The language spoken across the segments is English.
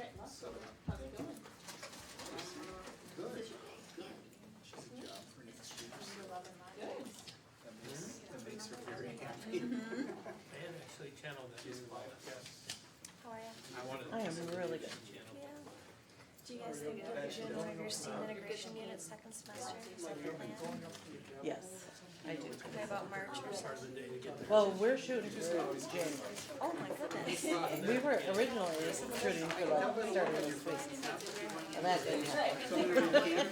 Right, well, So, how's it going? good. She's a job for next year. Good. That makes her very happy. I had actually channeled that. She's quiet. How are you? I am really good. Yeah. Do you guys think you'll be doing one of your STEAM integration units second semester? Is that the plan? Yes, I do. Okay, about March or so? Part of the day to get there. Well, we're shooting for January. Oh my goodness. We were originally shooting for like starting this week, and that didn't happen.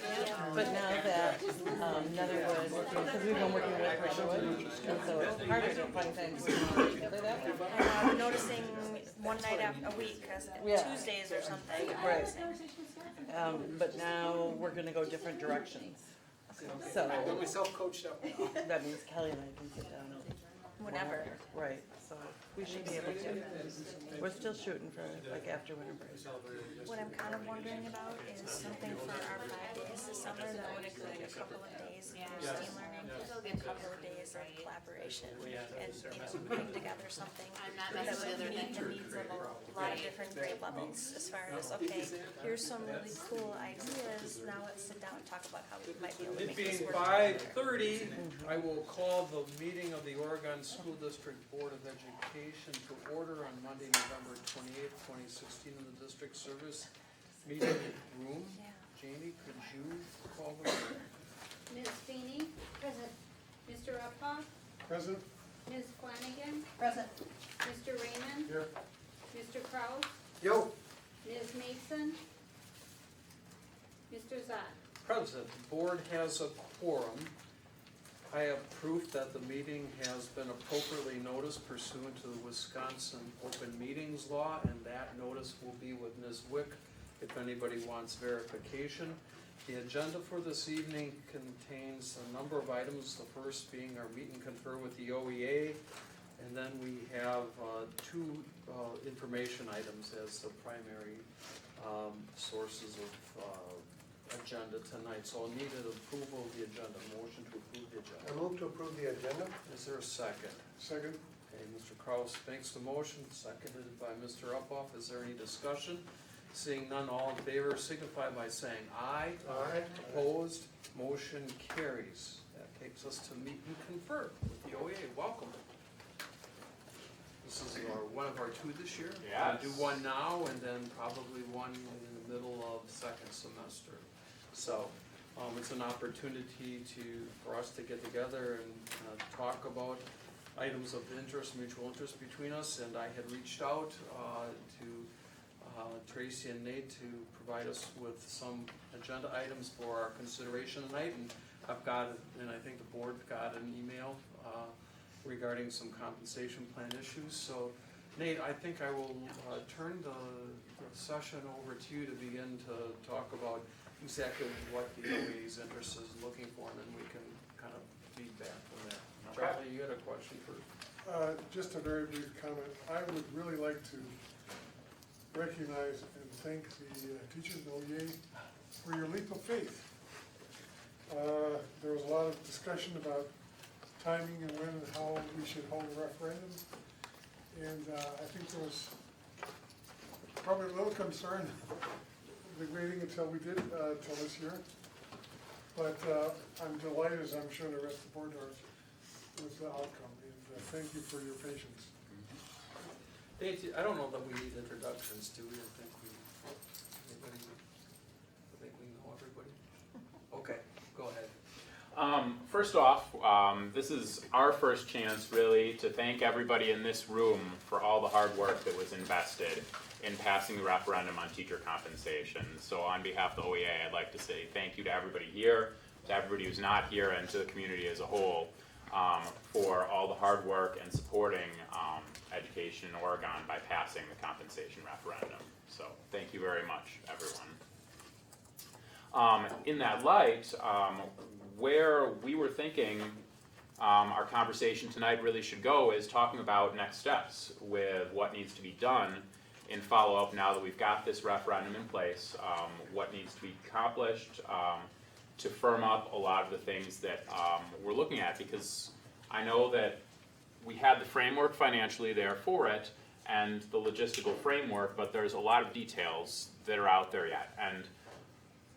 But now that Netherwood, because we've been working with Netherwood, and so it's harder to find things to put together that way. I'm noticing one night a week, Yeah. Tuesdays or something. Right. But now we're gonna go different directions. So Don't we self-coached up now? that means Kelly and I can sit down and Whenever. right, so we should be able to. We're still shooting for like after winter break. What I'm kind of wondering about is something for our 5 days this summer that would include a couple of days of STEAM learning, a couple of days of collaboration, and putting together something that would meet the needs of a lot of different grade levels as far as, okay, here's some really cool ideas, now let's sit down and talk about how we might be able to It make this being work. 5:30, I will call the meeting of the Oregon School District Board of Education to order on Monday, November 28th, 2016 in the district service meeting room. Yeah. Jamie, could you call the meeting? Ms. Feeney? Present. Mr. Uphoff? Present. Ms. Flanagan? Present. Mr. Raymond? Here. Mr. Kraus? Yo. Ms. Mason? Mr. Zott? President, the board has a quorum. I have proof that the meeting has been appropriately noticed pursuant to the Wisconsin Open Meetings Law, and that notice will be with Ms. Wick if anybody wants verification. The agenda for this evening contains a number of items, the first being our meet and confer with the OEA, and then we have two information items as the primary sources of agenda tonight. So I'll need an approval of the agenda, motion to approve the I agenda. move to approve the agenda. Is there a second? Second. Okay, Mr. Kraus makes the motion, seconded by Mr. Uphoff. Is there any discussion? Seeing none, all in favor signify by saying aye. Aye. Opposed, motion carries. That takes us to meet and confer with the OEA. Welcome. This is one of our two this year. Yes. We'll do one now and then probably one in the middle of second semester. So it's an opportunity for us to get together and talk about items of interest, mutual interest between us. And I had reached out to Tracy and Nate to provide us with some agenda items for our consideration tonight. And I've got, and I think the board got an email regarding some compensation plan issues. So Nate, I think I will turn the session over to you to begin to talk about exactly what the OEA's interest is looking for, and then we can kind of feedback from there. Charlie, you had a question first? Just a very brief comment. I would really like to recognize and thank the teachers of OEA for your leap of faith. There was a lot of discussion about timing and when and how we should hold a referendum. And I think there was probably a little concern waiting until we did, till this year. But I'm delighted, as I'm sure the rest of the board are, with the outcome. And thank you for your patience. Nate, I don't know that we need introductions, do we? I think we know everybody. Okay, go ahead. First off, this is our first chance really to thank everybody in this room for all the hard work that was invested in passing the referendum on teacher compensation. So on behalf of the OEA, I'd like to say thank you to everybody here, to everybody who's not here, and to the community as a whole for all the hard work and supporting education in Oregon by passing the compensation referendum. So thank you very much, everyone. In that light, where we were thinking our conversation tonight really should go is talking about next steps with what needs to be done in follow-up now that we've got this referendum in place, what needs to be accomplished to firm up a lot of the things that we're looking at, because I know that we had the framework financially there for it, and the logistical framework, but there's a lot of details that are out there yet. And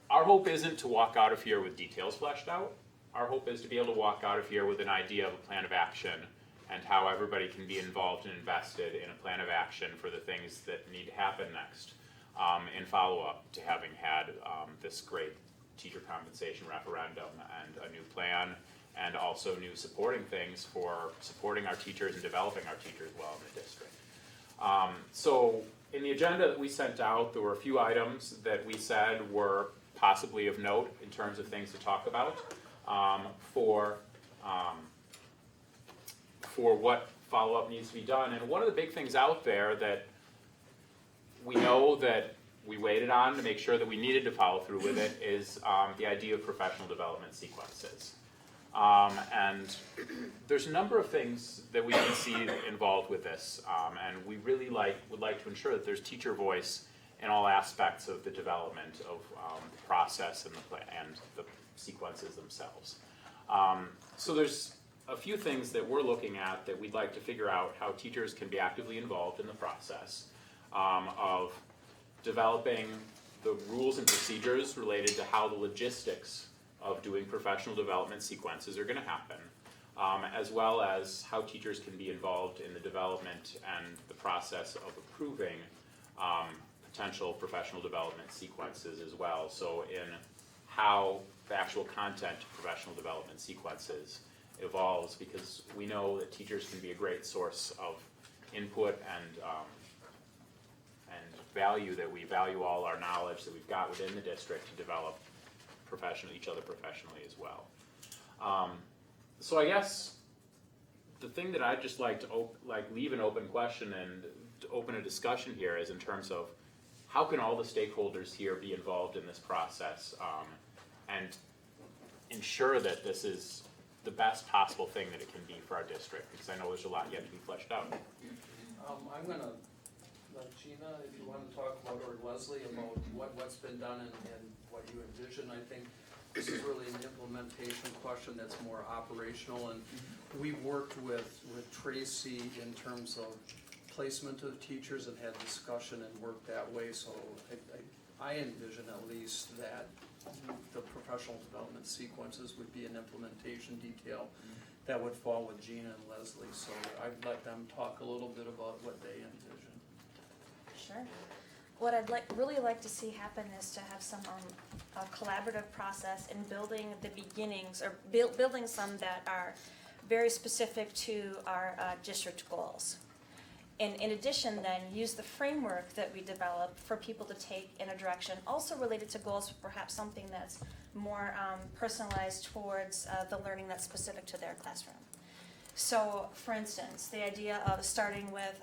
our hope isn't to walk out of here with details fleshed out. Our hope is to be able to walk out of here with an idea of a plan of action and how everybody can be involved and invested in a plan of action for the things that need to happen next, in follow-up to having had this great teacher compensation referendum and a new plan, and also new supporting things for supporting our teachers and developing our teachers well in the district. So in the agenda that we sent out, there were a few items that we said were possibly of note in terms of things to talk about for what follow-up needs to be done. And one of the big things out there that we know that we waited on to make sure that we needed to follow through with it is the idea of professional development sequences. And there's a number of things that we can see involved with this, and we really would like to ensure that there's teacher voice in all aspects of the development of the process and the sequences themselves. So there's a few things that we're looking at that we'd like to figure out how teachers can be actively involved in the process of developing the rules and procedures related to how the logistics of doing professional development sequences are going to happen, as well as how teachers can be involved in the development and the process of approving potential professional development sequences as well. So in how the actual content of professional development sequences evolves, because we know that teachers can be a great source of input and value, that we value all our knowledge that we've got within the district to develop each other professionally as well. So I guess the thing that I'd just like to leave an open question and to open a discussion here is in terms of how can all the stakeholders here be involved in this process and ensure that this is the best possible thing that it can be for our district, because I know there's a lot yet to be fleshed out. I'm gonna let Gina, if you want to talk about, or Leslie, about what's been done and what you envision. I think this is really an implementation question that's more operational, and we worked with Tracy in terms of placement of teachers and had discussion and worked that way. So I envision at least that the professional development sequences would be an implementation detail that would fall with Gina and Leslie. So I'd let them talk a little bit about what they envision. Sure. What I'd really like to see happen is to have some a collaborative process in building the beginnings, or building some that are very specific to our district goals. And in addition, then, use the framework that we develop for people to take in a direction also related to goals, perhaps something that's more personalized towards the learning that's specific to their classroom. So, for instance, the idea of starting with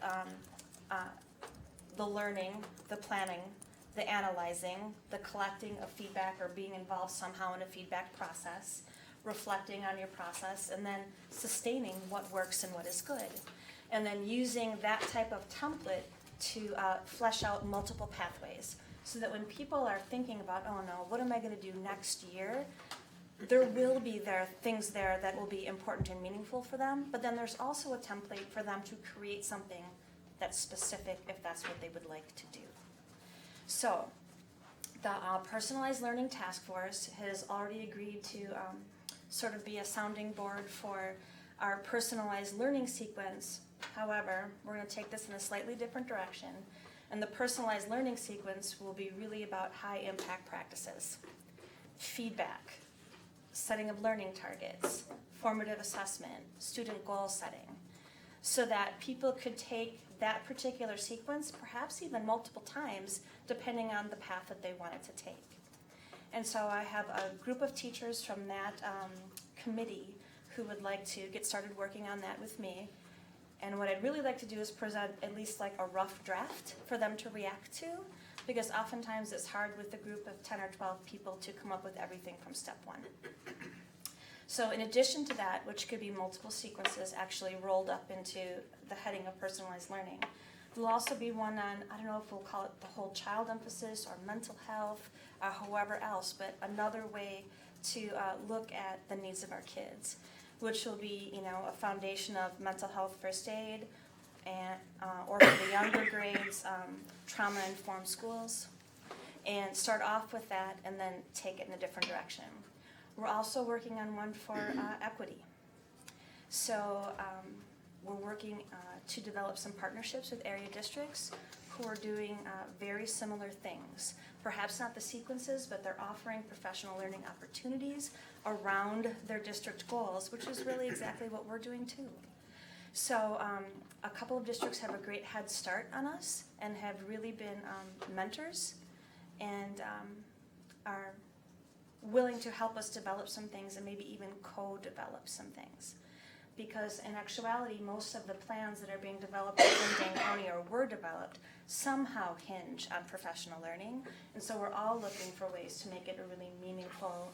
the learning, the planning, the analyzing, the collecting of feedback or being involved somehow in a feedback process, reflecting on your process, and then sustaining what works and what is good. And then using that type of template to flesh out multiple pathways, so that when people are thinking about, oh no, what am I going to do next year, there will be things there that will be important and meaningful for them, but then there's also a template for them to create something that's specific if that's what they would like to do. So the Personalized Learning Task Force has already agreed to sort of be a sounding board for our personalized learning sequence. However, we're going to take this in a slightly different direction, and the personalized learning sequence will be really about high impact practices, feedback, setting of learning targets, formative assessment, student goal setting, so that people could take that particular sequence, perhaps even multiple times, depending on the path that they wanted to take. And so I have a group of teachers from that committee who would like to get started working on that with me. And what I'd really like to do is present at least like a rough draft for them to react to, because oftentimes it's hard with a group of 10 or 12 people to come up with everything from step one. So in addition to that, which could be multiple sequences actually rolled up into the heading of personalized learning, there'll also be one on, I don't know if we'll call it the whole child emphasis or mental health or however else, but another way to look at the needs of our kids, which will be, a foundation of mental health first aid and, or for the younger grades, trauma-informed schools, and start off with that and then take it in a different direction. We're also working on one for equity. So we're working to develop some partnerships with area districts who are doing very similar things. Perhaps not the sequences, but they're offering professional learning opportunities around their district goals, which is really exactly what we're doing too. So a couple of districts have a great head start on us and have really been mentors and are willing to help us develop some things and maybe even co-develop some things. Because in actuality, most of the plans that are being developed in Dane County or were developed somehow hinge on professional learning. And so we're all looking for ways to make it a really meaningful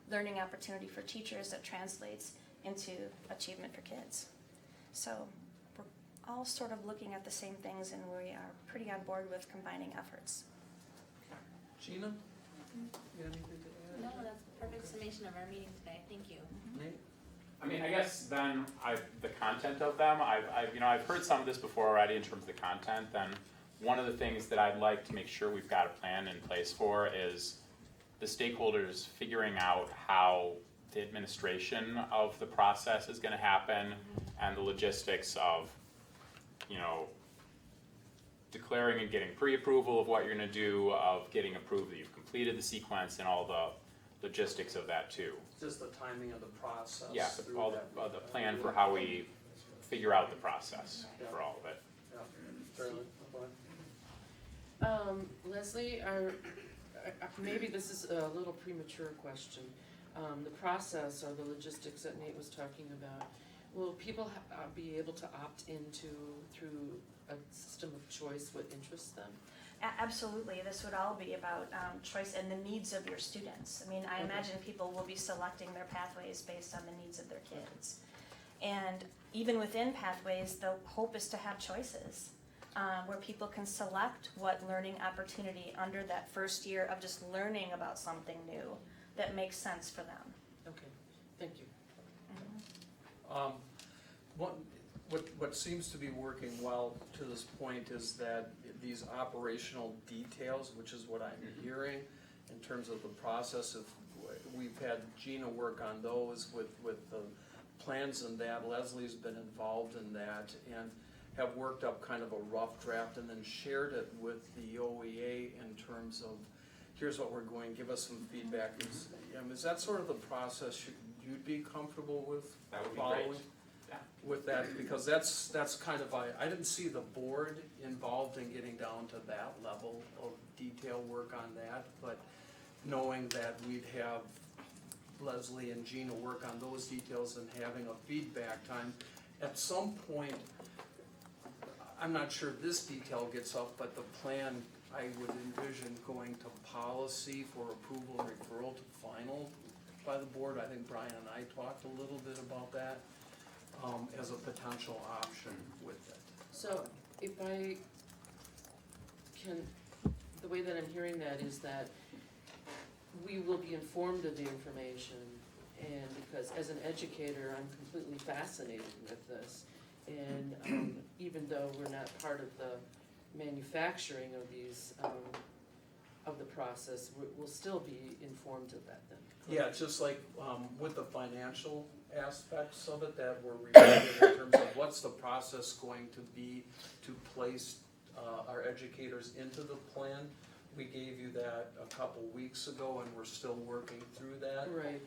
learning opportunity for teachers that translates into achievement for kids. So we're all sort of looking at the same things, and we are pretty on board with combining efforts. Gina, you have anything to No, add? that's a perfect summation of our meeting today. Thank you. Nate? I mean, I guess then the content of them, I've heard some of this before already in terms of the content. Then one of the things that I'd like to make sure we've got a plan in place for is the stakeholders figuring out how the administration of the process is going to happen and the logistics of, declaring and getting pre-approval of what you're going to do, of getting approved that you've completed the sequence, and all the logistics of that too. Just the timing of the process. Yeah, through all that. the plan for how we figure out the process for all of it. Yeah. Charlie, go ahead. Leslie, maybe this is a little premature question. The process or the logistics that Nate was talking about, will people be able to opt into through a system of choice what interests them? Absolutely, this would all be about choice and the needs of your students. I mean, I imagine people will be selecting their pathways based on the needs of their kids. And even within pathways, the hope is to have choices where people can select what learning opportunity under that first year of just learning about something new that makes sense for them. Okay, thank you. What seems to be working well to this point is that these operational details, which is what I'm hearing in terms of the process of, we've had Gina work on those with the plans and that. Leslie's been involved in that and have worked up kind of a rough draft and then shared it with the OEA in terms of, here's what we're going, give us some feedback. Is that sort of the process you'd be comfortable with That would be following? great. Yeah. With that, because that's kind of, I didn't see the board involved in getting down to that level of detail work on that, but knowing that we'd have Leslie and Gina work on those details and having a feedback time, at some point, I'm not sure this detail gets up, but the plan, I would envision going to policy for approval and referral to final by the board. I think Brian and I talked a little bit about that. As a potential option with it. So if I can, the way that I'm hearing that is that we will be informed of the information, and because as an educator, I'm completely fascinated with this. And even though we're not part of the manufacturing of these, of the process, we'll still be informed of that then. Yeah, just like with the financial aspects of it that we're reviewing in terms of what's the process going to be to place our educators into the plan. We gave you that a couple weeks ago and we're still working through that. Right.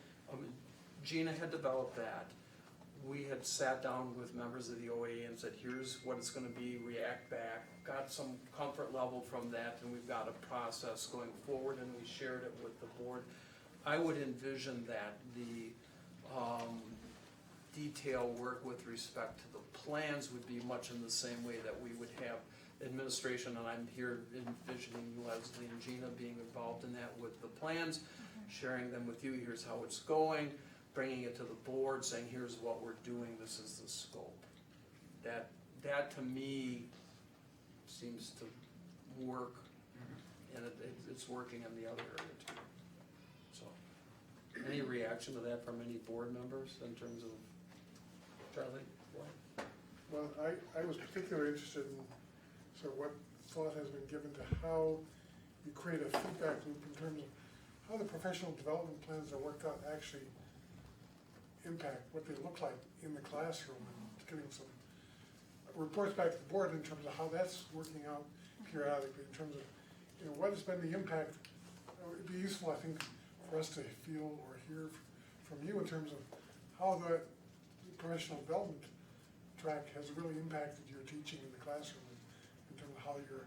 Gina had developed that. We had sat down with members of the OA and said, here's what it's gonna be, react back, got some comfort level from that, and we've got a process going forward, and we shared it with the board. I would envision that the detail work with respect to the plans would be much in the same way that we would have administration, and I'm here envisioning Leslie and Gina being involved in that with the plans, sharing them with you, here's how it's going, bringing it to the board, saying here's what we're doing, this is the scope. That to me seems to work, and it's working in the other area too. So, any reaction to that from any board members in terms of Charlie? What? Well, I was particularly interested in, so what thought has been given to how you create a feedback loop in terms of how the professional development plans that are worked out actually impact what they look like in the classroom, and getting some reports back to the board in terms of how that's working out periodically, in terms of, you know, what has been the impact. It'd be useful, I think, for us to feel or hear from you in terms of how the professional development track has really impacted your teaching in the classroom, in terms of how your,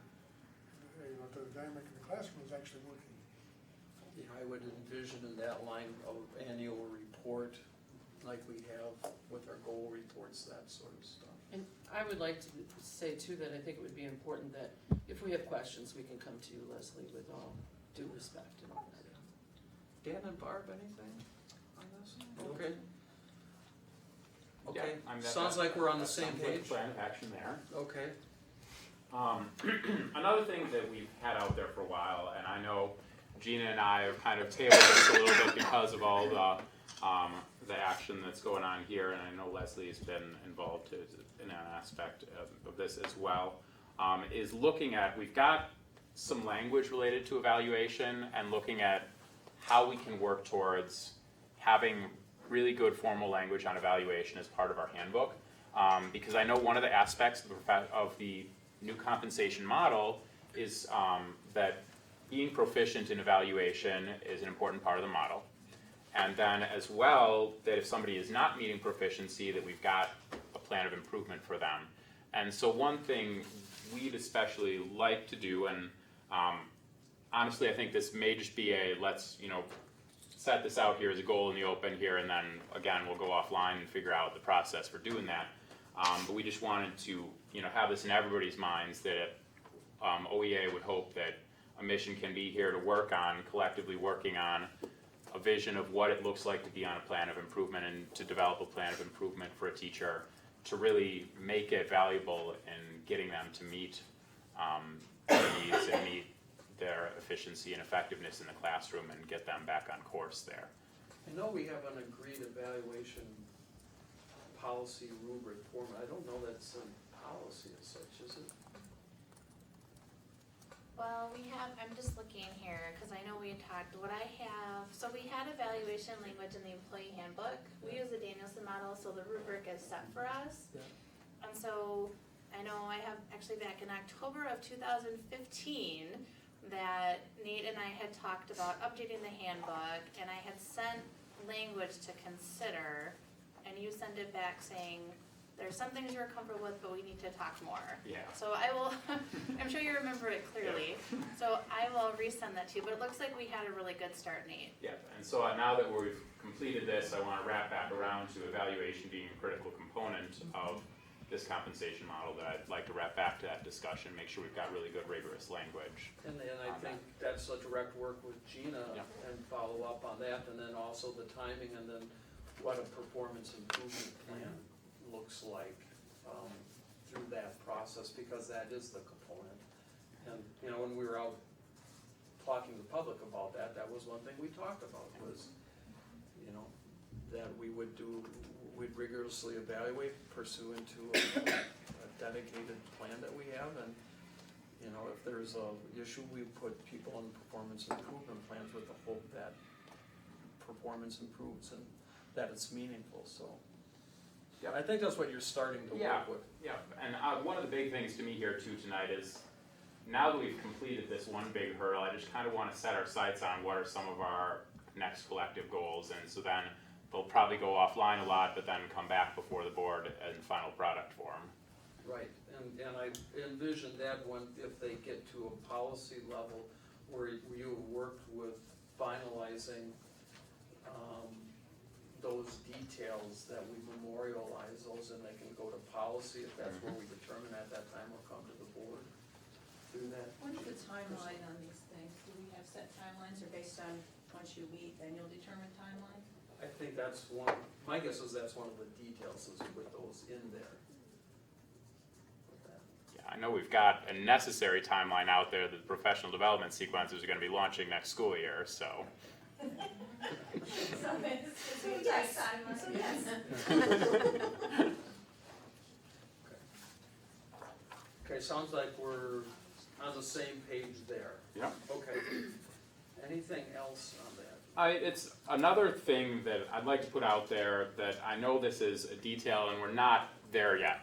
you know, the dynamic in the classroom is actually working. Yeah, I would envision in that line of annual report, like we have with our goal reports, that sort of stuff. And I would like to say too that I think it would be important that if we have questions, we can come to you, Leslie, with all due respect. And all that. Dan and Barb, anything on this? Okay. Yeah, Okay, I'm sounds like we're on the same sounds like a page. plan of action there. Okay. Another thing that we've had out there for a while, and I know Gina and I have kind of tabled this a little bit because of all the action that's going on here, and I know Leslie's been involved in an aspect of this as well, is looking at, we've got some language related to evaluation and looking at how we can work towards having really good formal language on evaluation as part of our handbook. Because I know one of the aspects of the new compensation model is that being proficient in evaluation is an important part of the model. And then as well, that if somebody is not meeting proficiency, that we've got a plan of improvement for them. And so one thing we'd especially like to do, and honestly I think this may just be a, let's, you know, set this out here as a goal in the open here, and then again we'll go offline and figure out the process for doing that. But we just wanted to, you know, have this in everybody's minds that OEA would hope that a mission can be here to work on, collectively working on a vision of what it looks like to be on a plan of improvement and to develop a plan of improvement for a teacher to really make it valuable in getting them to meet their needs and meet their efficiency and effectiveness in the classroom and get them back on course there. I know we have an agreed evaluation policy rubric form. I don't know that's a policy as such, is it? Well, we have, I'm just looking here, cause I know we had talked, what I have, so we had evaluation language in the employee handbook. We use the Danielson model, so the rubric is set for us. Yeah. And so, I know I have, actually back in October of 2015, that Nate and I had talked about updating the handbook, and I had sent language to consider, and you sent it back saying, there's some things you're comfortable with, but we need to talk more. Yeah. So I will, I'm sure you remember it clearly, so I will resend that to you, but it looks like we had a really good start, Nate. Yeah, and so now that we've completed this, I want to wrap back around to evaluation being a critical component of this compensation model, that I'd like to wrap back to that discussion, make sure we've got really good rigorous language. And then I think that's a direct work with Gina and follow up on that, and then also the timing, and then what a performance improvement plan looks like through that process, because that is the component. And, you know, when we were out talking to the public about that, that was one thing we talked about was, you know, that we would do, we'd rigorously evaluate pursuant to a dedicated plan that we have, and, you know, if there's a issue, we put people on performance improvement plans with the hope that performance improves and that it's meaningful, so. Yeah, I think that's what you're starting to work with. Yeah, and one of the big things to me here too tonight is, now that we've completed this one big hurdle, I just kind of want to set our sights on what are some of our next collective goals, and so then they'll probably go offline a lot, but then come back before the board in final product form. Right, and I envision that when, if they get to a policy level where you worked with finalizing those details, that we memorialize those and they can go to policy, if that's where we determine at that time, we'll come to the board, do that. What is the timeline on these things? Do we have set timelines, or based on once you meet, then you'll determine timeline? I think that's one, my guess is that's one of the details is with those in there. Yeah, I know we've got a necessary timeline out there that the professional development sequences are going to be launching next school year, so. So yes. Okay. Okay, sounds like we're on the same page there. Yeah. Okay. Anything else on that? It's another thing that I'd like to put out there that I know this is a detail and we're not there yet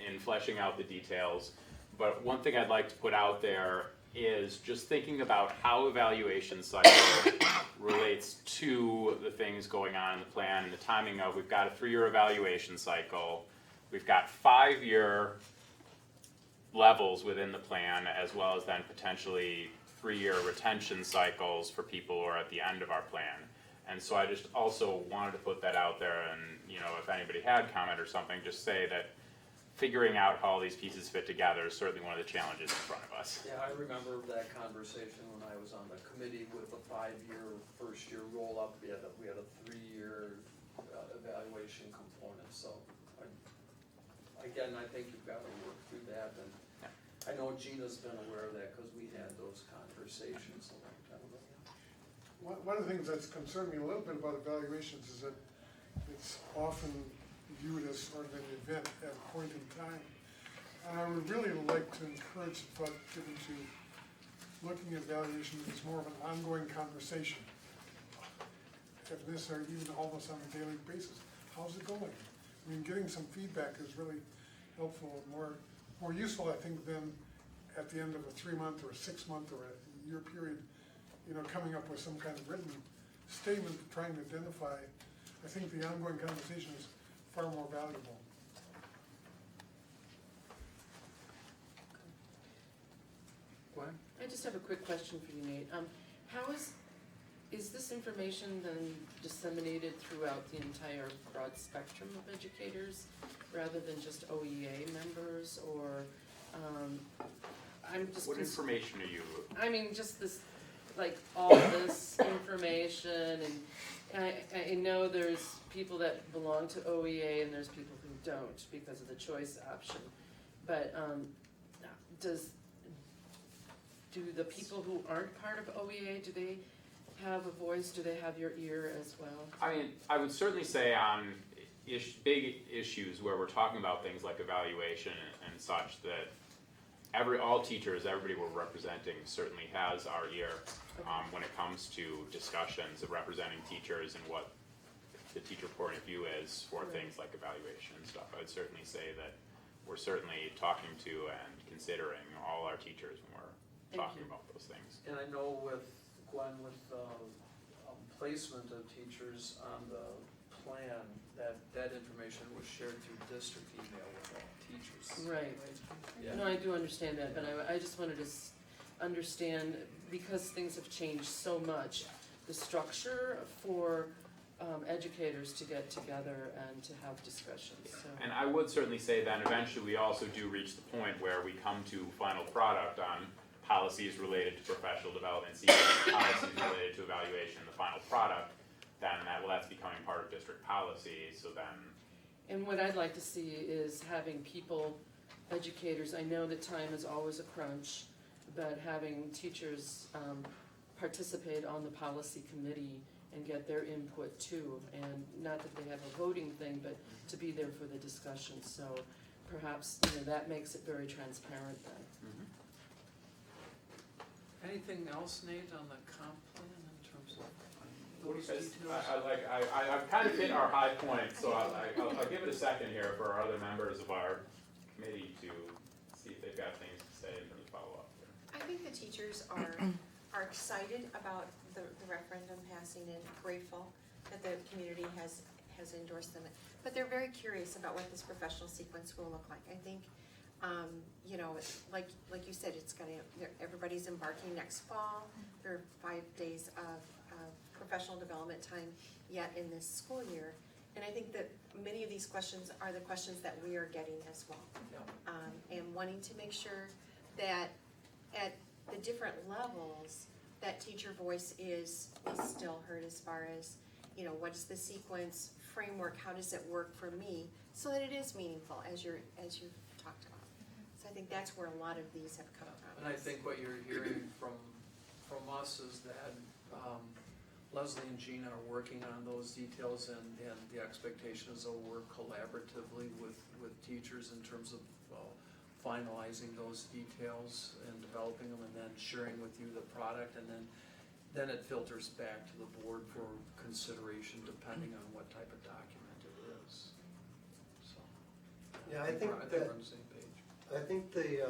in fleshing out the details, but one thing I'd like to put out there is just thinking about how evaluation cycle relates to the things going on in the plan and the timing of, we've got a 3-year evaluation cycle, we've got 5-year levels within the plan, as well as then potentially 3-year retention cycles for people who are at the end of our plan. And so I just also wanted to put that out there, and if anybody had comment or something, just say that figuring out how all these pieces fit together is certainly one of the challenges in front of us. Yeah, I remember that conversation when I was on the committee with a 5-year, first-year roll-up. We had a 3-year evaluation component, so again, I think you've got to work through that, and I know Gina's been aware of that because we had those conversations a long time ago. One of the things that's concerned me a little bit about evaluations is that it's often viewed as sort of an event at a point in time. And I would really like to encourage the thought given to looking at evaluation as more of an ongoing conversation. If necessary, even almost on a daily basis. How's it going? I mean, getting some feedback is really helpful, more useful, I think, than at the end of a 3-month or a 6-month or a year period, coming up with some kind of written statement trying to identify. I think the ongoing conversation is far more valuable. Gwen? I just have a quick question for you, Nate. How is this information then disseminated throughout the entire broad spectrum of educators rather than just OEA members, or, I'm just. What information are you? I mean, just this, like, all this information, and I know there's people that belong to OEA and there's people who don't because of the choice option. But do the people who aren't part of OEA, do they have a voice? Do they have your ear as well? I mean, I would certainly say on big issues where we're talking about things like evaluation and such, that all teachers, everybody we're representing certainly has our ear when it comes to discussions of representing teachers and what the teacher point of view is for things like evaluation and stuff. I would certainly say that we're certainly talking to and considering all our teachers when we're talking about those things. And I know with Gwen, with placement of teachers on the plan, that information was shared through district email with all teachers. Right. Yeah. No, I do understand that, but I just wanted to understand, because things have changed so much, the structure for educators to get together and to have discussions, so. And I would certainly say then eventually we also do reach the point where we come to final product on policies related to professional development, policies related to evaluation, the final product, then that's becoming part of district policy, so then. And what I'd like to see is having people, educators, I know that time is always a crunch, but having teachers participate on the policy committee and get their input too, and not that they have a voting thing, but to be there for the discussion, so perhaps, that makes it very transparent then. Anything else, Nate, on the comp plan in terms of What do you those guys, details? I've kind of hit our high point, so I'll give it a second here for our other members of our committee to see if they've got things to say in terms of follow-up. I think the teachers are excited about the referendum passing and grateful that the community has endorsed them. But they're very curious about what this professional sequence will look like. I think, like you said, everybody's embarking next fall. There are 5 days of professional development time yet in this school year. And I think that many of these questions are the questions that we are getting as well. And wanting to make sure that at the different levels, that teacher voice is still heard as far as, what is the sequence framework, how does it work for me, so that it is meaningful as you've talked about. So I think that's where a lot of these have come from. And I think what you're hearing from us is that Leslie and Gina are working on those details, and the expectation is they'll work collaboratively with teachers in terms of finalizing those details and developing them and then sharing with you the product, and then it filters back to the board for consideration depending on what type of document it is, so. Yeah, I think we're that, on the same page. I think the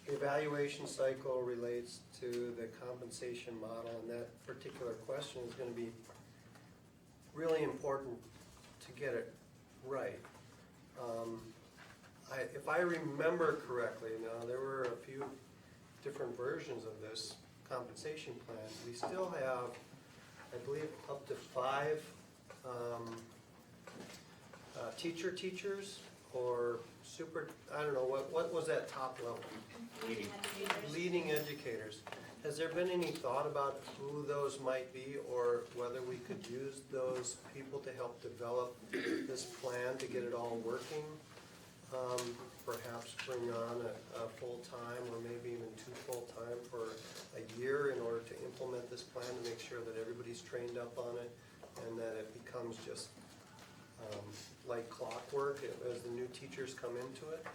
evaluation cycle relates to the compensation model, and that particular question is gonna be really important to get it right. If I remember correctly, now, there were a few different versions of this compensation plan. We still have, I believe, up to 5 teachers or I don't know, what was that top level? Leading educators. Has there been any thought about who those might be, or whether we could use those people to help develop this plan to get it all working? Perhaps bring on a full-time or maybe even 2 full-time for a year in order to implement this plan, to make sure that everybody's trained up on it and that it becomes just like clockwork as the new teachers come into it.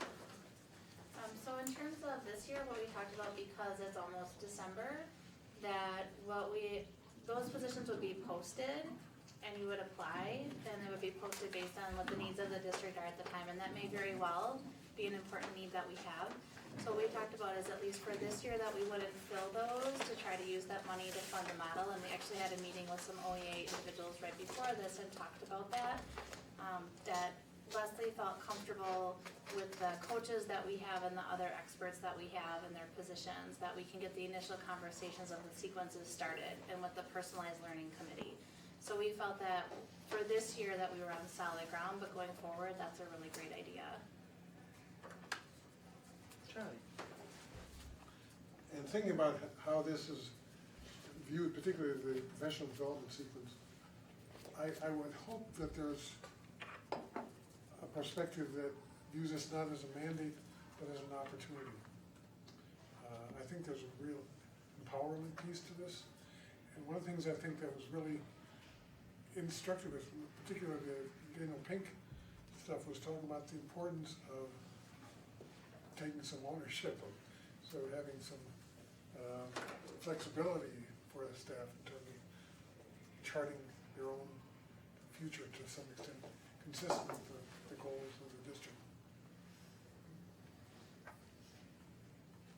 So in terms of this year, what we talked about, because it's almost December, that those positions would be posted and you would apply, and it would be posted based on what the needs of the district are at the time, and that may very well be an important need that we have. So what we talked about is, at least for this year, that we wouldn't fill those to try to use that money to fund the model, and we actually had a meeting with some OEA individuals right before this and talked about that. That Leslie felt comfortable with the coaches that we have and the other experts that we have in their positions, that we can get the initial conversations of the sequences started, and with the personalized learning committee. So we felt that for this year that we were on solid ground, but going forward, that's a really great idea. Charlie? And thinking about how this is viewed, particularly the professional development sequence, I would hope that there's a perspective that views this not as a mandate, but as an opportunity. I think there's a real empowerment piece to this. And one of the things I think that was really instructive, particularly the Daniel Pink stuff, was talking about the importance of taking some ownership of, so having some flexibility for the staff in terms of charting their own future to some extent, consistent with the goals of the district.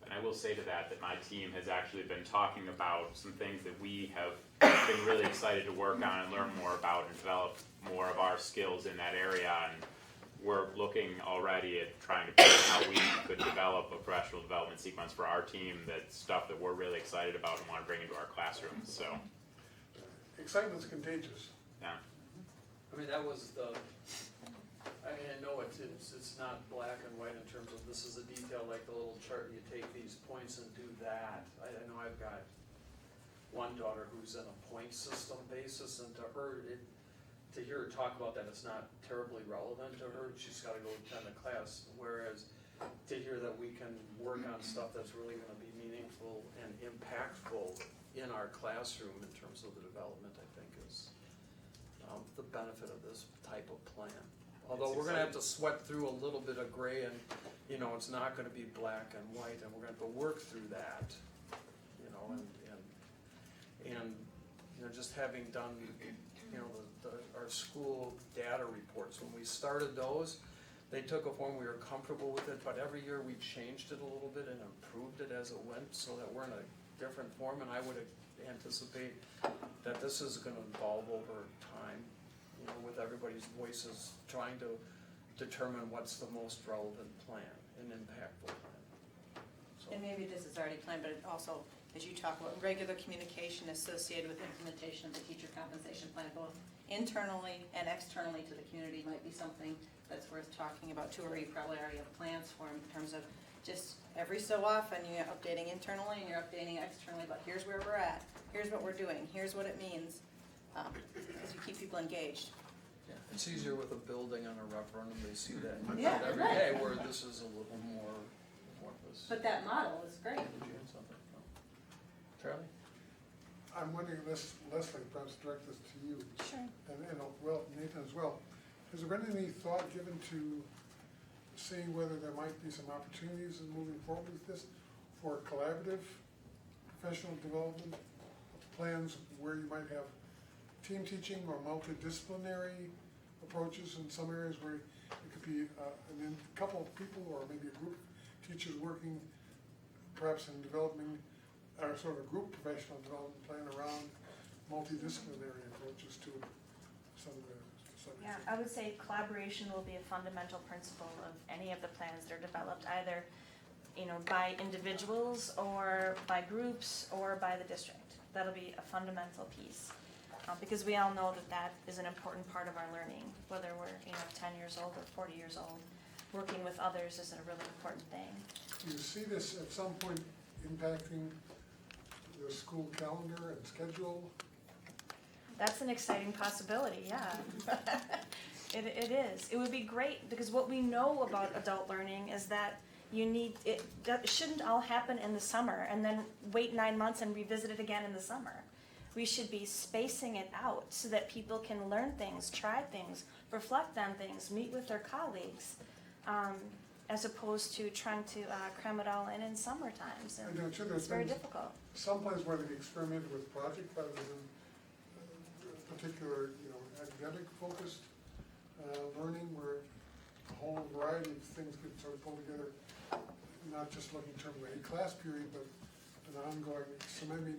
And I will say to that my team has actually been talking about some things that we have been really excited to work on and learn more about and develop more of our skills in that area. And we're looking already at trying to figure out how we could develop a professional development sequence for our team. That's stuff that we're really excited about and want to bring into our classrooms. So Excitement's contagious. yeah. I mean, that was I know it's not black and white in terms of this is a detail like the little chart, you take these points and do that. I know I've got one daughter who's in a point system basis, and to her, to hear her talk about that, it's not terribly relevant to her. She's gotta go attend a class, whereas to hear that we can work on stuff that's really gonna be meaningful and impactful in our classroom in terms of the development, I think is the benefit of this type of plan. Although we're gonna have to sweat through a little bit of gray, and, it's not gonna be black and white, and we're gonna have to work through that, and just having done, our school data reports, when we started those, they took a form, we were comfortable with it, but every year we changed it a little bit and improved it as it went, so that we're in a different form, and I would anticipate that this is gonna evolve over time, with everybody's voices trying to determine what's the most relevant plan and impactful plan. So, And maybe this is already planned, but it also, as you talk about regular communication associated with implementation of the teacher compensation plan, both internally and externally to the community, might be something that's worth talking about too, or you probably already have plans for in terms of just every so often you're updating internally and you're updating externally, but here's where we're at, here's what we're doing, here's what it means, as you keep people engaged. yeah, it's easier with a building on a referendum, they see that Yeah, every right. day, where this is a little more this. But that model is great. Did you have something? No. Charlie? I'm wondering, Leslie, perhaps direct this to you. Sure. And well, Nathan as well. Has there been any thought given to seeing whether there might be some opportunities in moving forward with this for collaborative professional development plans where you might have team teaching or multidisciplinary approaches in some areas where it could be a couple of people or maybe a group of teachers working perhaps in developing sort of a group professional development plan around multidisciplinary approaches to some of the subjects. Yeah, I would say collaboration will be a fundamental principle of any of the plans that are developed, either, by individuals or by groups or by the district. That'll be a fundamental piece, because we all know that that is an important part of our learning, whether we're, 10 years old or 40 years old. Working with others is a really important thing. Do you see this at some point impacting the school calendar and schedule? That's an exciting possibility, yeah. It is. It would be great, because what we know about adult learning is that that shouldn't all happen in the summer and then wait 9 months and revisit it again in the summer. We should be spacing it out so that people can learn things, try things, reflect on things, meet with their colleagues, as opposed to trying to cram it all in summer times. And I know too, it's very difficult. Some places where they've experimented with project rather than particular, academic focused learning, where a whole variety of things get sort of pulled together, not just looking in terms of a class period, but an ongoing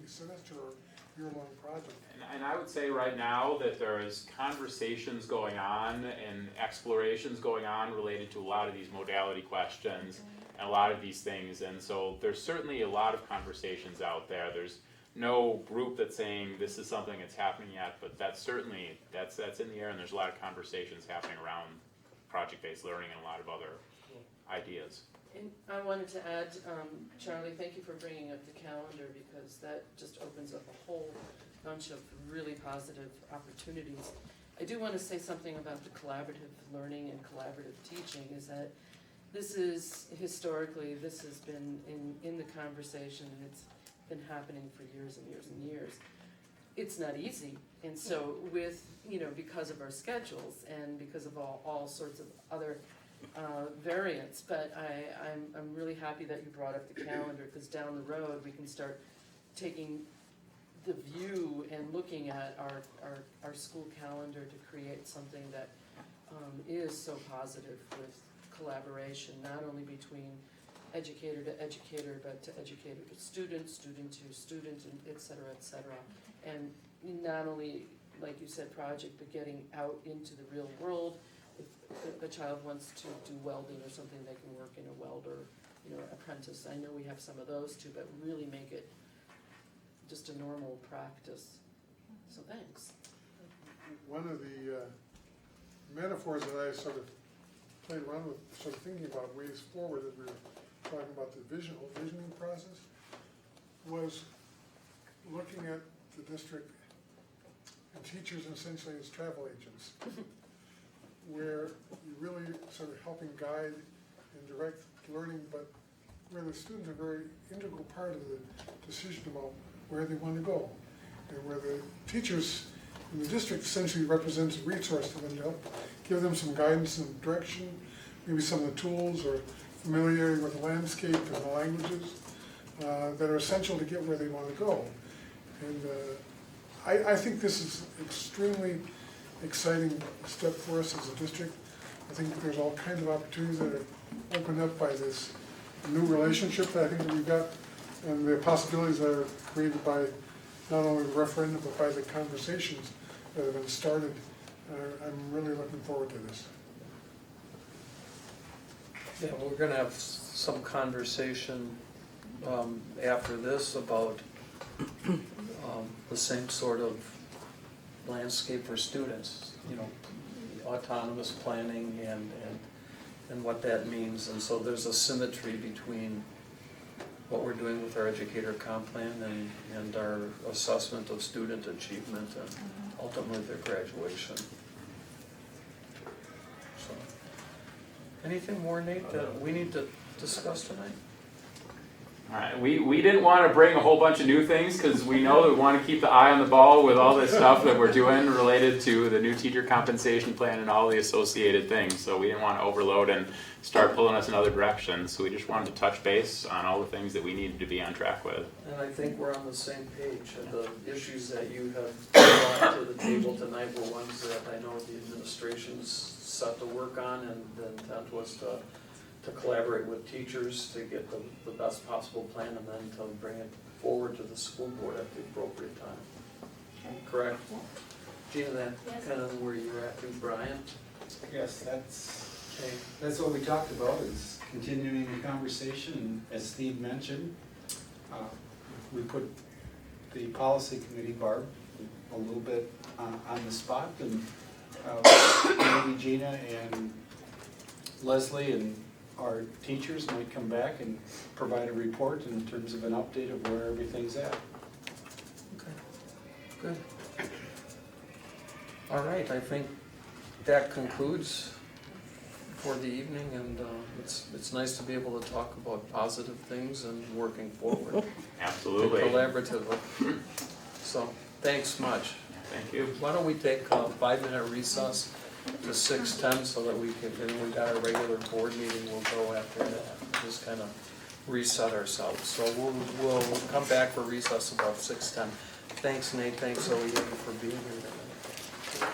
semester or year-long project. And I would say right now that there's conversations going on and explorations going on related to a lot of these modality questions and a lot of these things. And so there's certainly a lot of conversations out there. There's no group that's saying this is something that's happening yet, but that's certainly, that's in the air, and there's a lot of conversations happening around project-based learning and a lot of other ideas. And I wanted to add, Charlie, thank you for bringing up the calendar, because that just opens up a whole bunch of really positive opportunities. I do want to say something about the collaborative learning and collaborative teaching, is that this has been in the conversation, and it's been happening for years and years and years. It's not easy, and so with, because of our schedules and because of all sorts of other variants, but I'm really happy that you brought up the calendar, because down the road we can start taking the view and looking at our school calendar to create something that is so positive with collaboration, not only between educator to educator, but to educator to student, student to student, and et cetera, and not only, like you said, project, but getting out into the real world. If a child wants to do welding or something, they can work in a welder, apprentice. I know we have some of those too, but really make it just a normal practice. So thanks. One of the metaphors that I sort of played around with, sort of thinking about ways forward as we were talking about the visioning process, was looking at the district and teachers essentially as travel agents, where you're really sort of helping guide and direct learning, but where the students are a very integral part of the decision about where they want to go, and where the teachers in the district essentially represents a resource for them to help give them some guidance and direction, maybe some of the tools or familiarity with the landscape and the languages that are essential to get where they want to go. And I think this is extremely exciting step for us as a district. I think there's all kinds of opportunities that are opened up by this new relationship that I think that we've got, and the possibilities that are created by not only the referendum, but by the conversations that have been started. I'm really looking forward to this. Yeah, we're going to have some conversation after this about the same sort of landscape for students, autonomous planning and what that means. And so there's a symmetry between what we're doing with our educator comp plan and our assessment of student achievement and ultimately their graduation. So, anything more, Nate, that we need to discuss tonight? Alright, we didn't want to bring a whole bunch of new things because we know that we want to keep the eye on the ball with all this stuff that we're doing related to the new teacher compensation plan and all the associated things. So we didn't want to overload and start pulling us in other directions. So we just wanted to touch base on all the things that we needed to be on track with. And I think we're on the same page, and the issues that you have brought to the table tonight were ones that I know the administration's set to work on, and the intent was to collaborate with teachers to get the best possible plan and then to bring it forward to the school board at the appropriate time. Correct? Gina, that kind of where you're at too, Brian? Yes, that's what we talked about, is continuing the conversation, and as Steve mentioned, we put the policy committee, Barb, a little bit on the spot, and maybe Gina and Leslie and our teachers might come back and provide a report in terms of an update of where everything's at. Okay, good. All right, I think that concludes for the evening, and it's nice to be able to talk about positive things and working forward. Absolutely. Collaboratively. So, thanks much. Thank you. Why don't we take a 5-minute recess to 6:10 so that we can, then we got our regular board meeting, we'll go after that. Just kind of reset ourselves. So we'll come back for recess about 6:10. Thanks Nate, thanks OEM for being here tonight.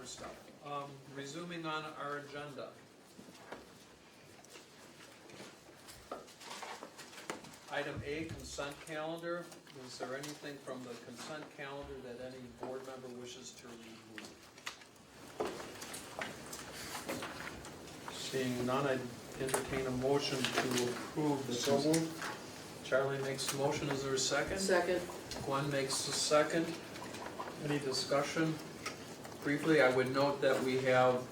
stuff. Resuming on our agenda. Item A, consent calendar. Is there anything from the consent calendar that any board member wishes to remove? Seeing none, I entertain a motion to approve the. So moved. Charlie makes the motion, is there a second? Second. Gwen makes the second. Any discussion? Briefly, I would note that we have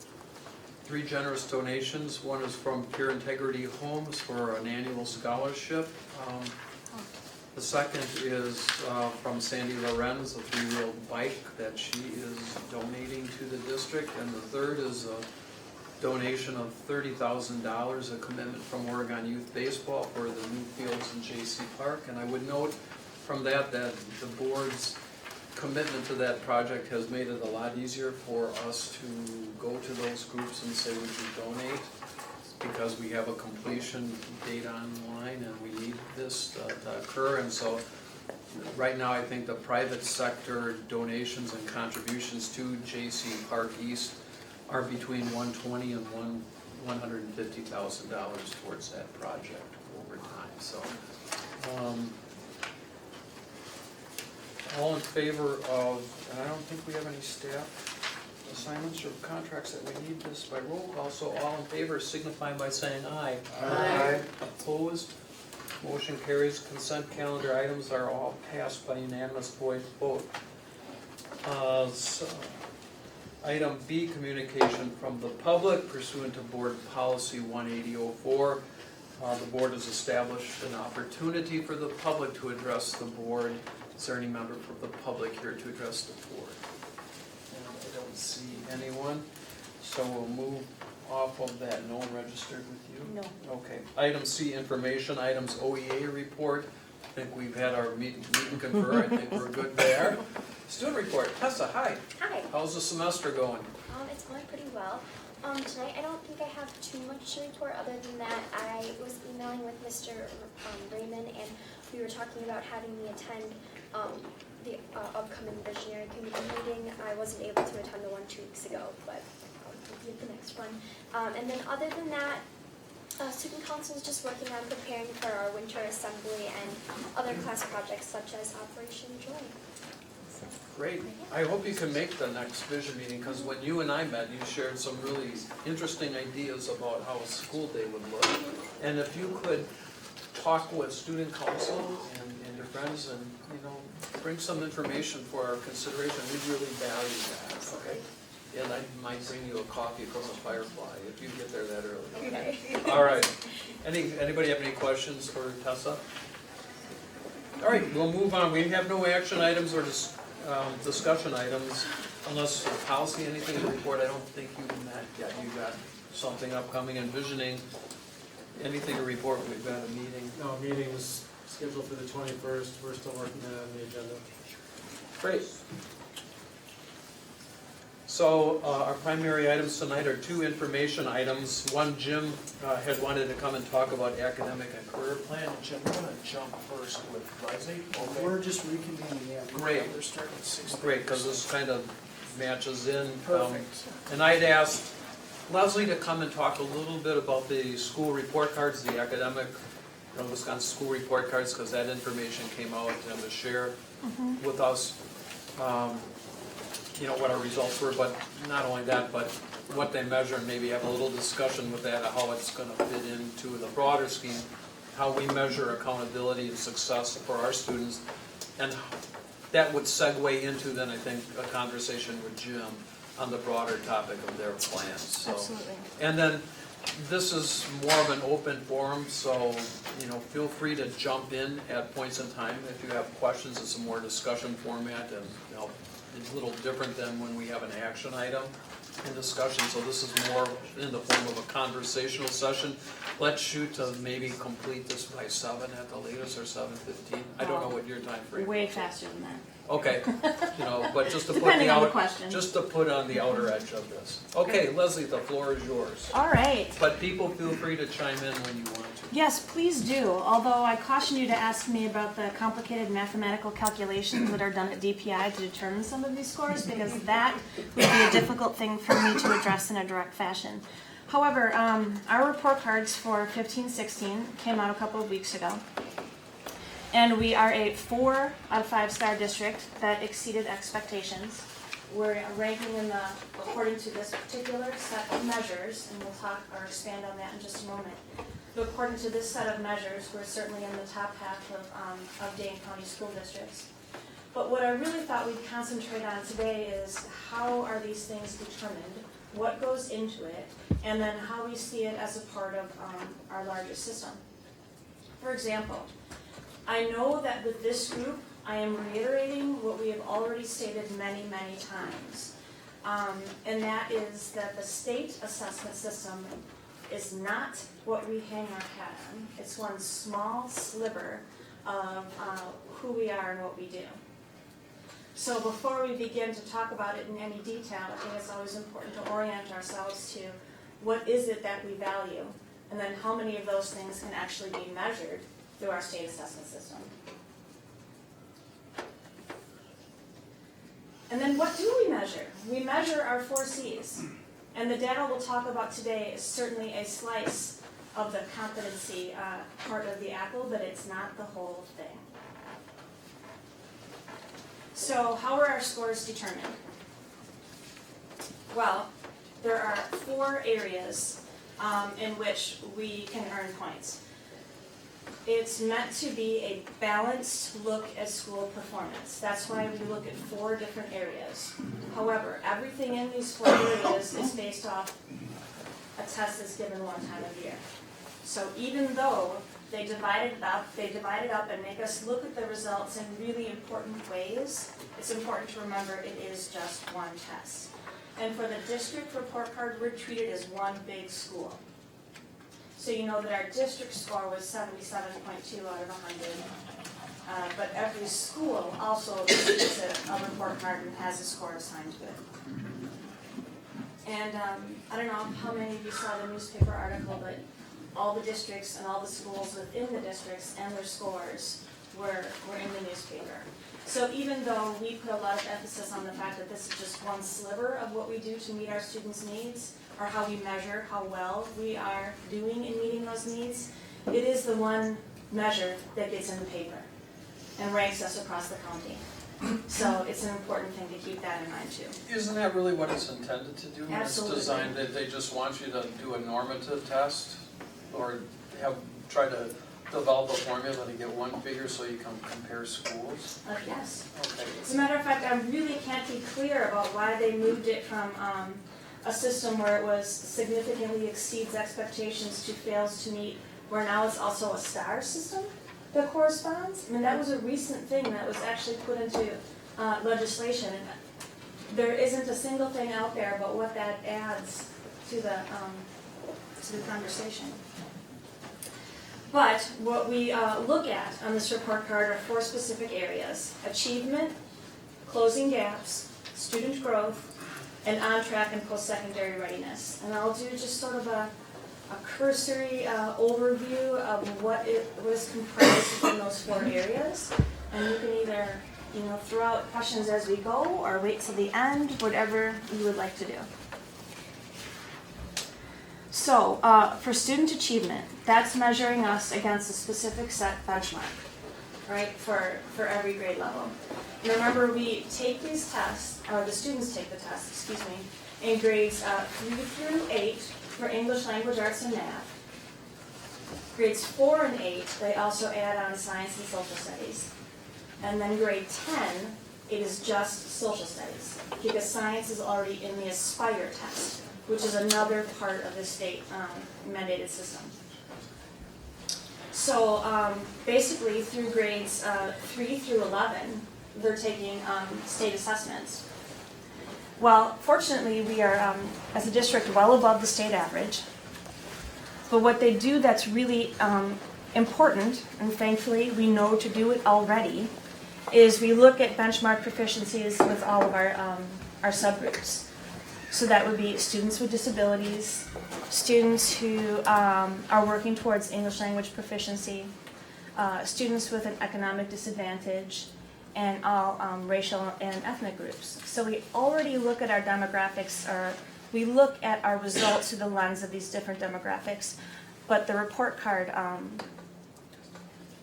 3 generous donations. One is from Pure Integrity Homes for an annual scholarship. The second is from Sandy Lorenz, a 3-wheeled bike that she is donating to the district. And the third is a donation of $30,000, a commitment from Oregon Youth Baseball for the new fields in J.C. Park. And I would note from that the board's commitment to that project has made it a lot easier for us to go to those groups and say, would you donate? Because we have a completion date online and we need this to occur. And so right now I think the private sector donations and contributions to J.C. Park East are between $120,000 and $150,000 towards that project over time. So all in favor of, and I don't think we have any staff assignments or contracts that we need this by roll call, so all in favor signify by saying aye. Aye. Opposed? Motion carries. Consent calendar items are all passed by unanimous voice vote. Item B, communication from the public pursuant to Board Policy 18004. The board has established an opportunity for the public to address the board. Is there any member from the public here to address the board? And I don't see anyone, so we'll move off of that. No one registered with you? No. Okay. Item C, information items, OEA report. I think we've had our meet and confer. I think we're good there. Student report. Tessa, hi. Hi. How's the semester going? It's going pretty well. Tonight I don't think I have too much to report other than that I was emailing with Mr. Raymond and we were talking about having me attend the upcoming visionary committee meeting. I wasn't able to attend the one 2 weeks ago, but I'll be at the next one. And then other than that, student council is just working on preparing for our winter assembly and other class projects such as Operation Joy. Great. I hope you can make the next vision meeting, because when you and I met, you shared some really interesting ideas about how a school day would look. And if you could talk with student council and your friends and, bring some information for our consideration, we'd really value that, okay? And I might bring you a coffee from the Firefly if you get there that early. Okay. All right. Anybody have any questions for Tessa? All right, we'll move on. We have no action items or discussion items, unless policy, anything to report. I don't think you've met yet. You got something upcoming, envisioning. Anything to report? We've got a meeting. No, meeting is scheduled for the 21st. We're still working on the agenda. Great. So our primary items tonight are 2 information items. One, Jim had wanted to come and talk about academic and career plan. Jim, we're going to jump first with Leslie. Okay. We're just reconvening, yeah. Great. They're starting at 6:30. Great, because this kind of matches in. Perfect. And I'd asked Leslie to come and talk a little bit about the school report cards, the academic, Wisconsin school report cards, because that information came out and to share with us, what our results were, but not only that, but what they measure, and maybe have a little discussion with that, of how it's going to fit into the broader scheme, how we measure accountability and success for our students, and that would segue into then, I think, a conversation with Jim on the broader topic of their plans. So, Absolutely. and then this is more of an open forum, so feel free to jump in at points in time if you have questions. It's a more discussion format, and it's a little different than when we have an action item in discussion. So this is more in the form of a conversational session. Let's shoot to maybe complete this by 7 at the latest, or 7:15. I don't know what your time frame is. Way faster than that. Okay, but just to put Depending the on the out, question. just to put on the outer edge of this. Okay, Leslie, the floor is yours. All right. But people feel free to chime in when you want to. Yes, please do, although I caution you to ask me about the complicated mathematical calculations that are done at DPI to determine some of these scores, because that would be a difficult thing for me to address in a direct fashion. However, our report cards for 15-16 came out a couple of weeks ago, and we are a 4 out of 5 star district that exceeded expectations. We're ranking in the, according to this particular set of measures, and we'll talk or expand on that in just a moment. But according to this set of measures, we're certainly in the top half of Dane County school districts. But what I really thought we'd concentrate on today is how are these things determined, what goes into it, and then how we see it as a part of our larger system. For example, I know that with this group, I am reiterating what we have already stated many, many times. And that is that the state assessment system is not what we hang our hat on. It's one small sliver of who we are and what we do. So before we begin to talk about it in any detail, I think it's always important to orient ourselves to what is it that we value, and then how many of those things can actually be measured through our state assessment system. And then what do we measure? We measure our 4 C's. And the data we'll talk about today is certainly a slice of the competency part of the apple, but it's not the whole thing. So how are our scores determined? Well, there are 4 areas in which we can earn points. It's meant to be a balanced look at school performance. That's why we look at 4 different areas. However, everything in these 4 areas is based off a test that's given one time of year. So even though they divide it up and make us look at the results in really important ways, it's important to remember it is just one test. And for the district report card, we're treated as one big school. So you know that our district score was 77.2 out of 100. But every school also receives a report card and has a score assigned to it. And I don't know how many of you saw the newspaper article, but all the districts and all the schools within the districts and their scores were in the newspaper. So even though we put a lot of emphasis on the fact that this is just one sliver of what we do to meet our students' needs, or how we measure how well we are doing in meeting those needs, it is the one measure that gets in the paper and ranks us across the county. So it's an important thing to keep that in mind too. Isn't that really what it's intended to do? Absolutely. It's designed that they just want you to do a normative test, or try to develop a formula to get one figure so you can compare schools? Yes. Okay. As a matter of fact, I really can't be clear about why they moved it from a system where it was significantly exceeds expectations to fails to meet, where now it's also a star system that corresponds. I mean, that was a recent thing that was actually put into legislation. There isn't a single thing out there about what that adds to the conversation. But what we look at on this report card are 4 specific areas: achievement, closing gaps, student growth, and on-track and post-secondary readiness. And I'll do just sort of a cursory overview of what was comprised within those 4 areas. And you can either throw out questions as we go or wait till the end, whatever you would like to do. So for student achievement, that's measuring us against a specific set benchmark, right, for every grade level. And remember, we take these tests, or the students take the tests, excuse me, in grades 3 through 8 for English, language, arts, and math. Grades 4 and 8, they also add on science and social studies. And then grade 10, it is just social studies, because science is already in the Aspire test, which is another part of the state mandated system. So basically through grades 3 through 11, they're taking state assessments. Well, fortunately we are, as a district, well above the state average. But what they do that's really important, and thankfully we know to do it already, is we look at benchmark proficiencies with all of our subgroups. So that would be students with disabilities, students who are working towards English language proficiency, students with an economic disadvantage, and all racial and ethnic groups. So we already look at our demographics, or we look at our results through the lens of these different demographics, but the report card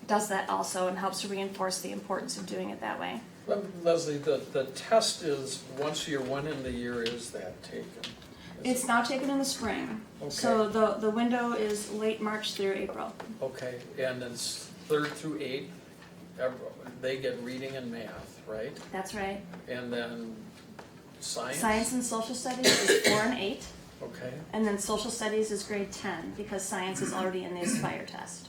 does that also and helps to reinforce the importance of doing it that way. Leslie, the test is, once year, when in the year is that taken? It's now taken in the spring, so the window is late March through April. Okay, and then 3rd through 8th, they get reading and math, right? That's right. And then science? Science and social studies is 4 and 8. Okay. And then social studies is grade 10, because science is already in the Aspire test.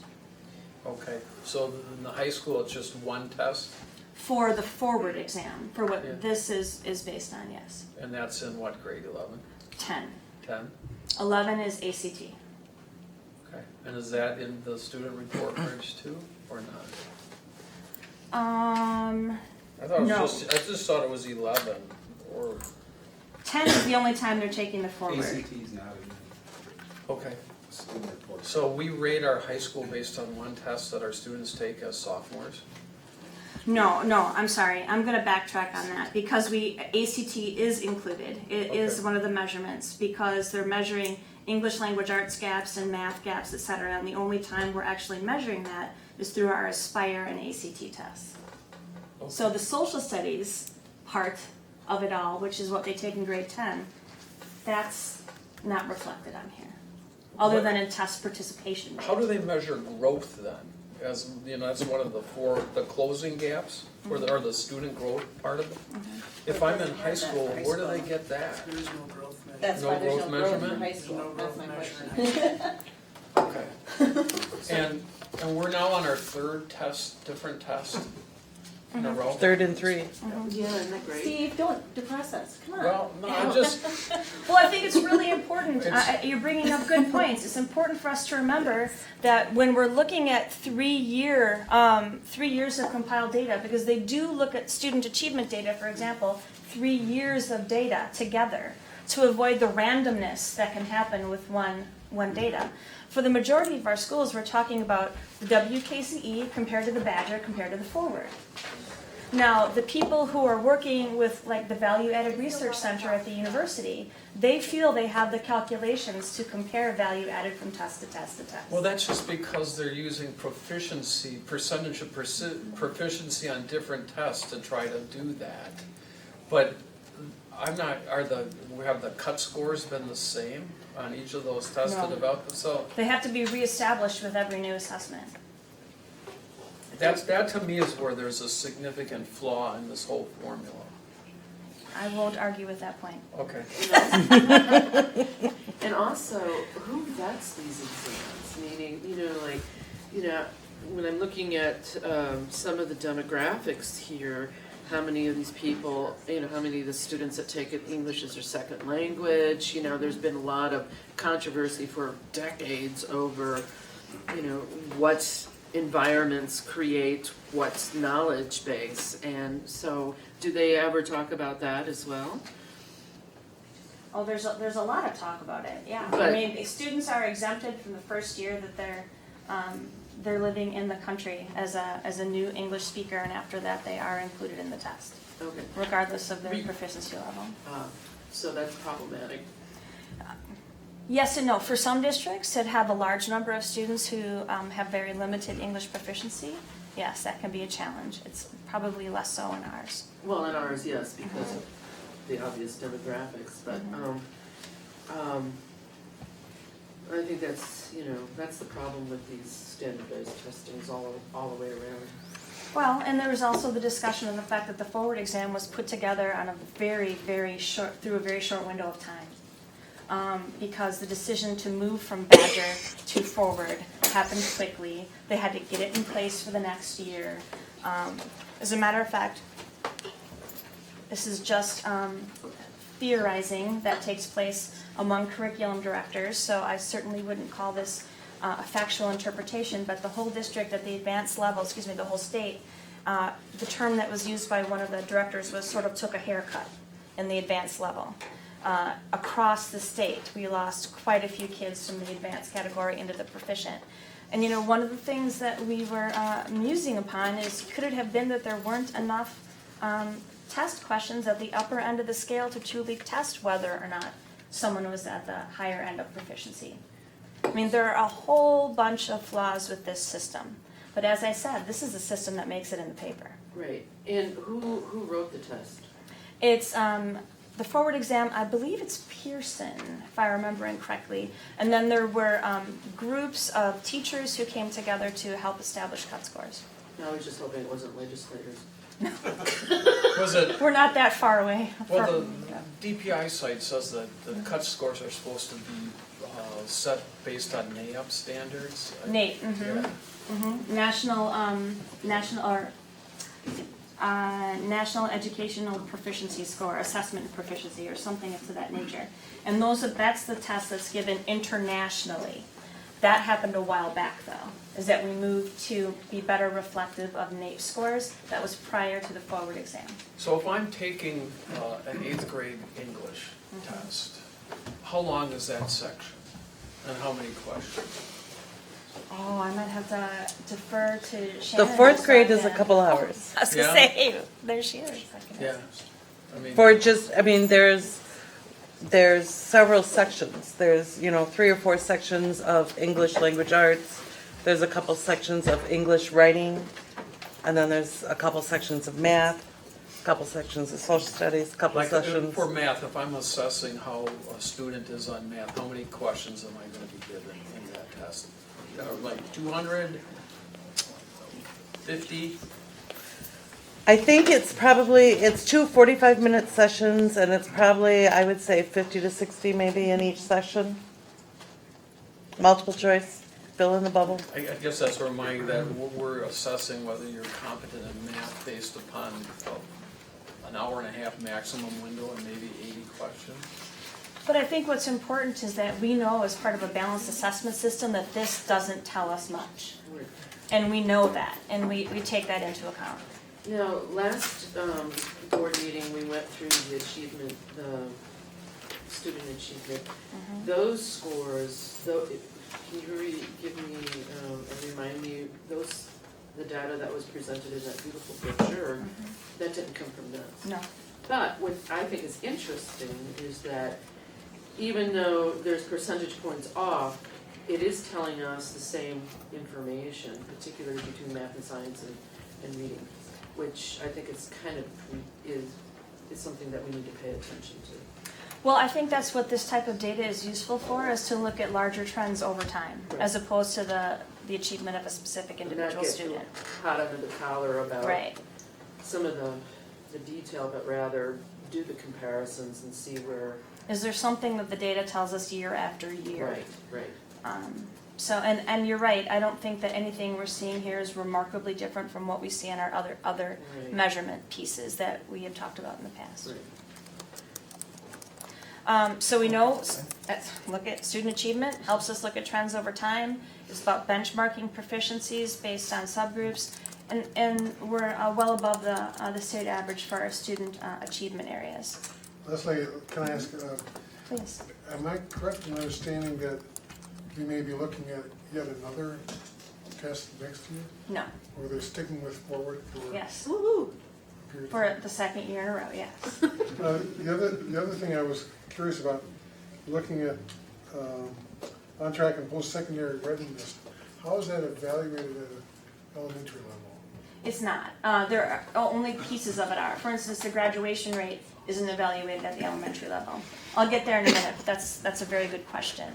Okay, so in the high school, it's just one test? For the forward exam, for what this is based on, yes. And that's in what grade, 11? 10. 10? 11 is ACT. Okay, and is that in the student report cards too, or not? I thought it was No. I just thought it was 11, or, 10 is the only time they're taking the forward. ACT is not in okay. the student report. So we rate our high school based on one test that our students take as sophomores? No, I'm sorry, I'm gonna backtrack on that, because ACT is included. It is one of the measurements, because they're measuring English language arts gaps and math gaps, et cetera, and the only time we're actually measuring that is through our Aspire and ACT tests. Okay. So the social studies part of it all, which is what they take in grade 10, that's not reflected on here, other than in test participation rate. How do they measure growth then? As, you know, that's one of the 4, the closing gaps, or the student growth part of it? If I'm in high school, where do they get that? There's no growth measure. That's No why there's growth no growth measurement? in high school, No that's growth my question. Okay. And we're now on our 3rd test, different test in a row? 3rd and 3. Yeah, isn't that great? Steve, don't depress us, come on. Well, no, I'm just, Well, I think it's really important, you're bringing up good points. It's important for us to remember that when we're looking at 3 years of compiled data, because they do look at student achievement data, for example, 3 years of data together to avoid the randomness that can happen with one data. For the majority of our schools, we're talking about the WKCE compared to the Badger compared to the Forward. Now, the people who are working with like the Value Added Research Center at the university, they feel they have the calculations to compare value added from test to test to test. well, that's just because they're using proficiency, percentage of proficiency on different tests to try to do that. But I'm not, have the cut scores been the same on each of those tests No. to develop them? So They have to be reestablished with every new assessment. that to me is where there's a significant flaw in this whole formula. I won't argue with that point. Okay. And also, who vets these exams? Meaning, when I'm looking at some of the demographics here, how many of these people, how many of the students that take it English as their second language, there's been a lot of controversy for decades over, what environments create what's knowledge base, and so do they ever talk about that as well? Oh, there's a lot of talk about it, yeah. I But- mean, students are exempted from the first year that they're living in the country as a new English speaker, and after that they are included in the test, Okay, regardless of their proficiency level. so that's problematic. Yes and no. For some districts that have a large number of students who have very limited English proficiency, yes, that can be a challenge. It's probably less so in ours. Well, in ours, yes, because of the obvious demographics, but, I think that's the problem with these standardized testings all the way around. Well, and there was also the discussion of the fact that the forward exam was put together on a very, very short window of time. Because the decision to move from Badger to forward happened quickly. They had to get it in place for the next year. As a matter of fact, this is just theorizing that takes place among curriculum directors, so I certainly wouldn't call this a factual interpretation, but the whole district at the advanced level, the whole state, the term that was used by one of the directors was sort of took a haircut in the advanced level. across the state. We lost quite a few kids from the advanced category into the proficient. And one of the things that we were musing upon is, could it have been that there weren't enough test questions at the upper end of the scale to truly test whether or not someone was at the higher end of proficiency? I mean, there are a whole bunch of flaws with this system. But as I said, this is a system that makes it in the paper. Right, and who wrote the test? It's the forward exam, I believe it's Pearson, if I'm remembering correctly. And then there were groups of teachers who came together to help establish cut scores. No, I was just hoping it wasn't legislators. Was it, We're not that far away. well, the DPI site says that the cut scores are supposed to be set based on NAEP standards. NAEP, Yeah. National Educational Proficiency Score, Assessment Proficiency, or something to that nature. And that's the test that's given internationally. That happened a while back, though, is that we moved to be better reflective of NAEP scores. That was prior to the forward exam. So if I'm taking an 8th grade English test, how long is that section? And how many questions? Oh, I might have to defer to The Shannon. 4th grade is a that. couple hours. I was gonna Yeah. say, hey, there she is. Yeah. I mean, For just, I mean, there's several sections. There's, 3 or 4 sections of English language arts. There's a couple sections of English writing. And then there's a couple sections of math, a couple sections of social studies, a couple like sections. for math, if I'm assessing how a student is on math, how many questions am I gonna be given in that test? Like 200, 50? I think it's 2 45-minute sessions, and it's probably, I would say, 50 to 60 maybe in each session. Multiple choice, fill in the bubble. I guess that's reminding that we're assessing whether you're competent in math based upon an hour and a half maximum window and maybe 80 questions. But I think what's important is that we know as part of a balanced assessment system that this doesn't tell us much. And we know that, and we take that into account. Now, last board meeting, we went through the achievement, student achievement. Those scores, can you give me and remind me, the data that was presented in that beautiful brochure, that didn't come from this. No. But what I think is interesting is that even though there's percentage points off, it is telling us the same information, particularly between math and science and reading, which I think is kind of, is something that we need to pay attention to. Well, I think that's what this type of data is useful for, is to look at larger trends over time, as opposed to the achievement of a specific individual student. Not get hot under the collar about Right. some of the detail, but rather do the comparisons and see where. Is there something that the data tells us year after year? Right. So, and you're right, I don't think that anything we're seeing here is remarkably different from what we see in our other measurement pieces that we had talked about in the past. So we know, look at student achievement, helps us look at trends over time. It's about benchmarking proficiencies based on subgroups, and we're well above the state average for our student achievement areas. Leslie, can I ask, Please. am I correct in understanding that we may be looking at yet another test next year? No. Or they're sticking with forward for? Yes. Woo-hoo. For the second year in a row, yes. The other thing I was curious about, looking at on-track and post-secondary readiness, how is that evaluated at an elementary level? It's not. There are only pieces of it are. For instance, the graduation rate isn't evaluated at the elementary level. I'll get there in a minute, but that's a very good question.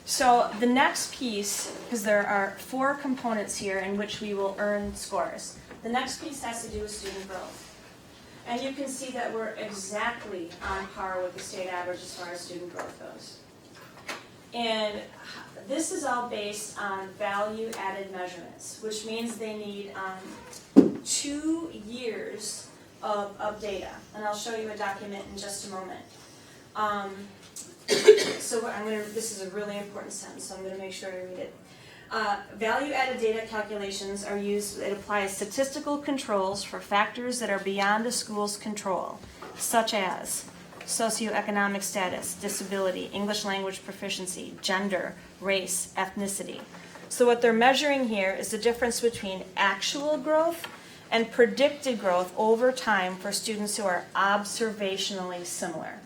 So the next piece, because there are 4 components here in which we will earn scores. The next piece has to do with student growth. And you can see that we're exactly on par with the state average as far as student growth goes. And this is all based on value-added measurements, which means they need 2 years of data. And I'll show you a document in just a moment. So this is a really important sentence, so I'm going to make sure I read it. Value-added data calculations are used, it applies statistical controls for factors that are beyond a school's control, such as socioeconomic status, disability, English language proficiency, gender, race, ethnicity. So what they're measuring here is the difference between actual growth and predicted growth over time for students who are observationally similar.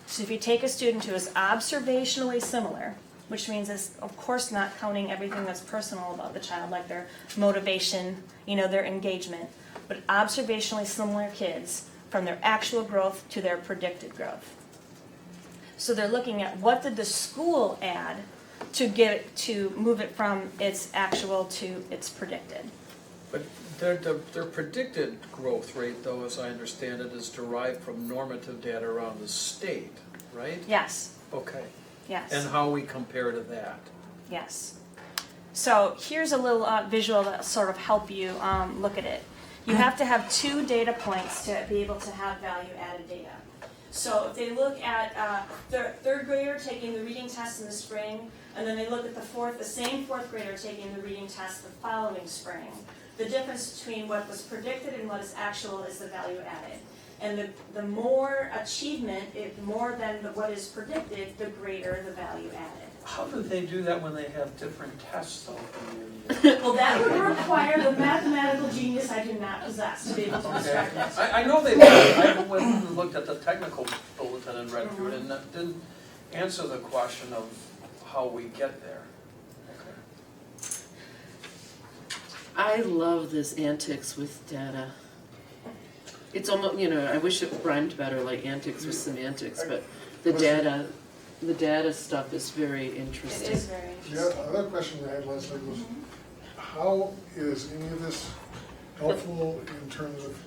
So if you take a student who is observationally similar, which means it's of course not counting everything that's personal about the child, like their motivation, their engagement, but observationally similar kids from their actual growth to their predicted growth. So they're looking at what did the school add to move it from its actual to its predicted. But their predicted growth rate, though, as I understand it, is derived from normative data around the state, right? Yes. Okay. Yes. And how we compare to that. Yes. So here's a little visual that will sort of help you look at it. You have to have 2 data points to be able to have value-added data. So if they look at third grader taking the reading test in the spring, and then they look at the same fourth grader taking the reading test the following spring, the difference between what was predicted and what is actual is the value added. And the more achievement, more than what is predicted, the greater the value added. How do they do that when they have different tests though? Well, that would require the mathematical genius I do not possess to be able to describe that. I know they did. I went and looked at the technical bulletin and read through it, and that didn't answer the question of how we get there. I love this antics with data. It's almost, I wish it rhymed better, like antics with semantics, but the data stuff is very interesting. It is very interesting. The other question I had, Leslie, was how is any of this helpful in terms of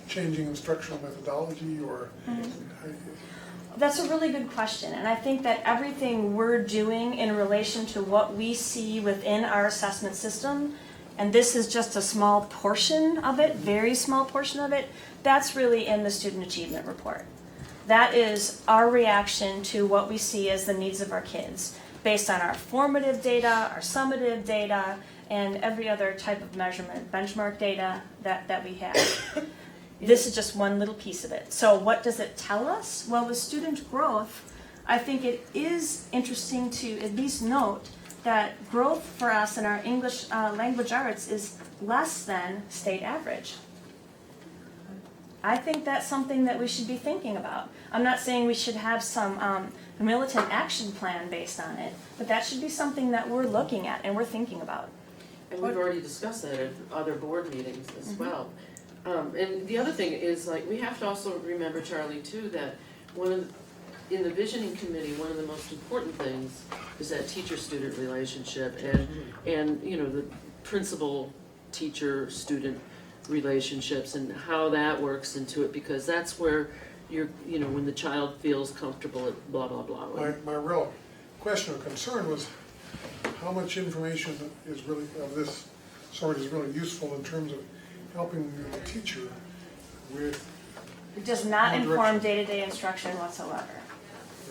changing instructional methodology or? That's a really good question, and I think that everything we're doing in relation to what we see within our assessment system, and this is just a small portion of it, very small portion of it, that's really in the student achievement report. That is our reaction to what we see as the needs of our kids, based on our formative data, our summative data, and every other type of measurement, benchmark data that we have. This is just one little piece of it. So what does it tell us? Well, with student growth, I think it is interesting to at least note that growth for us in our English language arts is less than state average. I think that's something that we should be thinking about. I'm not saying we should have some militant action plan based on it, but that should be something that we're looking at and we're thinking about. And we've already discussed that at other board meetings as well. And the other thing is, like, we have to also remember, Charlie, too, that in the visioning committee, one of the most important things is that teacher-student relationship and the principal-teacher-student relationships and how that works into it, because that's where when the child feels comfortable at blah, blah, blah. My real question or concern was how much information is really, of this sort is really useful in terms of helping the teacher with. It does not inform day-to-day instruction whatsoever.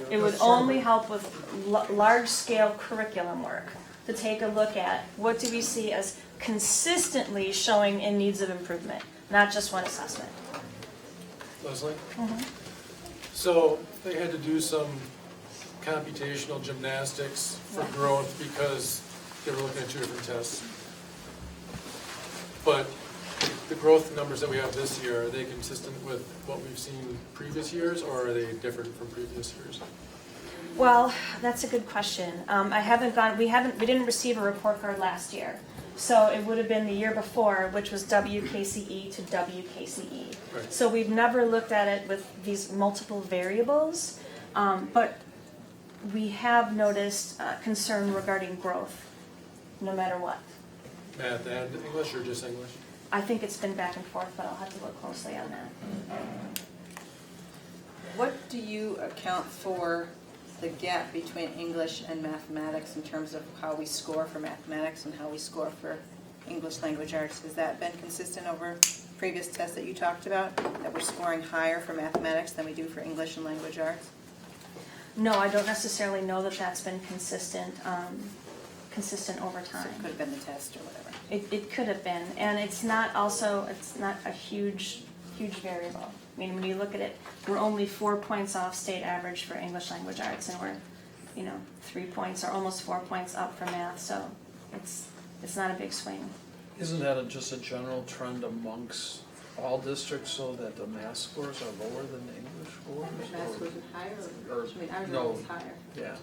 It would only help with large-scale curriculum work, to take a look at what do we see as consistently showing in needs of improvement, not just one assessment. Leslie? So they had to do some computational gymnastics for growth because they were looking at 2 different tests. But the growth numbers that we have this year, are they consistent with what we've seen previous years, or are they different from previous years? Well, that's a good question. We didn't receive a report card last year. So it would have been the year before, which was WKCE to WKCE. Right. So we've never looked at it with these multiple variables, but we have noticed concern regarding growth, no matter what. Math and English, or just English? I think it's been back and forth, but I'll have to look closely on that. What do you account for the gap between English and mathematics in terms of how we score for mathematics and how we score for English language arts? Has that been consistent over previous tests that you talked about, that we're scoring higher for mathematics than we do for English and language arts? No, I don't necessarily know that that's been consistent over time. So it could have been the test or whatever. It could have been, and it's not a huge huge variable. I mean, when you look at it, we're only 4 points off state average for English language arts, and we're, 3 points or almost 4 points up for math, so it's not a big swing. Isn't that just a general trend amongst all districts, so that the math scores are lower than the English scores? Math scores are higher, or- I mean, ours are no. always higher. Yeah.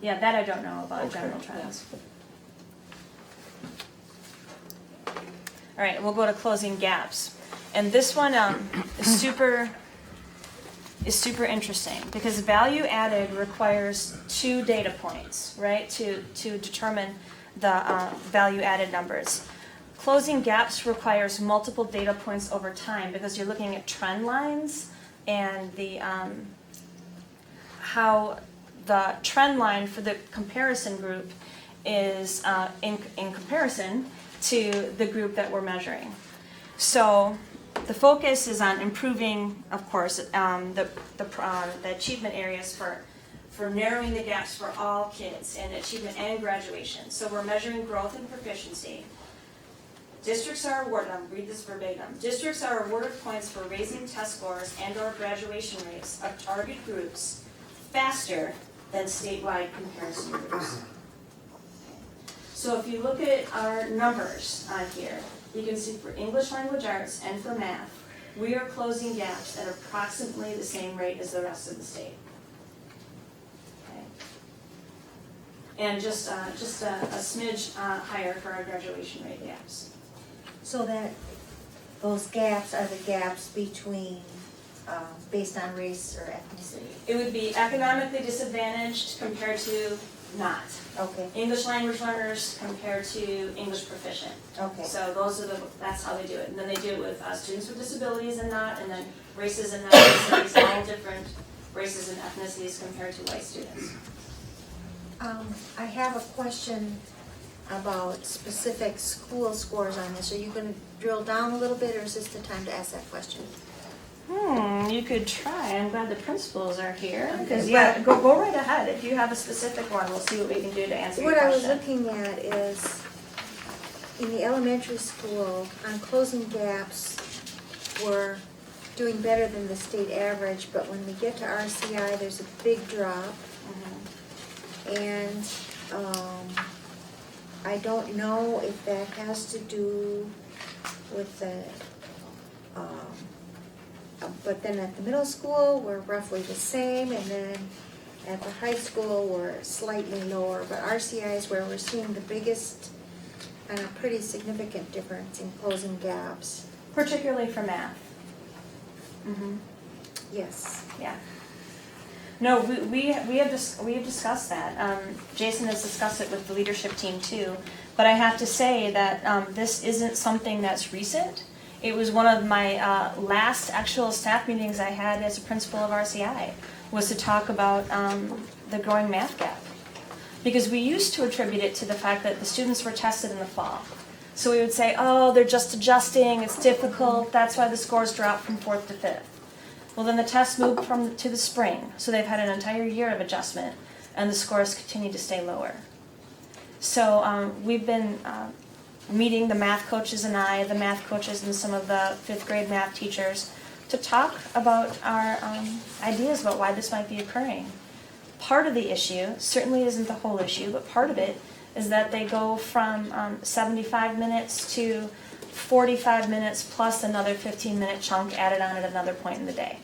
Yeah, that I don't know about, Okay. general trends. All right, we'll go to closing gaps. And this one is super interesting because value added requires 2 data points, right, to determine the value added numbers. Closing gaps requires multiple data points over time because you're looking at trend lines and the how the trend line for the comparison group is in comparison to the group that we're measuring. So the focus is on improving, of course, the achievement areas for narrowing the gaps for all kids in achievement and graduation. So we're measuring growth and proficiency. Districts are awarded, I'll read this verbatim, districts are awarded points for raising test scores and/or graduation rates of target groups faster than statewide comparison groups. So if you look at our numbers on here, you can see for English language arts and for math, we are closing gaps at approximately the same rate as the rest of the state. Okay. And just a smidge higher for our graduation rate gaps. So that those gaps are the gaps between, based on race or ethnicity? It would be economically disadvantaged compared to not. Okay. English language learners compared to English proficient. Okay. So that's how they do it. And then they do it with students with disabilities and not, and then races and ethnicities, all different races and ethnicities compared to white students. I have a question about specific school scores on this. Are you gonna drill down a little bit, or is this the time to ask that question? You could try. I'm glad the principals are here. Okay. Because go right ahead. If you have a specific one, we'll see what we can do to answer your What I was question. looking at is, in the elementary school, on closing gaps, we're doing better than the state average, but when we get to RCI, there's a big drop. And, I don't know if that has to do with the, but then at the middle school, we're roughly the same, and then at the high school, we're slightly lower, but RCI is where we're seeing the biggest and a pretty significant difference in closing gaps. Particularly for math. Yes. Yeah. No, we have discussed that. Jason has discussed it with the leadership team too. But I have to say that this isn't something that's recent. It was one of my last actual staff meetings I had as a principal of RCI, was to talk about the growing math gap. Because we used to attribute it to the fact that the students were tested in the fall. So we would say, oh, they're just adjusting, it's difficult, that's why the scores dropped from 4th to 5th. Well, then the tests moved to the spring, so they've had an entire year of adjustment, and the scores continue to stay lower. So we've been meeting, the math coaches and I, the math coaches and some of the 5th grade math teachers, to talk about our ideas about why this might be occurring. Part of the issue, certainly isn't the whole issue, but part of it is that they go from 75 minutes to 45 minutes plus another 15-minute chunk added on at another point in the day.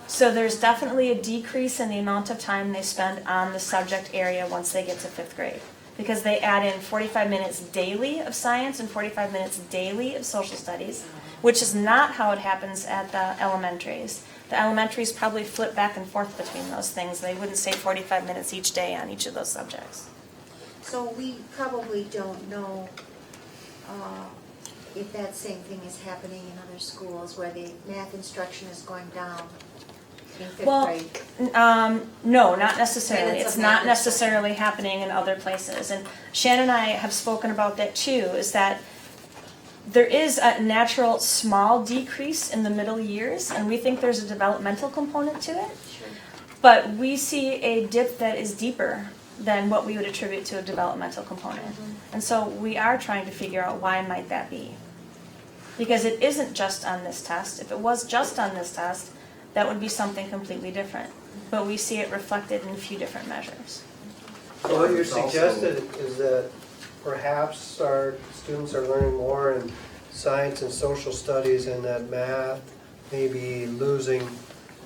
So there's definitely a decrease in the amount of time they spend on the subject area once they get to 5th grade. Because they add in 45 minutes daily of science and 45 minutes daily of social studies, which is not how it happens at the elementaries. The elementaries probably flip back and forth between those things. They wouldn't say 45 minutes each day on each of those subjects. So we probably don't know if that same thing is happening in other schools where the math instruction is going down in 5th grade. No, not necessarily. Minutes It's of not math necessarily happening in other places. And Shannon and I have spoken about that too, is that there is a natural small decrease in the middle years, and we think there's a developmental component to it. Sure. But we see a dip that is deeper than what we would attribute to a developmental component. And so we are trying to figure out why might that be. Because it isn't just on this test. If it was just on this test, that would be something completely different. But we see it reflected in a few different measures. So what you're It's also- suggesting is that perhaps our students are learning more in science and social studies, and that math may be losing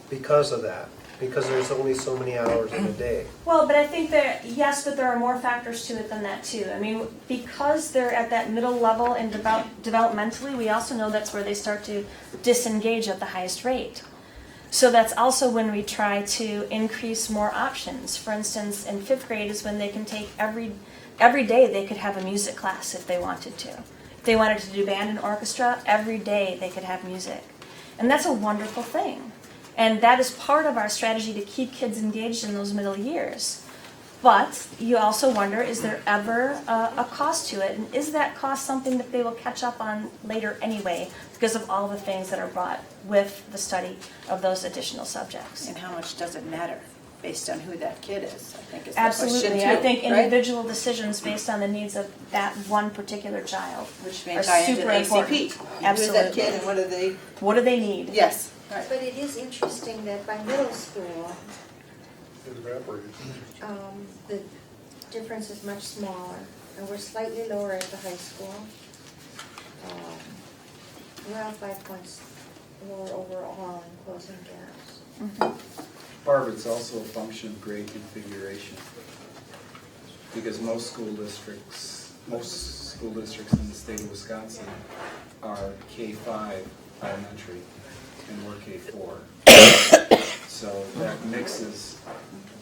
because of that, because there's only so many hours in a day. Well, but I think that, yes, but there are more factors to it than that too. I mean, because they're at that middle level and developmentally, we also know that's where they start to disengage at the highest rate. So that's also when we try to increase more options. For instance, in 5th grade is when they can take every day they could have a music class if they wanted to. If they wanted to do band and orchestra, every day they could have music. And that's a wonderful thing. And that is part of our strategy to keep kids engaged in those middle years. But you also wonder, is there ever a cost to it? And is that cost something that they will catch up on later anyway because of all the things that are brought with the study of those additional subjects? And how much does it matter based on who that kid is, I think is the question too, Absolutely. I think right? individual decisions based on the needs of that one particular child Which may are tie into super the important. ACP. Absolutely. Who is that kid and What do they need? yes, right. But it is interesting that by middle school, It evaporated. the difference is much smaller, and we're slightly lower at the high school. Around 5 points lower overall in closing gaps. Barb, it's also a function of grade configuration. Because most school districts in the state of Wisconsin are K-5 elementary, and we're K-4. So that mixes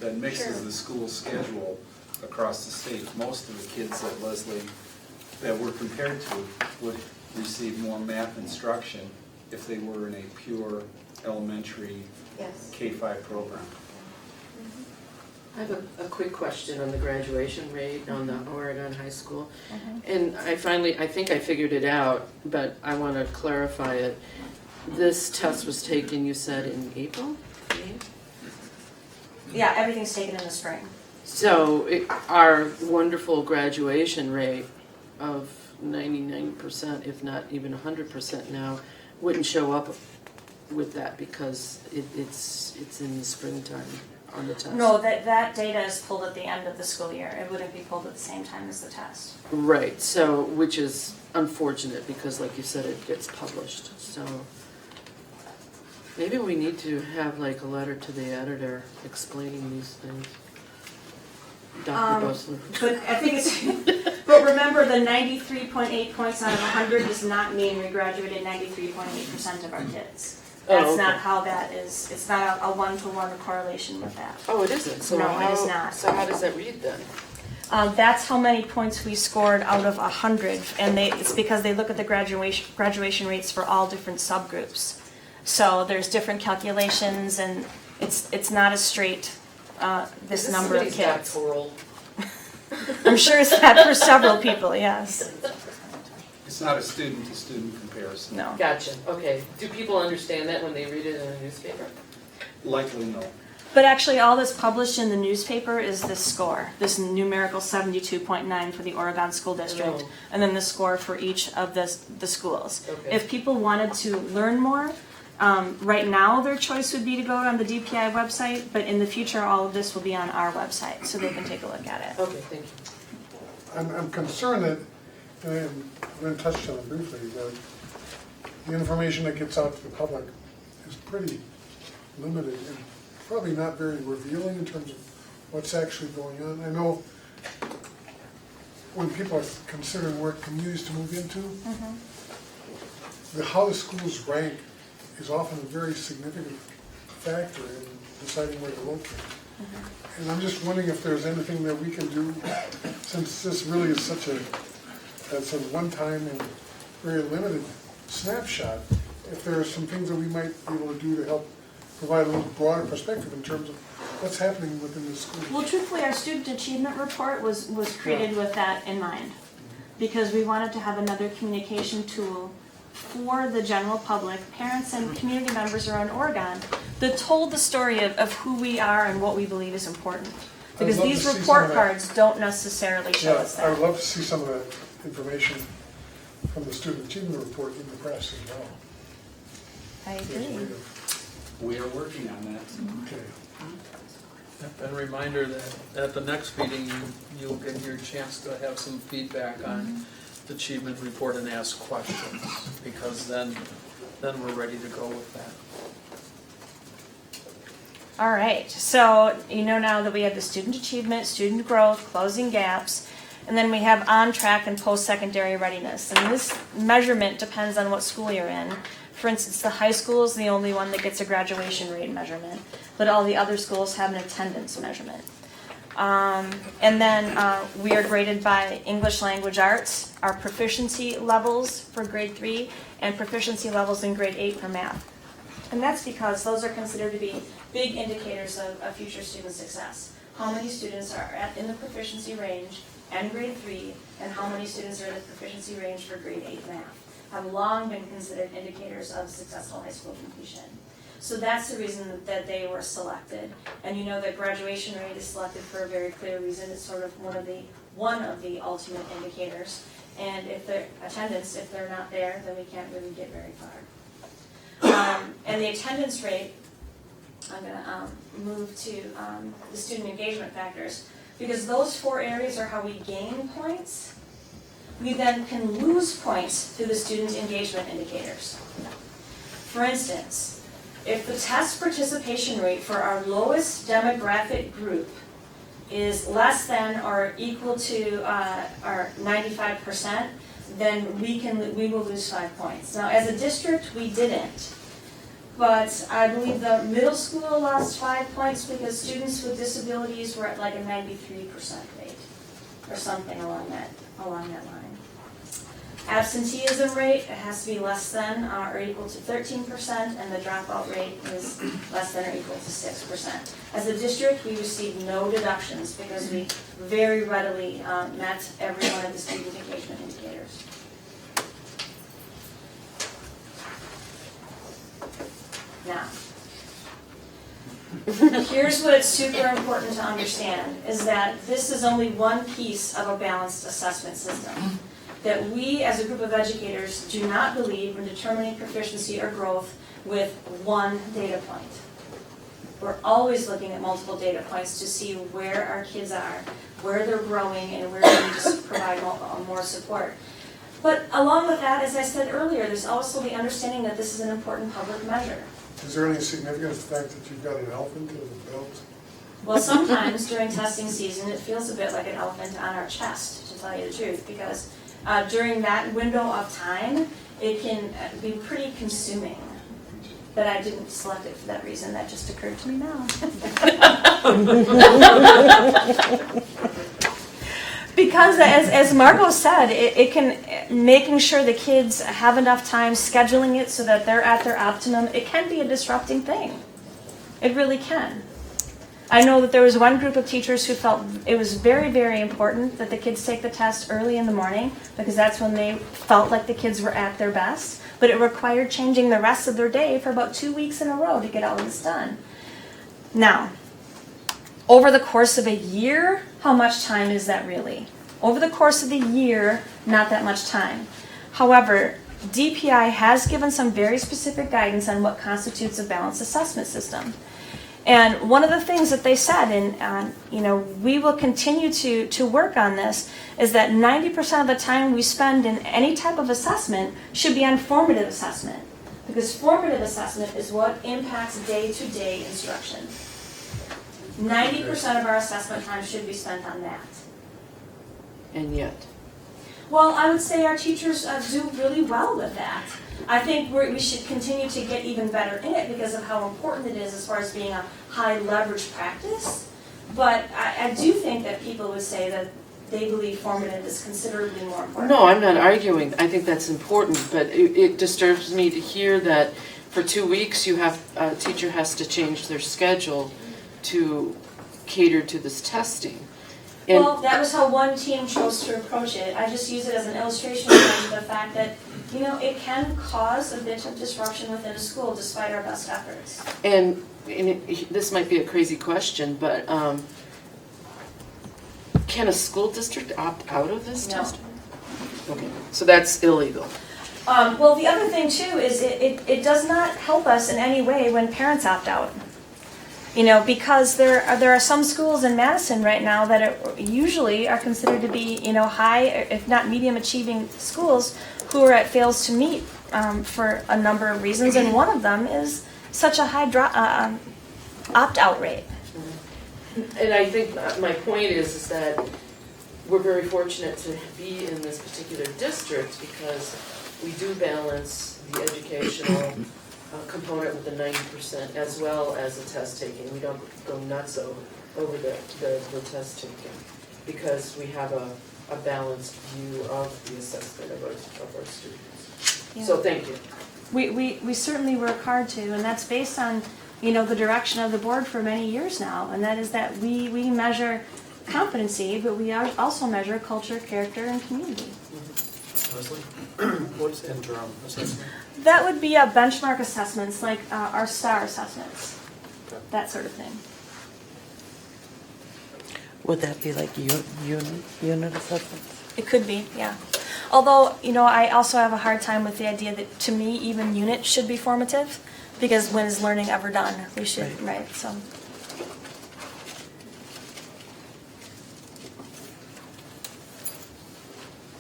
the school schedule across the state. Most of the kids that we're compared to would receive more math instruction if they were in a pure elementary Yes. K-5 program. I have a quick question on the graduation rate on the Oregon High School. And I think I figured it out, but I want to clarify it. This test was taken, you said, in April? May? Yeah, everything's taken in the spring. So our wonderful graduation rate of 99%, if not even 100% now, wouldn't show up with that because it's in the springtime on the test. No, that data is pulled at the end of the school year. It wouldn't be pulled at the same time as the test. Right, so, which is unfortunate because like you said, it gets published, so. Maybe we need to have like a letter to the editor explaining these things. Dr. Busler. But I think it's, but remember the 93.8 points out of 100 does not mean we graduated 93.8% of our kids. That's okay. not how that is. It's not a one-to-one correlation with that. Oh, it isn't? So No, how, it is not. So how does that read then? That's how many points we scored out of 100, and it's because they look at the graduation rates for all different subgroups. So there's different calculations, and it's not as straight, this number of kids. Doctoral? I'm sure it's that for several people, yes. It's not a student-to-student comparison. No. Gotcha, okay. Do people understand that when they read it in a newspaper? Likely no. But actually, all that's published in the newspaper is this score, this numerical 72.9 for the Oregon School District, Oh. and then the score for each of the schools. Okay. If people wanted to learn more, right now their choice would be to go on the DPI website, but in the future, all of this will be on our website, so they can take a look at it. Okay, thank you. I'm concerned that, and Lynn touched on it briefly, that the information that gets out to the public is pretty limited and probably not very revealing in terms of what's actually going on. I know when people are considering where communities to move into, how the schools rank is often a very significant factor in deciding where to locate. And I'm just wondering if there's anything that we can do, since this really is such that's a one-time and very limited snapshot, if there are some things that we might be able to do to help provide a little broader perspective in terms of what's happening within the school. Well, truthfully, our student achievement report was created with that in mind, because we wanted to have another communication tool for the general public, parents and community members around Oregon, that told the story of who we are and what we believe is important. Because love to these see some report of that. cards don't necessarily show us I that. would love to see some of that information. from the student achievement report in the press as well. I As a way agree. of- We are working on that. Okay. And a reminder that at the next meeting, you'll get your chance to have some feedback on the achievement report and ask questions, because then we're ready to go with that. All right, so you know now that we have the student achievement, student growth, closing gaps, and then we have on-track and post-secondary readiness. And this measurement depends on what school you're in. For instance, the high school is the only one that gets a graduation rate measurement, but all the other schools have an attendance measurement. And then we are graded by English language arts, our proficiency levels for grade 3, and proficiency levels in grade 8 for math. And that's because those are considered to be big indicators of future student success. How many students are in the proficiency range and grade 3, and how many students are in the proficiency range for grade 8 math have long been considered indicators of successful high school completion. So that's the reason that they were selected. And you know that graduation rate is selected for a very clear reason. It's sort of one of the ultimate indicators. And if their attendance, if they're not there, then we can't really get very far. And the attendance rate, I'm going to move to the student engagement factors, because those 4 areas are how we gain points. We then can lose points through the student engagement indicators. For instance, if the test participation rate for our lowest demographic group is less than or equal to our 95%, then we will lose 5 points. Now, as a district, we didn't. But I believe the middle school lost 5 points because students with disabilities were at like a 93% rate, or something along that line. Absenteeism rate, it has to be less than or equal to 13%, and the dropout rate is less than or equal to 6%. As a district, we received no deductions because we very readily met every one of the student engagement indicators. Now, here's what it's super important to understand, is that this is only one piece of a balanced assessment system. That we, as a group of educators, do not believe in determining proficiency or growth with one data point. We're always looking at multiple data points to see where our kids are, where they're growing, and where we need to provide more support. But along with that, as I said earlier, there's also the understanding that this is an important public measure. Is there any significance to the fact that you've got an elephant in the belt? Well, sometimes during testing season, it feels a bit like an elephant on our chest, to tell you the truth, because during that window of time, it can be pretty consuming. But I didn't select it for that reason, that just occurred to me now. Because as Margot said, it can, making sure the kids have enough time, scheduling it so that they're at their optimum, it can be a disrupting thing. It really can. I know that there was one group of teachers who felt it was very, very important that the kids take the test early in the morning, because that's when they felt like the kids were at their best, but it required changing the rest of their day for about 2 weeks in a row to get all this done. Now, over the course of a year, how much time is that really? Over the course of the year, not that much time. However, DPI has given some very specific guidance on what constitutes a balanced assessment system. And one of the things that they said, and we will continue to work on this, is that 90% of the time we spend in any type of assessment should be on formative assessment. Because formative assessment is what impacts day-to-day instruction. 90% of our assessment time should be spent on that. And yet? Well, I would say our teachers do really well with that. I think we should continue to get even better in it because of how important it is as far as being a high leverage practice. But I do think that people would say that they believe formative is considerably more important. No, I'm not arguing. I think that's important, but it disturbs me to hear that for 2 weeks a teacher has to change their schedule to cater to this testing. And well, that was how one team chose to approach it. I just use it as an illustration of the fact that it can cause a bit of disruption within a school despite our best efforts. And this might be a crazy question, but can a school district opt out of this testing? So that's illegal. Well, the other thing too is it does not help us in any way when parents opt out. Because there are some schools in Madison right now that usually are considered to be, high, if not medium achieving schools who are at fails to meet for a number of reasons, and one of them is such a high opt-out rate. And I think my point is that we're very fortunate to be in this particular district because we do balance the educational component with the 90% as well as the test taking. We don't go nuts over the test taking because we have a balanced view of the assessment of our students. Yeah. So thank you. We certainly work hard to, and that's based on, the direction of the board for many years now, and that is that we measure competency, but we also measure culture, character, and community. Leslie, what's interim assessment? That would be benchmark assessments, like our STAR assessments, that sort of thing. Would that be like unit assessments? It could be, yeah. Although, I also have a hard time with the idea that, to me, even unit should be formative, because when is learning ever done? We should, right, so.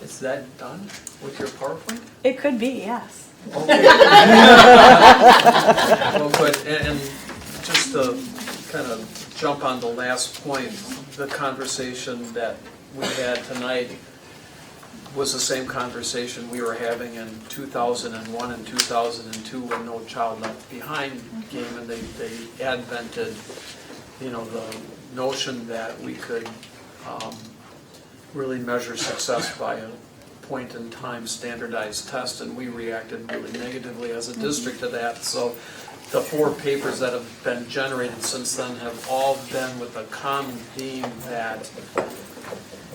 Is that done with your PowerPoint? It could be, yes. Okay. Well, but, and just to kind of jump on the last point, the conversation that we had tonight was the same conversation we were having in 2001 and 2002 when No Child Left Behind came, and they advented, the notion that we could really measure success by a point-in-time standardized test, and we reacted really negatively as a district to that. So the 4 papers that have been generated since then have all been with a common theme that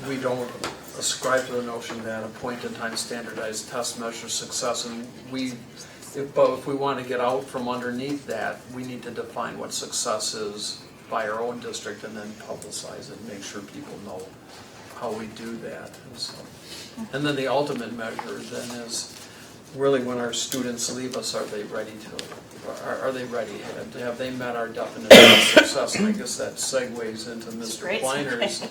we don't ascribe to the notion that a point-in-time standardized test measures success, and if we want to get out from underneath that, we need to define what success is by our own district and then publicize it and make sure people know how we do that. And then the ultimate measure then is really when our students leave us, are they ready? Have they met our definition of success? And I guess that segues into Mr. Kleiner's,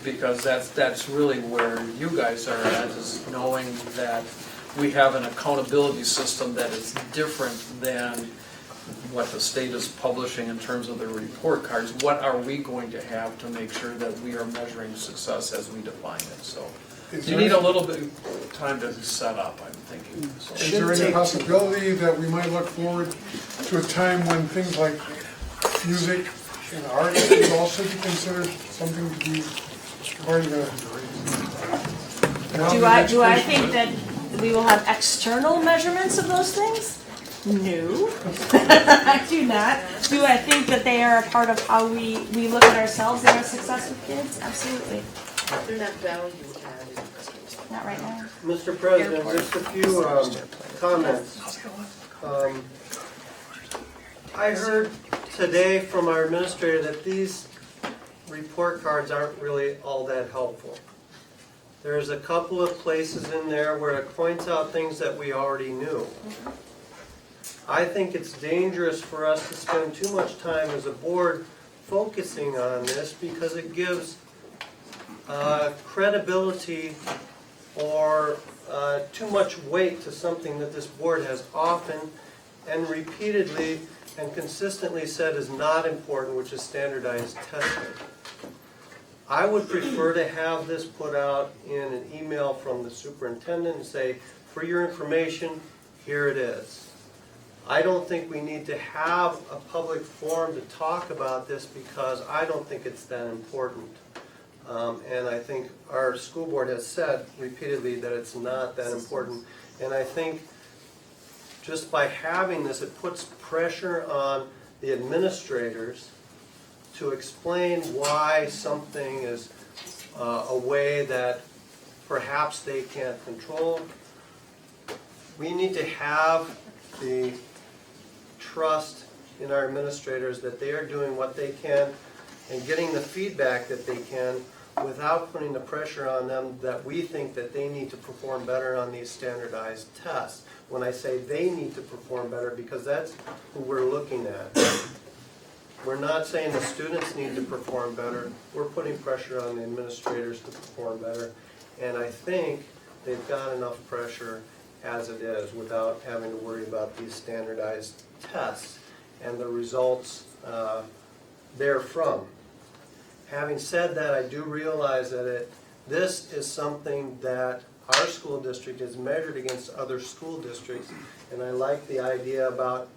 because that's really where you guys are at, is knowing that we have an accountability system that is different than what the state is publishing in terms of their report cards. What are we going to have to make sure that we are measuring success as we define it? So you need a little bit of time to set up, I'm thinking. So. Is there any possibility that we might look forward to a time when things like music and art would also be considered something to be part of the... Do I think that we will have external measurements of those things? No, I do not. Do I think that they are a part of how we look at ourselves and our success with kids? Absolutely. They're not value added. Not right now. Mr. President, just a few comments. I heard today from our administrator that these report cards aren't really all that helpful. There's a couple of places in there where it points out things that we already knew. I think it's dangerous for us to spend too much time as a board focusing on this because it gives credibility or too much weight to something that this board has often and repeatedly and consistently said is not important, which is standardized testing. I would prefer to have this put out in an email from the superintendent and say, for your information, here it is. I don't think we need to have a public forum to talk about this because I don't think it's that important. And I think our school board has said repeatedly that it's not that important. And I think just by having this, it puts pressure on the administrators to explain why something is a way that perhaps they can't control. We need to have the trust in our administrators that they are doing what they can and getting the feedback that they can without putting the pressure on them that we think that they need to perform better on these standardized tests. When I say they need to perform better, because that's who we're looking at. We're not saying the students need to perform better, we're putting pressure on the administrators to perform better. And I think they've got enough pressure as it is without having to worry about these standardized tests and the results therefrom. Having said that, I do realize that this is something that our school district is measured against other school districts, and I like the idea about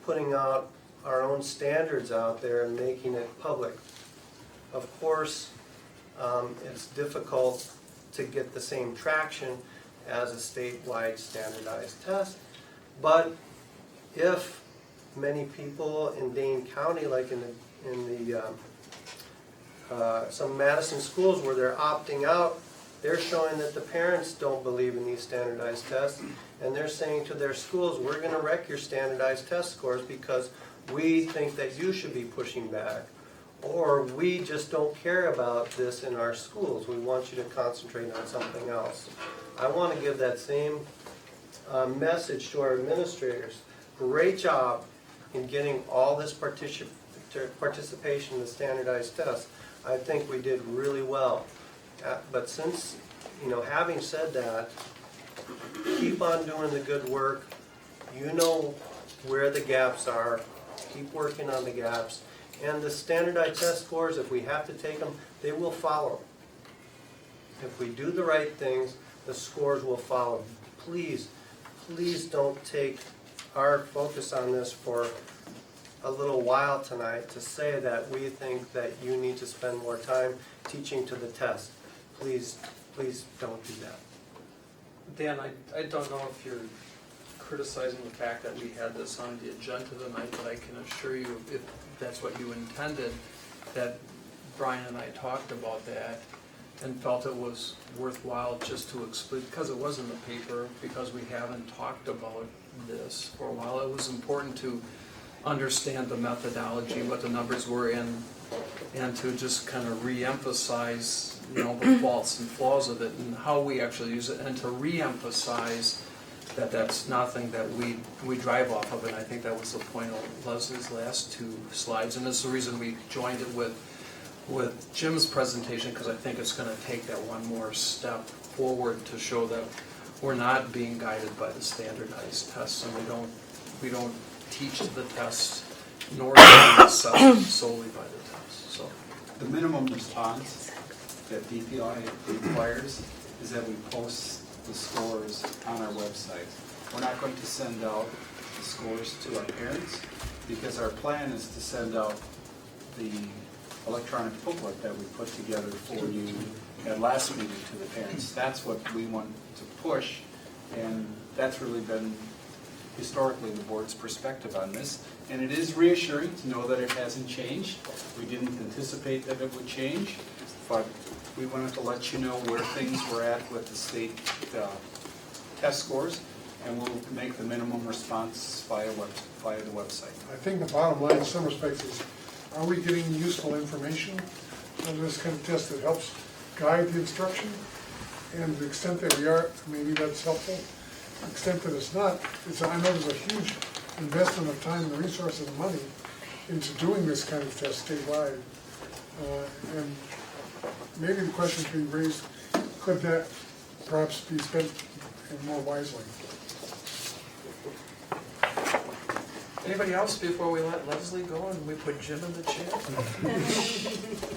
putting out our own standards out there and making it public. Of course, it's difficult to get the same traction as a statewide standardized test, but if many people in Dane County, like in some Madison schools where they're opting out, they're showing that the parents don't believe in these standardized tests, and they're saying to their schools, we're going to wreck your standardized test scores because we think that you should be pushing back, or we just don't care about this in our schools. We want you to concentrate on something else. I want to give that same message to our administrators. Great job in getting all this participation in the standardized tests. I think we did really well. But since, having said that, keep on doing the good work. You know where the gaps are. Keep working on the gaps. And the standardized test scores, if we have to take them, they will follow. If we do the right things, the scores will follow. Please, please don't take our focus on this for a little while tonight to say that we think that you need to spend more time teaching to the test. Please, please don't do that. Dan, I don't know if you're criticizing the fact that we had this on the agenda tonight, but I can assure you, if that's what you intended, that Brian and I talked about that and felt it was worthwhile just to explain, because it was in the paper, because we haven't talked about this for a while. It was important to understand the methodology, what the numbers were in, and to just kind of re-emphasize, the faults and flaws of it and how we actually use it, and to re-emphasize that that's nothing that we drive off of. And I think that was the point of Leslie's last two slides, and that's the reason we joined it with Jim's presentation, because I think it's going to take that one more step forward to show that we're not being guided by the standardized tests, and we don't teach the tests, nor do we assess solely by the tests. So the minimum response that DPI requires is that we post the scores on our website. We're not going to send out the scores to our parents, because our plan is to send out the electronic booklet that we put together for you at last meeting to the parents. That's what we want to push, and that's really been historically the board's perspective on this. And it is reassuring to know that it hasn't changed. We didn't anticipate that it would change, but we wanted to let you know where things were at with the state test scores, and we'll make the minimum response via the website. I think the bottom line in some respects is, are we getting useful information on this kind of test that helps guide the instruction? And to the extent that we are, maybe that's helpful. To the extent that it's not, I know there's a huge investment of time and resources and money into doing this kind of test statewide. And maybe the question being raised, could that perhaps be spent more wisely? anybody else before we let Leslie go and we put Jim in the chair?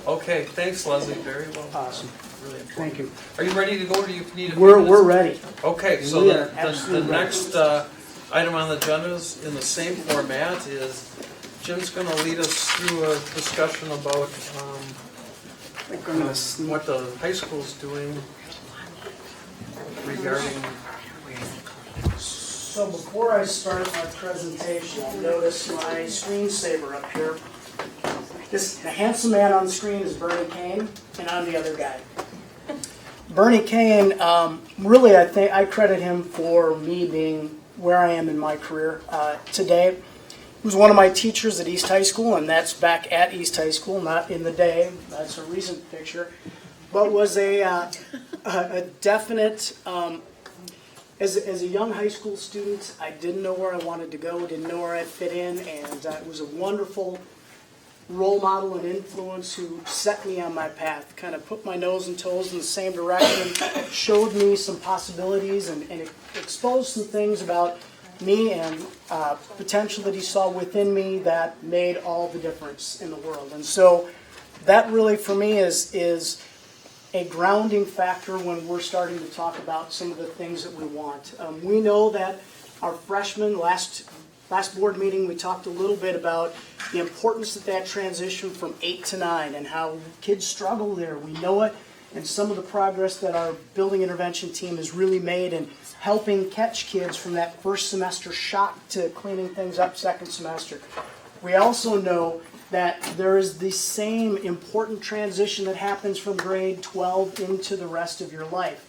Okay, thanks Leslie, very well. Awesome. Really important. Thank you. Are you ready to go, or do you need a few We're minutes? ready. Okay, so We are the absolutely ready. next item on the agenda is in the same format is Jim's gonna lead us through a discussion about what the high school's doing regarding. So before I start my presentation, you'll notice my screensaver up here. The handsome man on the screen is Bernie Kane, and I'm the other guy. Bernie Kane, really I credit him for me being where I am in my career today. He was one of my teachers at East High School, and that's back at East High School, not in the day. That's a recent picture. but was a definite, as a young high school student, I didn't know where I wanted to go, didn't know where I fit in, and it was a wonderful role model and influence who set me on my path, kind of put my nose and toes in the same direction, showed me some possibilities and exposed some things about me and potential that he saw within me that made all the difference in the world. And so that really for me is a grounding factor when we're starting to talk about some of the things that we want. We know that our freshmen, last board meeting, we talked a little bit about the importance of that transition from 8 to 9 and how kids struggle there. We know it, and some of the progress that our building intervention team has really made in helping catch kids from that first semester shock to cleaning things up second semester. We also know that there is the same important transition that happens from grade 12 into the rest of your life.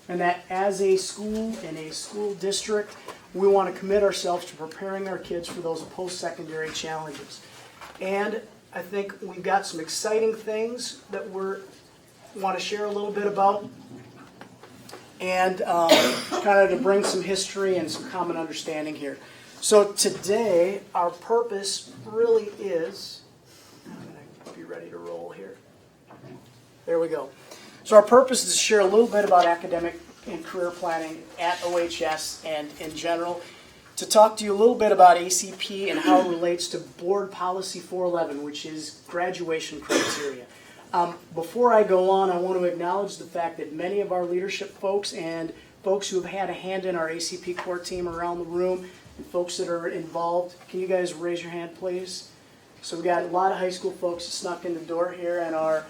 And that as a school and a school district, we want to commit ourselves to preparing our kids for those post-secondary challenges. And I think we've got some exciting things that we want to share a little bit about, and kind of to bring some history and some common understanding here. So today, our purpose really is, I'm going to be ready to roll here. There we go. So our purpose is to share a little bit about academic and career planning at OHS and in general, to talk to you a little bit about ACP and how it relates to Board Policy 411, which is graduation criteria. Before I go on, I want to acknowledge the fact that many of our leadership folks and folks who have had a hand in our ACP core team around the room, and folks that are involved, can you guys raise your hand, please? So we got a lot of high school folks that snuck in the door here and are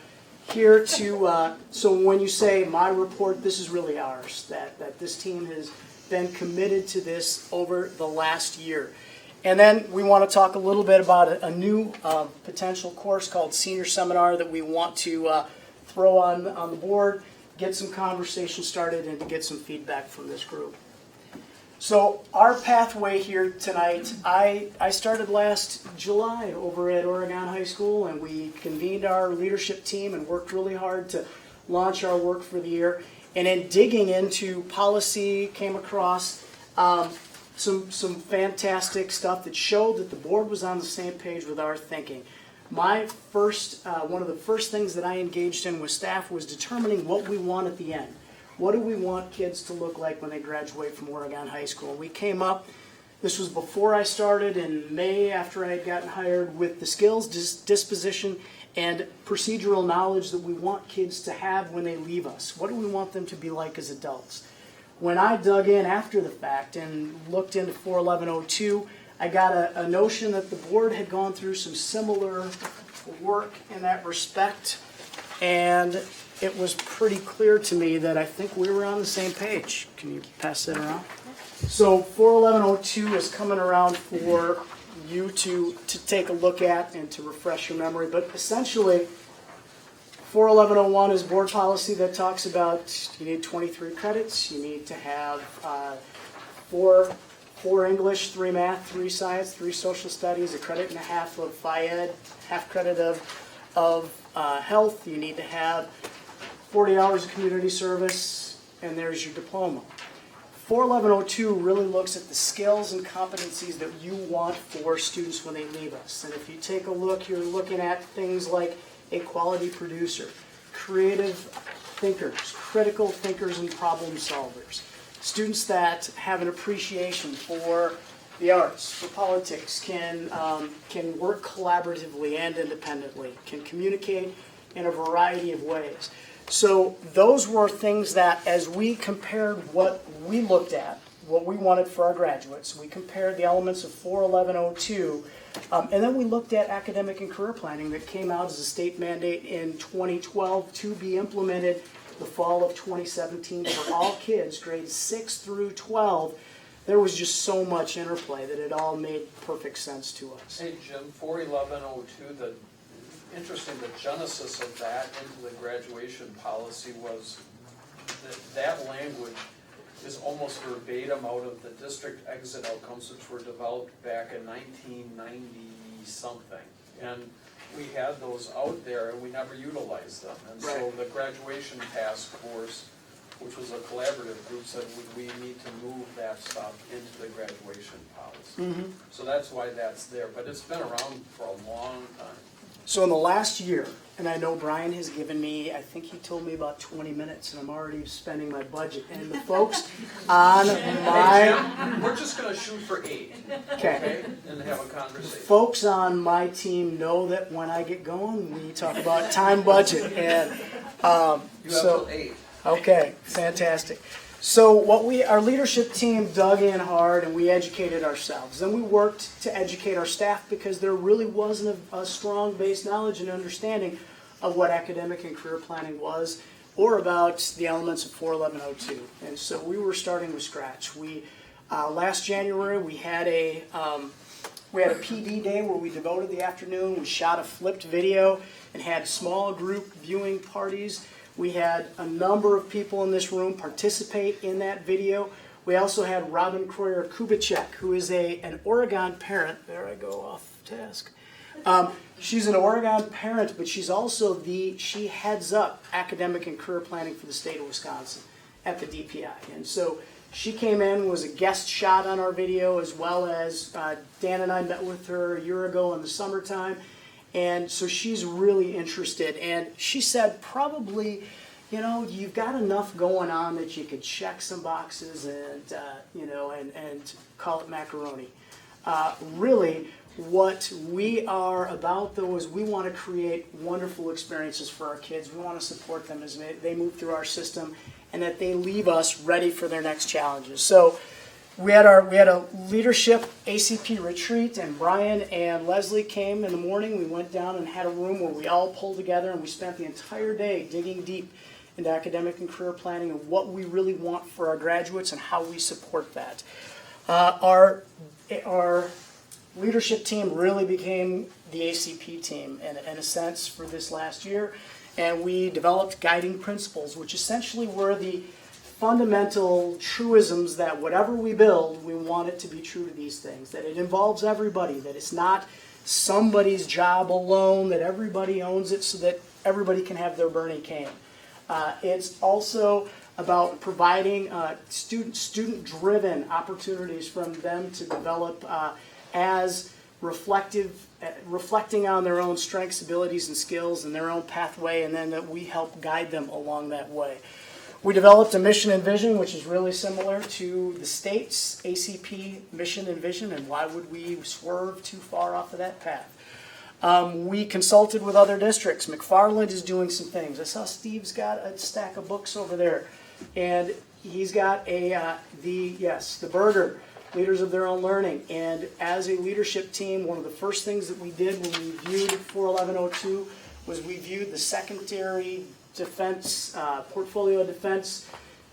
here to, so when you say my report, this is really ours, that this team has been committed to this over the last year. And then we want to talk a little bit about a new potential course called Senior Seminar that we want to throw on the board, get some conversation started, and to get some feedback from this group. So our pathway here tonight, I started last July over at Oregon High School, and we convened our leadership team and worked really hard to launch our work for the year. And in digging into policy, came across some fantastic stuff that showed that the board was on the same page with our thinking. My first, one of the first things that I engaged in with staff was determining what we want at the end. What do we want kids to look like when they graduate from Oregon High School? We came up, this was before I started, in May after I had gotten hired, with the skills, disposition, and procedural knowledge that we want kids to have when they leave us. What do we want them to be like as adults? When I dug in after the fact and looked into 41102, I got a notion that the board had gone through some similar work in that respect, and it was pretty clear to me that I think we were on the same page. Can you pass that around? So 41102 is coming around for you to take a look at and to refresh your memory. But essentially, 41101 is board policy that talks about you need 23 credits. You need to have four English, 3 math, 3 science, 3 social studies, 1.5 credits of Phi-Ed, half credit of health. You need to have 40 hours of community service, and there's your diploma. 41102 really looks at the skills and competencies that you want for students when they leave us. And if you take a look, you're looking at things like a quality producer, creative thinkers, critical thinkers and problem solvers, students that have an appreciation for the arts, for politics, can work collaboratively and independently, can communicate in a variety of ways. So those were things that, as we compared what we looked at, what we wanted for our graduates, we compared the elements of 41102, and then we looked at academic and career planning that came out as a state mandate in 2012 to be implemented the fall of 2017 for all kids, grades 6 through 12. There was just so much interplay that it all made perfect sense to us. Hey Jim, 41102, interesting, the genesis of that into the graduation policy was that language is almost verbatim out of the district exit outcomes, which were developed back in 1990 something. And we had those out there and we never utilized them. And so Right. the graduation task force, which was a collaborative group, said we need to move that stuff into the graduation policy. So that's why that's there, but it's been around for a long time. So in the last year, and I know Brian has given me, I think he told me about 20 minutes, and I'm already spending my budget. And the folks on my, We're just gonna shoot for 8, okay, and have a conversation. folks on my team know that when I get going, we talk about time, budget, and You have so. till 8. Okay, fantastic. So our leadership team dug in hard and we educated ourselves. Then we worked to educate our staff because there really wasn't a strong base knowledge and understanding of what academic and career planning was or about the elements of 41102. And so we were starting with scratch. Last January we had a PD day where we devoted the afternoon. We shot a flipped video and had small group viewing parties. We had a number of people in this room participate in that video. We also had Robin Kroyer-Kubicek, who is an Oregon parent. There I go off task. She's an Oregon parent, but she's also she heads up academic and career planning for the state of Wisconsin at the DPI. And so she came in, was a guest shot on our video, as well as Dan and I met with her a year ago in the summertime. And so she's really interested. And she said probably, you've got enough going on that you could check some boxes and, and call it macaroni. Really, what we are about, though, is we want to create wonderful experiences for our kids. We want to support them as they move through our system and that they leave us ready for their next challenges. So we had a leadership ACP retreat, and Brian and Leslie came in the morning. We went down and had a room where we all pulled together, and we spent the entire day digging deep into academic and career planning and what we really want for our graduates and how we support that. Our leadership team really became the ACP team in a sense for this last year, and we developed guiding principles, which essentially were the fundamental truisms that whatever we build, we want it to be true to these things, that it involves everybody, that it's not somebody's job alone, that everybody owns it so that everybody can have their Bernie cane. It's also about providing student-driven opportunities from them to develop as reflecting on their own strengths, abilities, and skills and their own pathway, and then that we help guide them along that way. We developed a mission and vision, which is really similar to the state's ACP mission and vision, and why would we swerve too far off of that path? We consulted with other districts. McFarland is doing some things. I saw Steve's got a stack of books over there, and he's got the Burger, Leaders of Their Own Learning. And as a leadership team, one of the first things that we did when we viewed 41102 was we viewed the secondary defense, portfolio defense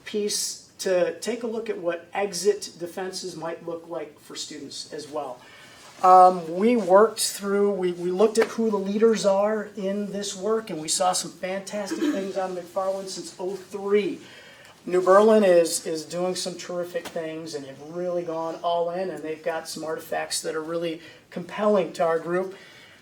piece to take a look at what exit defenses might look like for students as well. We worked through, we looked at who the leaders are in this work, and we saw some fantastic things out of McFarland since '03. New Berlin is doing some terrific things and have really gone all in, and they've got some artifacts that are really compelling to our group.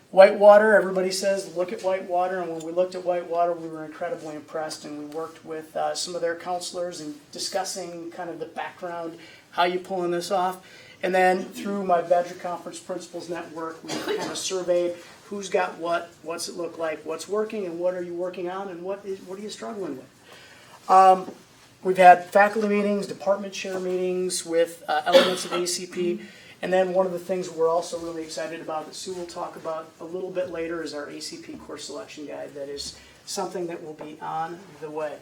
Whitewater, everybody says, look at Whitewater, and when we looked at Whitewater, we were incredibly impressed, and we worked with some of their counselors in discussing kind of the background, how you pulling this off. And then through my Badger Conference Principals Network, we kind of surveyed who's got what's it look like, what's working, and what are you working on, and what are you struggling with. We've had faculty meetings, department chair meetings with elements of ACP. And then one of the things we're also really excited about that Sue will talk about a little bit later is our ACP course selection guide. That is something that will be on the way.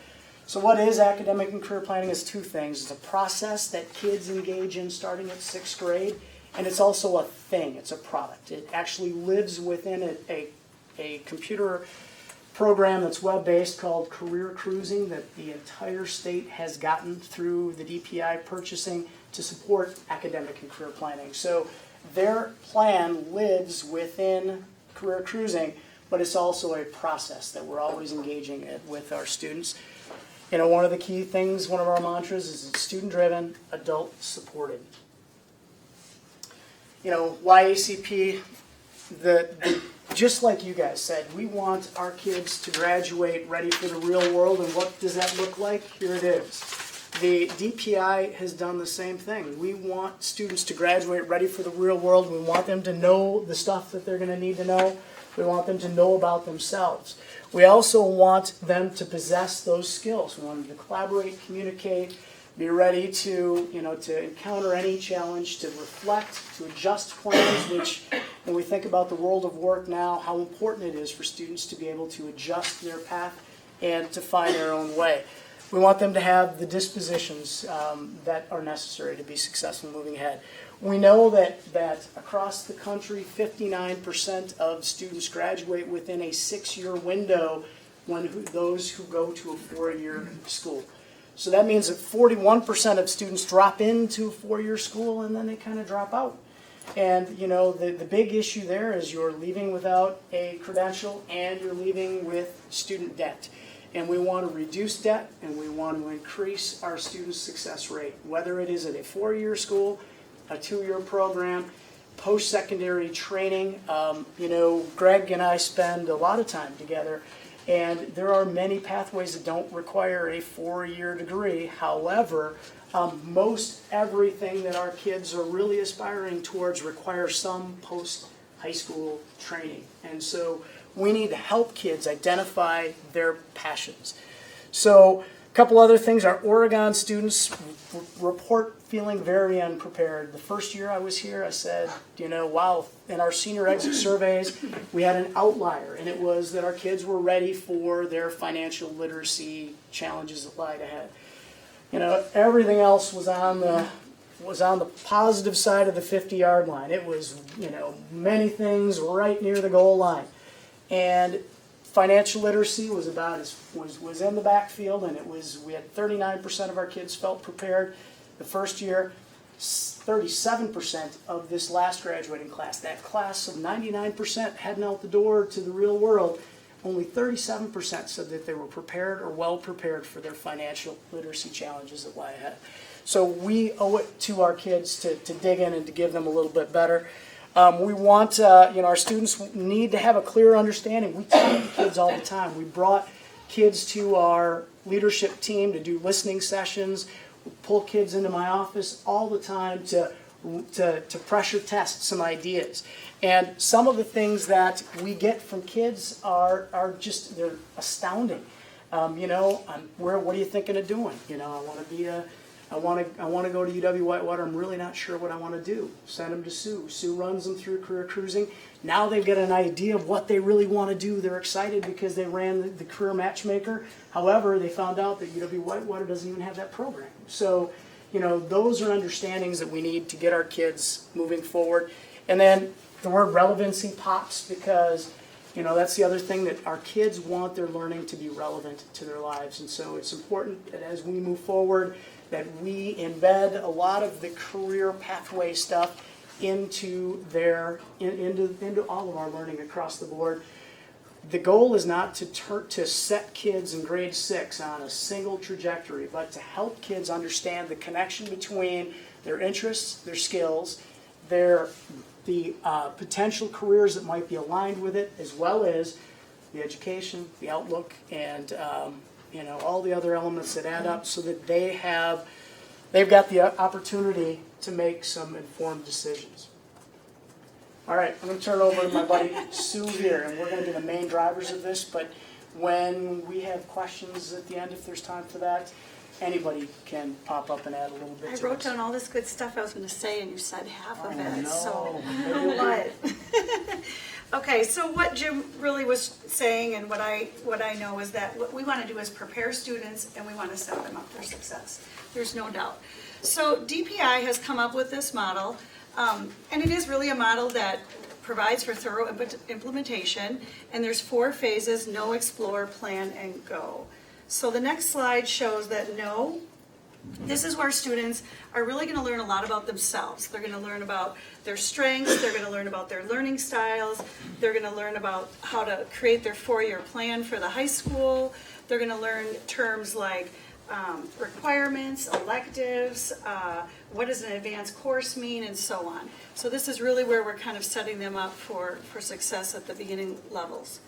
So what is academic and career planning is two things. It's a process that kids engage in starting at 6th grade, and it's also a thing. It's a product. It actually lives within a computer program that's web-based called Career Cruising that the entire state has gotten through the DPI purchasing to support academic and career planning. So their plan lives within Career Cruising, but it's also a process that we're always engaging in with our students. You know, one of the key things, one of our mantras is it's student-driven, adult-supported. You know, why ACP? The just like you guys said, we want our kids to graduate ready for the real world, and what does that look like? Here it is. The DPI has done the same thing. We want students to graduate ready for the real world. We want them to know the stuff that they're going to need to know. We want them to know about themselves. We also want them to possess those skills. We want them to collaborate, communicate, be ready to, to encounter any challenge, to reflect, to adjust plans, which when we think about the world of work now, how important it is for students to be able to adjust their path and to find their own way. We want them to have the dispositions that are necessary to be successful moving ahead. We know that across the country, 59% of students graduate within a 6-year window those who go to a 4-year school. So that means that 41% of students drop into a 4-year school and then they kind of drop out. And the big issue there is you're leaving without a credential and you're leaving with student debt. And we want to reduce debt and we want to increase our student success rate, whether it is at a 4-year school, a 2-year program, post-secondary training. Greg and I spend a lot of time together, and there are many pathways that don't require a 4-year degree. However, most everything that our kids are really aspiring towards requires some post-high school training. And so we need to help kids identify their passions. So a couple other things. Our Oregon students report feeling very unprepared. The first year I was here, I said, wow, in our senior exit surveys, we had an outlier, and it was that our kids were ready for their financial literacy challenges that lied ahead. Everything else was on the positive side of the 50-yard line. It was, many things right near the goal line. And financial literacy was was in the backfield, and we had 39% of our kids felt prepared. The first year, 37% of this last graduating class, that class of 99% heading out the door to the real world, only 37% said that they were prepared or well prepared for their financial literacy challenges that lie ahead. So we owe it to our kids to dig in and to give them a little bit better. We want, our students need to have a clear understanding. We talk to kids all the time. We brought kids to our leadership team to do listening sessions. We pull kids into my office all the time to pressure test some ideas. And some of the things that we get from kids are just, they're astounding. What are you thinking of doing? I want to go to UW Whitewater. I'm really not sure what I want to do. Send them to Sue. Sue runs them through career cruising. Now they've got an idea of what they really want to do. They're excited because they ran the career matchmaker. However, they found out that UW Whitewater doesn't even have that program. So, those are understandings that we need to get our kids moving forward. And then the word relevancy pops because, that's the other thing, that our kids want their learning to be relevant to their lives. And so it's important that as we move forward, that we embed a lot of the career pathway stuff into all of our learning across the board. The goal is not to set kids in grade 6 on a single trajectory, but to help kids understand the connection between their interests, their skills, the potential careers that might be aligned with it, as well as the education, the outlook, and all the other elements that add up, so that they've got the opportunity to make some informed decisions. All right, I'm going to turn it over to my buddy Sue here, and we're going to be the main drivers of this, but when we have questions at the end, if there's time for that, anybody can pop up and add a little bit to I wrote it. down all this good stuff I was going to say, and you said half of it, no. so. Maybe What? Okay, so what Jim really was saying, and what I know is that what we want to do is prepare students, and we want to set them up for success. There's no doubt. So DPI has come up with this model, and it is really a model that provides for thorough implementation, and there's 4 phases: know, explore, plan, and go. So the next slide shows that know, this is where students are really going to learn a lot about themselves. They're going to learn about their strengths, they're going to learn about their learning styles, they're going to learn about how to create their 4-year plan for the high school, they're going to learn terms like requirements, electives, what does an advanced course mean, and so on. So this is really where we're kind of setting them up for success at the beginning levels.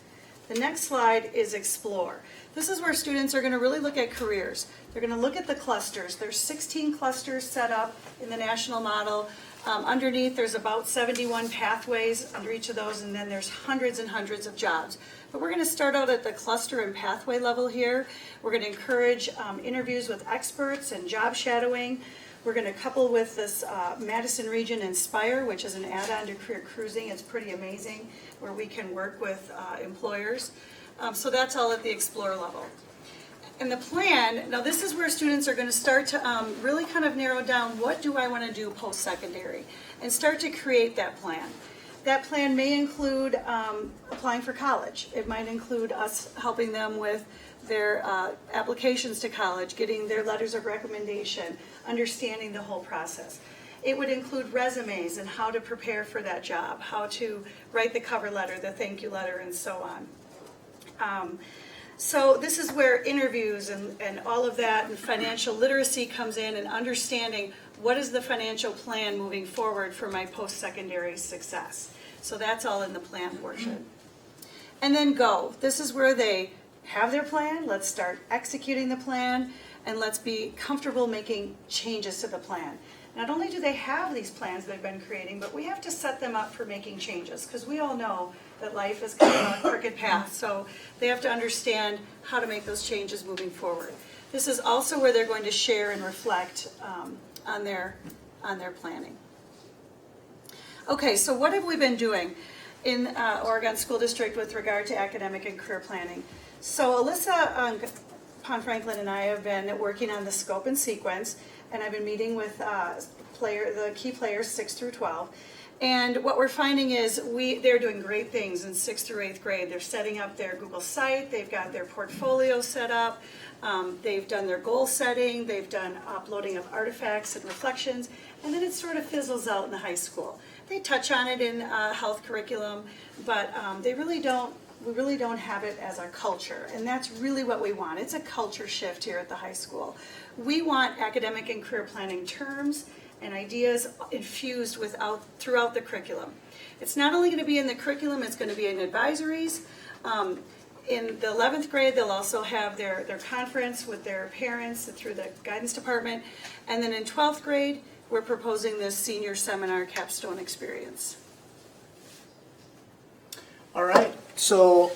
The next slide is explore. This is where students are going to really look at careers. They're going to look at the clusters. There's 16 clusters set up in the national model. Underneath, there's about 71 pathways under each of those, and then there's hundreds and hundreds of jobs. But we're going to start out at the cluster and pathway level here. We're going to encourage interviews with experts and job shadowing. We're going to couple with this Madison Region Inspire, which is an add-on to career cruising. It's pretty amazing, where we can work with employers. So that's all at the explore level. And the plan, now this is where students are going to start to really kind of narrow down, what do I want to do post-secondary, and start to create that plan. That plan may include applying for college. It might include us helping them with their applications to college, getting their letters of recommendation, understanding the whole process. It would include resumes and how to prepare for that job, how to write the cover letter, the thank you letter, and so on. So this is where interviews and all of that and financial literacy comes in, and understanding what is the financial plan moving forward for my post-secondary success. So that's all in the plan portion. And then go. This is where they have their plan. Let's start executing the plan, and let's be comfortable making changes to the plan. Not only do they have these plans they've been creating, but we have to set them up for making changes, because we all know that life is kind of a crooked path. So they have to understand how to make those changes moving forward. This is also where they're going to share and reflect on their planning. Okay, so what have we been doing in Oregon School District with regard to academic and career planning? So Alyssa Pond-Franklin and I have been working on the scope and sequence, and I've been meeting with the key players 6 through 12. And what we're finding is they're doing great things in 6th through 8th grade. They're setting up their Google site, they've got their portfolio set up, they've done their goal setting, they've done uploading of artifacts and reflections, and then it sort of fizzles out in the high school. They touch on it in health curriculum, but we really don't have it as our culture, and that's really what we want. It's a culture shift here at the high school. We want academic and career planning terms and ideas infused throughout the curriculum. It's not only going to be in the curriculum, it's going to be in advisories. In the 11th grade, they'll also have their conference with their parents through the guidance department. And then in 12th grade, we're proposing this senior seminar capstone experience. All right, so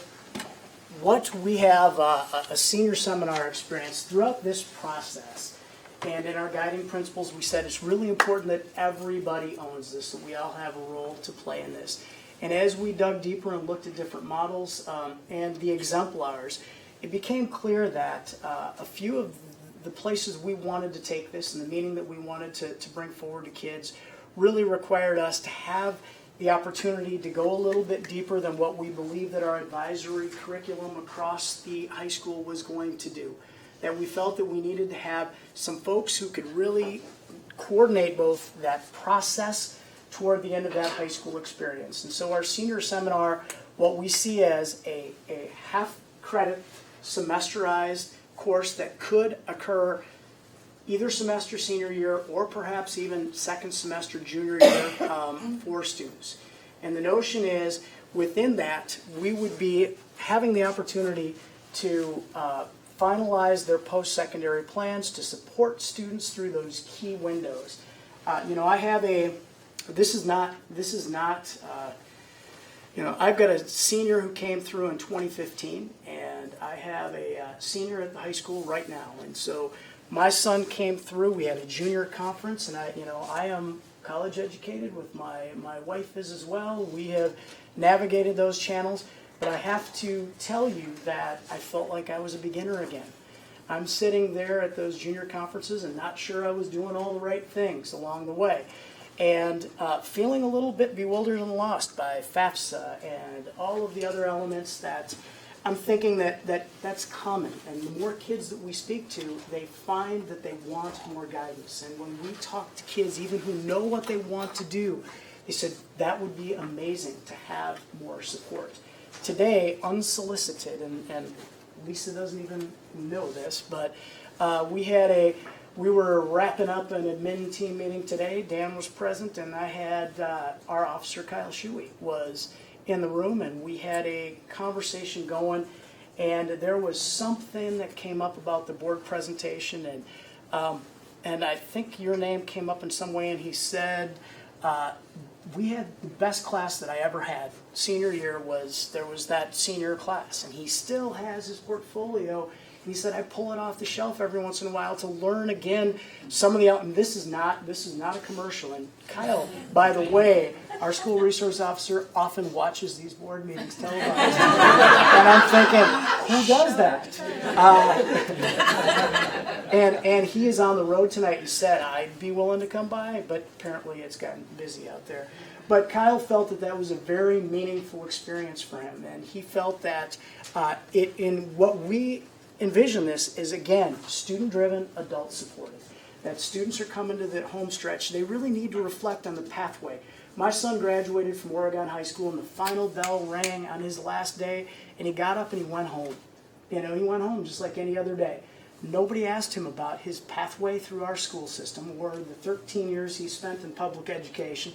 what we have a senior seminar experience throughout this process. And in our guiding principles, we said it's really important that everybody owns this, that we all have a role to play in this. And as we dug deeper and looked at different models and the exemplars, it became clear that a few of the places we wanted to take this and the meaning that we wanted to bring forward to kids really required us to have the opportunity to go a little bit deeper than what we believe that our advisory curriculum across the high school was going to do. That we felt that we needed to have some folks who could really coordinate both that process toward the end of that high school experience. And so our senior seminar, what we see as a half-credit semesterized course that could occur either semester senior year or perhaps even second semester junior year for students. And the notion is, within that, we would be having the opportunity to finalize their post-secondary plans to support students through those key windows. I have I've got a senior who came through in 2015, and I have a senior at the high school right now. And so my son came through, we had a junior conference, and I am college educated, with my wife is as well. We have navigated those channels. But I have to tell you that I felt like I was a beginner again. I'm sitting there at those junior conferences and not sure I was doing all the right things along the way. And feeling a little bit bewildered and lost by FAFSA and all of the other elements that I'm thinking that's common. And the more kids that we speak to, they find that they want more guidance. And when we talk to kids, even who know what they want to do, they said that would be amazing to have more support. Today, unsolicited, and Lisa doesn't even know this, but We were wrapping up an admin team meeting today. Dan was present, and I had our officer Kyle Shuey was in the room, and we had a conversation going. And there was something that came up about the board presentation, and I think your name came up in some way. And he said, "We had the best class that I ever had. Senior year there was that senior class, and he still has his portfolio." And he said, "I pull it off the shelf every once in a while to learn again some of the." And this is not a commercial. And Kyle, by the way, our school resource officer often watches these board meetings televised. And I'm thinking, who does that? And he is on the road tonight. He said, "I'd be willing to come by," but apparently it's gotten busy out there. But Kyle felt that was a very meaningful experience for him, and he felt that in what we envision this is, again, student-driven, adult-supported. That students are coming to the home stretch. They really need to reflect on the pathway. My son graduated from Oregon High School, and the final bell rang on his last day, and he got up and he went home. You know, he went home just like any other day. Nobody asked him about his pathway through our school system or the 13 years he spent in public education.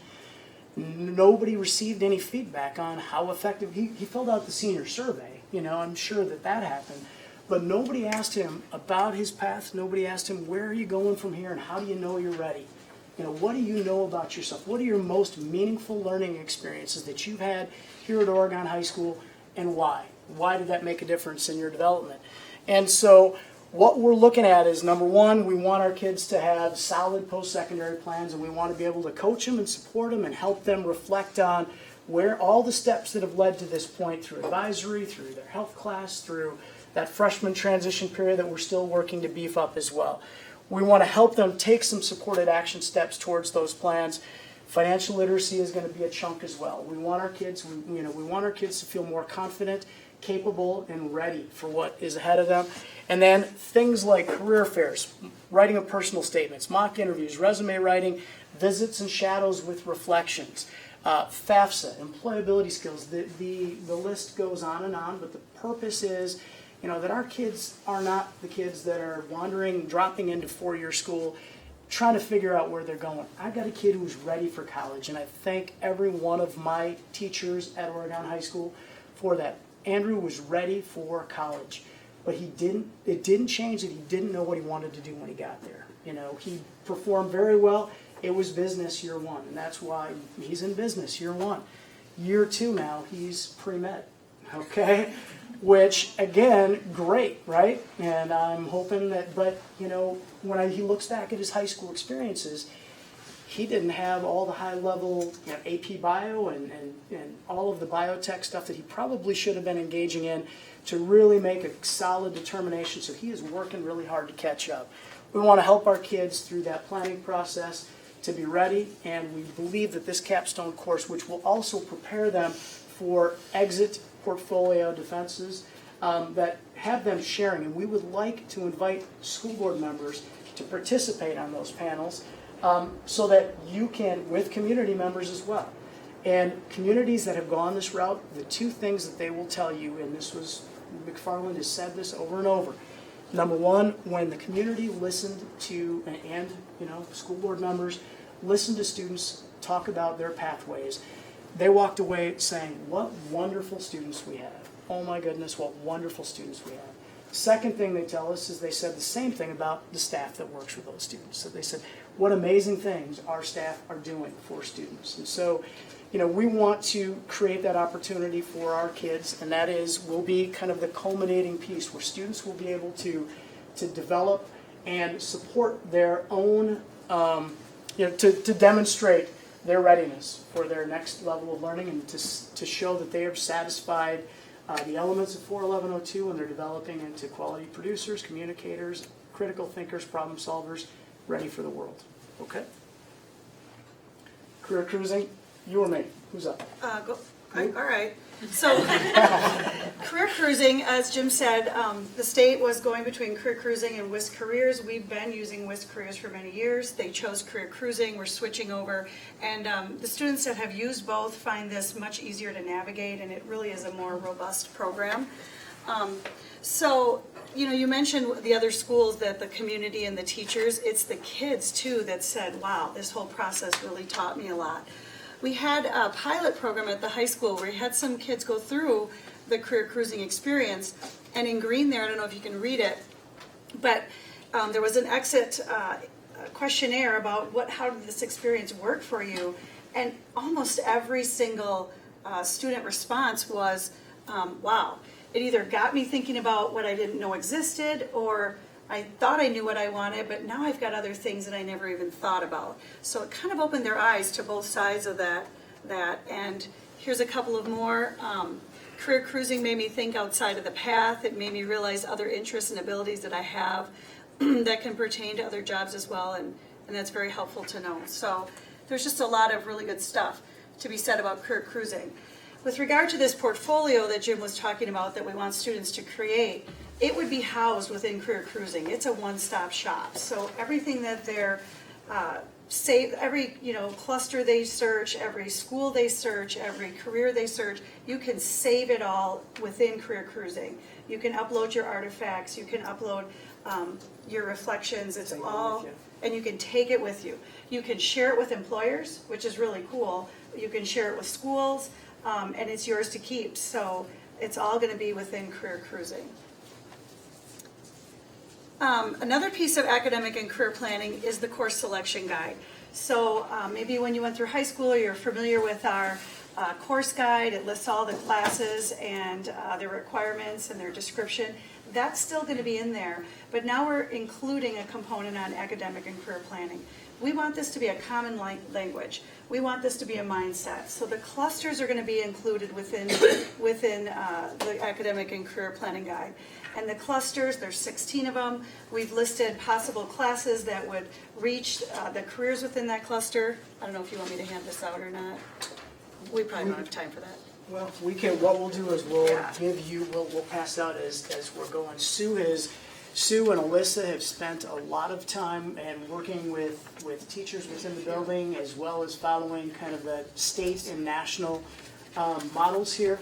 Nobody received any feedback on how effective. He filled out the senior survey. You know, I'm sure that happened. But nobody asked him about his path. Nobody asked him, where are you going from here and how do you know you're ready? You know, what do you know about yourself? What are your most meaningful learning experiences that you've had here at Oregon High School, and why? Why did that make a difference in your development? And so what we're looking at is, number one, we want our kids to have solid post-secondary plans, and we want to be able to coach them and support them and help them reflect on where all the steps that have led to this point through advisory, through their health class, through that freshman transition period that we're still working to beef up as well. We want to help them take some supported action steps towards those plans. Financial literacy is going to be a chunk as well. We want our kids, we want our kids to feel more confident, capable, and ready for what is ahead of them. And then things like career fairs, writing of personal statements, mock interviews, resume writing, visits and shadows with reflections, FAFSA, employability skills. The list goes on, but the purpose is, that our kids are not the kids that are dropping into four-year school, trying to figure out where they're going. I've got a kid who's ready for college, and I thank every one of my teachers at Oregon High School for that. Andrew was ready for college, but it didn't change that he didn't know what he wanted to do when he got there. He performed very well. It was business year one, and that's why he's in business year one. Year two now, he's pre-med, okay? Which, again, great, right? And I'm hoping that, but, when he looks back at his high school experiences, he didn't have all the high-level AP bio and all of the biotech stuff that he probably should have been engaging in to really make a solid determination. So he is working really hard to catch up. We want to help our kids through that planning process to be ready, and we believe that this capstone course, which will also prepare them for exit portfolio defenses, that have them sharing, and we would like to invite school board members to participate on those panels, so that you can, with community members as well. And communities that have gone this route, the two things that they will tell you, and McFarland has said this over and over. Number one, when the community listened to, and school board members listened to students talk about their pathways, they walked away saying, what wonderful students we have. Oh my goodness, what wonderful students we have. Second thing they tell us is they said the same thing about the staff that works with those students. So they said, what amazing things our staff are doing for students. And so, we want to create that opportunity for our kids, and that will be kind of the culminating piece where students will be able to develop and support their own, to demonstrate their readiness for their next level of learning, and to show that they have satisfied the elements of 41102 when they're developing into quality producers, communicators, critical thinkers, problem solvers, ready for the world. Okay? Career cruising, you or me? Who's up? All right. So, career cruising, as Jim said, the state was going between career cruising and WISC careers. We've been using WISC careers for many years. They chose career cruising. We're switching over. And the students that have used both find this much easier to navigate, and it really is a more robust program. So, you mentioned the other schools, that the community and the teachers, it's the kids too that said, wow, this whole process really taught me a lot. We had a pilot program at the high school where we had some kids go through the career cruising experience, and in green there, I don't know if you can read it, but there was an exit questionnaire about how did this experience work for you, and almost every single student response was, wow. It either got me thinking about what I didn't know existed, or I thought I knew what I wanted, but now I've got other things that I never even thought about. So it kind of opened their eyes to both sides of that. And here's a couple of more. Career cruising made me think outside of the path. It made me realize other interests and abilities that I have that can pertain to other jobs as well, and that's very helpful to know. So there's just a lot of really good stuff to be said about career cruising. With regard to this portfolio that Jim was talking about that we want students to create, it would be housed within career cruising. It's a one-stop shop. So everything that they're every cluster they search, every school they search, every career they search, you can save it all within career cruising. You can upload your artifacts, you can upload your reflections, it's all, and you can take it with you. You can share it with employers, which is really cool. You can share it with schools. And it's yours to keep. So it's all going to be within career cruising. Another piece of academic and career planning is the course selection guide. So maybe when you went through high school, you're familiar with our course guide. It lists all the classes and their requirements and their description. That's still going to be in there. But now we're including a component on academic and career planning. We want this to be a common language. We want this to be a mindset. So the clusters are going to be included within the academic and career planning guide. And the clusters, there's 16 of them. We've listed possible classes that would reach the careers within that cluster. I don't know if you want me to hand this out or not. We probably don't have time for that. Well, we can. What we'll do is we'll we'll pass out as we're going. Sue and Alyssa have spent a lot of time and working with teachers within the building, as well as following kind of the state and national models here,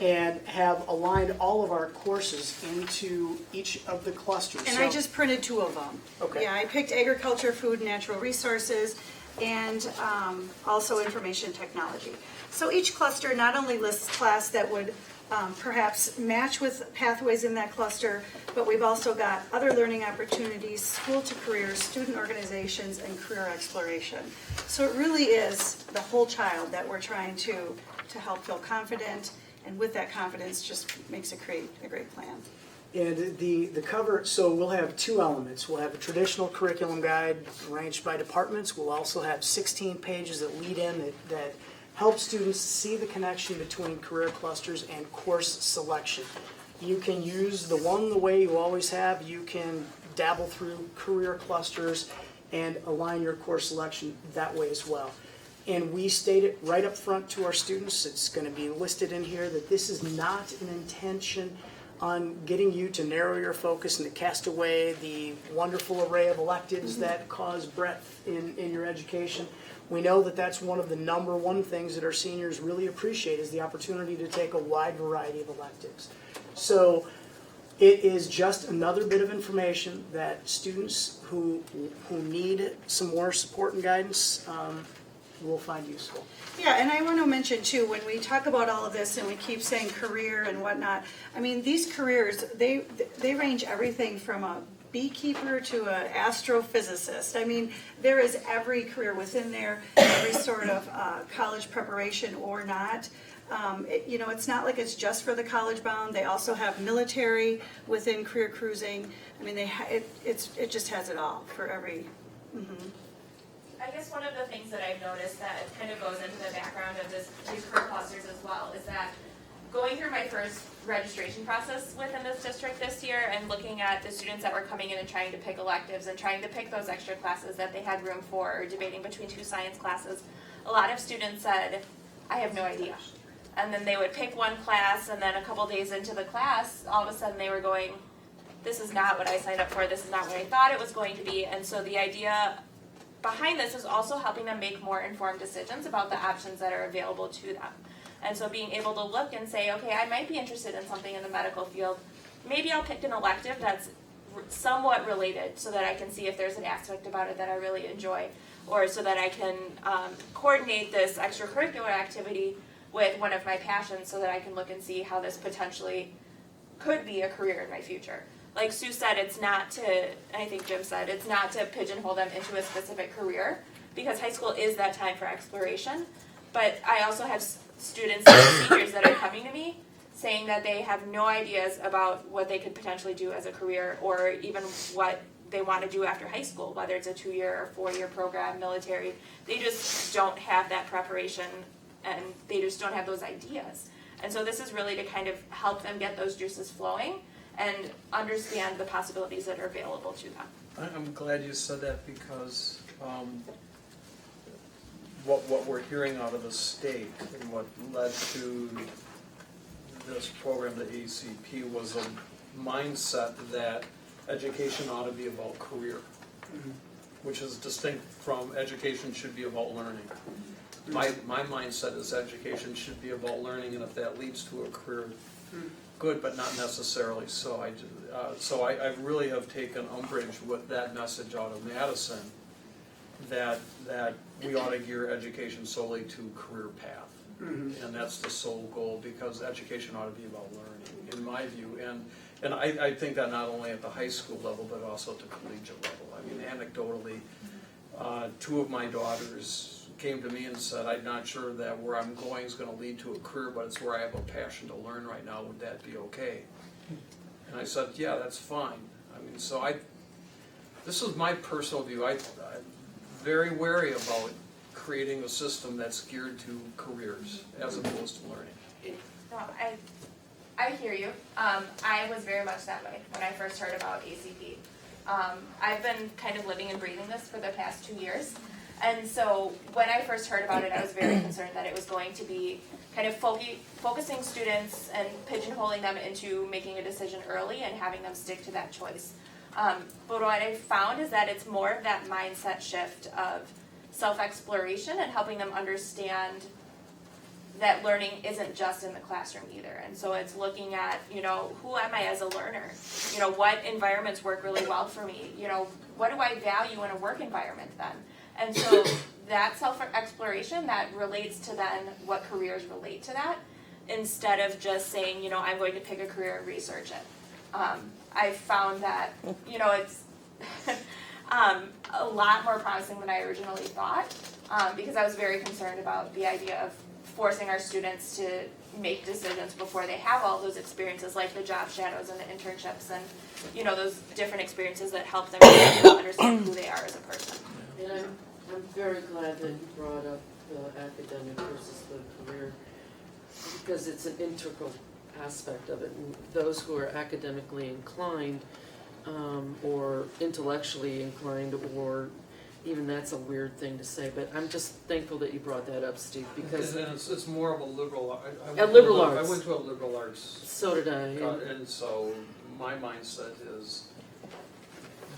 and have aligned all of our courses into each of the clusters. And I just printed 2 of them. Okay. Yeah, I picked agriculture, food, and natural resources, and also information technology. So each cluster not only lists class that would perhaps match with pathways in that cluster, but we've also got other learning opportunities, school to careers, student organizations, and career exploration. So it really is the whole child that we're trying to help feel confident, and with that confidence just makes it create a great plan. And the cover, so we'll have 2 elements. We'll have a traditional curriculum guide arranged by departments. We'll also have 16 pages that lead in that help students see the connection between career clusters and course selection. You can use the way you always have. You can dabble through career clusters and align your course selection that way as well. And we state it right up front to our students. It's going to be listed in here that this is not an intention on getting you to narrow your focus and to cast away the wonderful array of electives that cause breadth in your education. We know that that's one of the number one things that our seniors really appreciate is the opportunity to take a wide variety of electives. So it is just another bit of information that students who need some more support and guidance will find useful. Yeah, and I want to mention too, when we talk about all of this and we keep saying career and whatnot, I mean, these careers, they range everything from a beekeeper to an astrophysicist. I mean, there is every career within there, every sort of college preparation or not. It's not like it's just for the college bound. They also have military within career cruising. I mean, it just has it all for every. I guess one of the things that I've noticed that kind of goes into the background of these career clusters as well is that going through my first registration process within this district this year and looking at the students that were coming in and trying to pick electives and trying to pick those extra classes that they had room for, or debating between 2 science classes, a lot of students said, I have no idea. And then they would pick one class, and then a couple days into the class, all of a sudden they were going, this is not what I signed up for, this is not what I thought it was going to be. And so the idea behind this is also helping them make more informed decisions about the options that are available to them. And so being able to look and say, okay, I might be interested in something in the medical field. Maybe I'll pick an elective that's somewhat related so that I can see if there's an aspect about it that I really enjoy, or so that I can coordinate this extracurricular activity with one of my passions so that I can look and see how this potentially could be a career in my future. Like Sue said, it's not to, and I think Jim said, it's not to pigeonhole them into a specific career, because high school is that time for exploration. But I also have students and seniors that are coming to me saying that they have no ideas about what they could potentially do as a career, or even what they want to do after high school, whether it's a 2-year or 4-year program, military. They just don't have that preparation, and they just don't have those ideas. And so this is really to kind of help them get those juices flowing and understand the possibilities that are available to them. I'm glad you said that, because what we're hearing out of the state and what led to this program, the ACP, was a mindset that education ought to be about career, which is distinct from education should be about learning. My mindset is education should be about learning, and if that leads to a career, good, but not necessarily so. I really have taken umbrage with that message out of Madison, that we ought to gear education solely to career path. And that's the sole goal, because education ought to be about learning, in my view. And I think that not only at the high school level, but also at the collegiate level. I mean, anecdotally, 2 of my daughters came to me and said, I'm not sure that where I'm going is going to lead to a career, but it's where I have a passion to learn right now. Would that be okay? And I said, yeah, that's fine. I mean, so this is my personal view. I'm very wary about creating a system that's geared to careers as opposed to learning. No, I hear you. I was very much that way when I first heard about ACP. I've been kind of living and breathing this for the past 2 years. And so when I first heard about it, I was very concerned that it was going to be kind of focusing students and pigeonholing them into making a decision early and having them stick to that choice. But what I found is that it's more of that mindset shift of self-exploration and helping them understand that learning isn't just in the classroom either. And so it's looking at, who am I as a learner? What environments work really well for me? What do I value in a work environment then? And so that self-exploration that relates to then what careers relate to that, instead of just saying, I'm going to pick a career and research it. I found that, it's a lot more promising than I originally thought, because I was very concerned about the idea of forcing our students to make decisions before they have all those experiences, like the job shadows and the internships and, those different experiences that help them understand who they are as a person. And I'm very glad that you brought up the academic versus the career, because it's an integral aspect of it. And those who are academically inclined, or intellectually inclined, or even that's a weird thing to say, but I'm just thankful that you brought that up, Steve, because And it's more of a liberal. I A liberal I arts. went to a liberal arts. So did I. And so my mindset is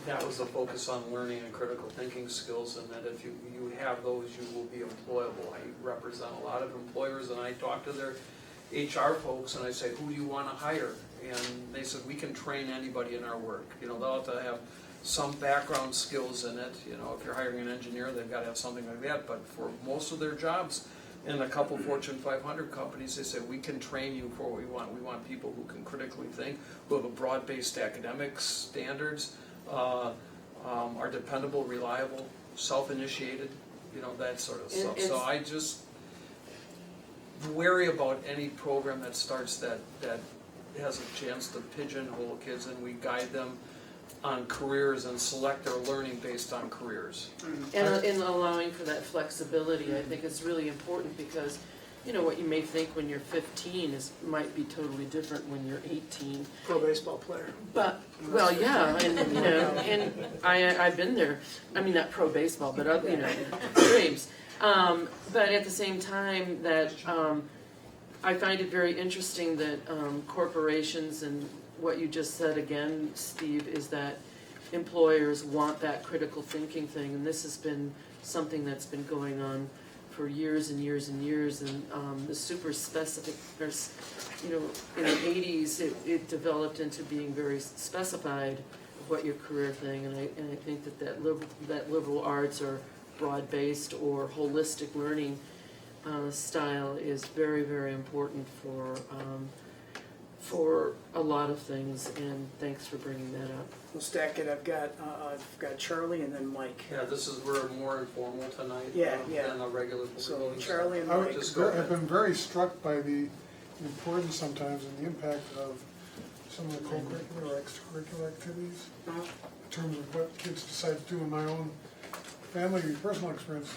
that was a focus on learning and critical thinking skills, and that if you have those, you will be employable. I represent a lot of employers, and I talk to their HR folks, and I say, who do you want to hire? And they said, we can train anybody in our work. They'll have to have some background skills in it. If you're hiring an engineer, they've got to have something like that. But for most of their jobs, in a couple Fortune 500 companies, they say, we can train you for what we want. We want people who can critically think, who have a broad-based academic standards, are dependable, reliable, self-initiated, that sort of stuff. So I just wary about any program that starts that has a chance to pigeonhole kids, and we guide them on careers and select their learning based on careers. And in allowing for that flexibility, I think it's really important, because what you may think when you're 15 might be totally different when you're 18. Pro baseball player. But, well, yeah, and I've been there. I mean, not pro baseball, but dreams. But at the same time, that I find it very interesting that corporations, and what you just said again, Steve, is that employers want that critical thinking thing, and this has been something that's been going on for years and years and years, and the super specific, there's, you know, in the 80s, it developed into being very specified of what your career thing, and I think that liberal arts or broad-based or holistic learning style is very, very important for a lot of things, and thanks for bringing that up. We'll stack it. I've got Charlie and then Mike. Yeah, this is, we're more informal tonight Yeah, than a regular board So meeting. Charlie and I Mike. Just go I've ahead. been very struck by the importance sometimes and the impact of some of the co-curricular or extracurricular activities in terms of what kids decide to do. In my own family, personal experience,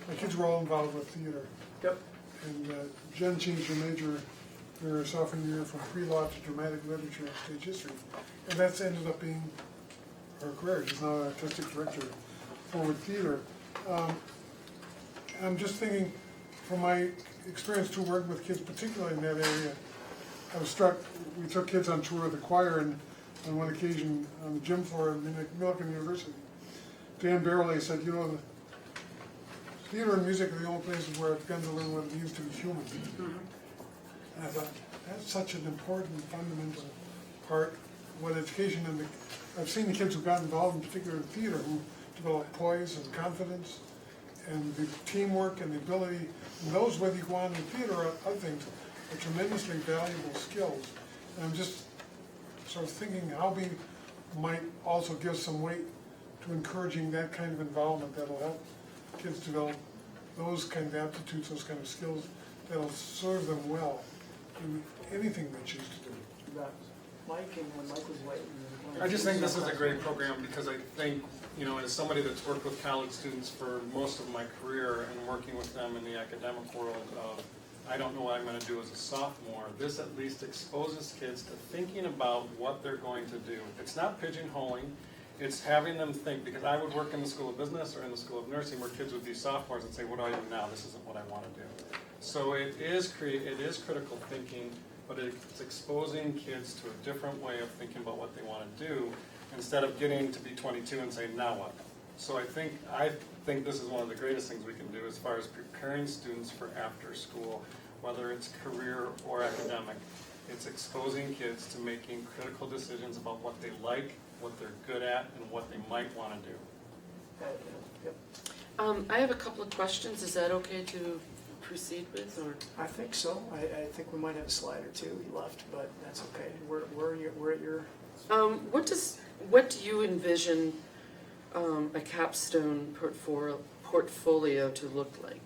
my kids were all involved with theater. Yep. And Jen changed her major her sophomore year from pre-law to dramatic literature and stage history. And that's ended up being her career. She's now an artistic director for theater. I'm just thinking, from my experience to working with kids, particularly in that area, I was struck. We took kids on tour of the choir, and on one occasion on the gym floor at Millikan University, Dan Barrowley said, you know, theater and music are the only places where I've begun to learn what it means to be human. And I thought, that's such an important, fundamental part of what education, and I've seen the kids who got involved, in particular in theater, who develop poise and confidence, and the teamwork and the ability, and those, whether you go on in theater or other things, are tremendously valuable skills. And I'm just sort of thinking how we might also give some weight to encouraging that kind of involvement that'll help kids develop those kind of aptitudes, those kind of skills that'll serve them well in anything they choose to do. Mike, and when Mike was waiting. I just think this is a great program because I think, you know, as somebody that's worked with college students for most of my career and working with them in the academic world of, I don't know what I'm going to do as a sophomore, this at least exposes kids to thinking about what they're going to do. It's not pigeonholing, it's having them think, because I would work in the School of Business or in the School of Nursing where kids would be sophomores and say, what do I do now? This isn't what I want to do. So it is critical thinking, but it's exposing kids to a different way of thinking about what they want to do instead of getting to be 22 and saying, now what? So I think this is one of the greatest things we can do as far as preparing students for after school, whether it's career or academic. It's exposing kids to making critical decisions about what they like, what they're good at, and what they might want to do. I have a couple of questions. Is that okay to proceed with, or? I think so. I think we might have a slide or two. He left, but that's okay. We're at your. What do you envision a capstone portfolio to look like?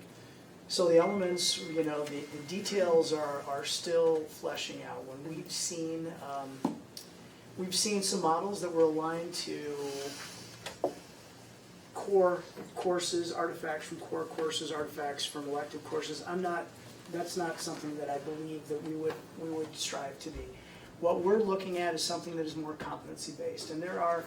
So the elements, you know, the details are still fleshing out. When we've seen some models that were aligned to core courses, artifacts from core courses, artifacts from elective courses. That's not something that I believe that we would strive to be. What we're looking at is something that is more competency based. And there are,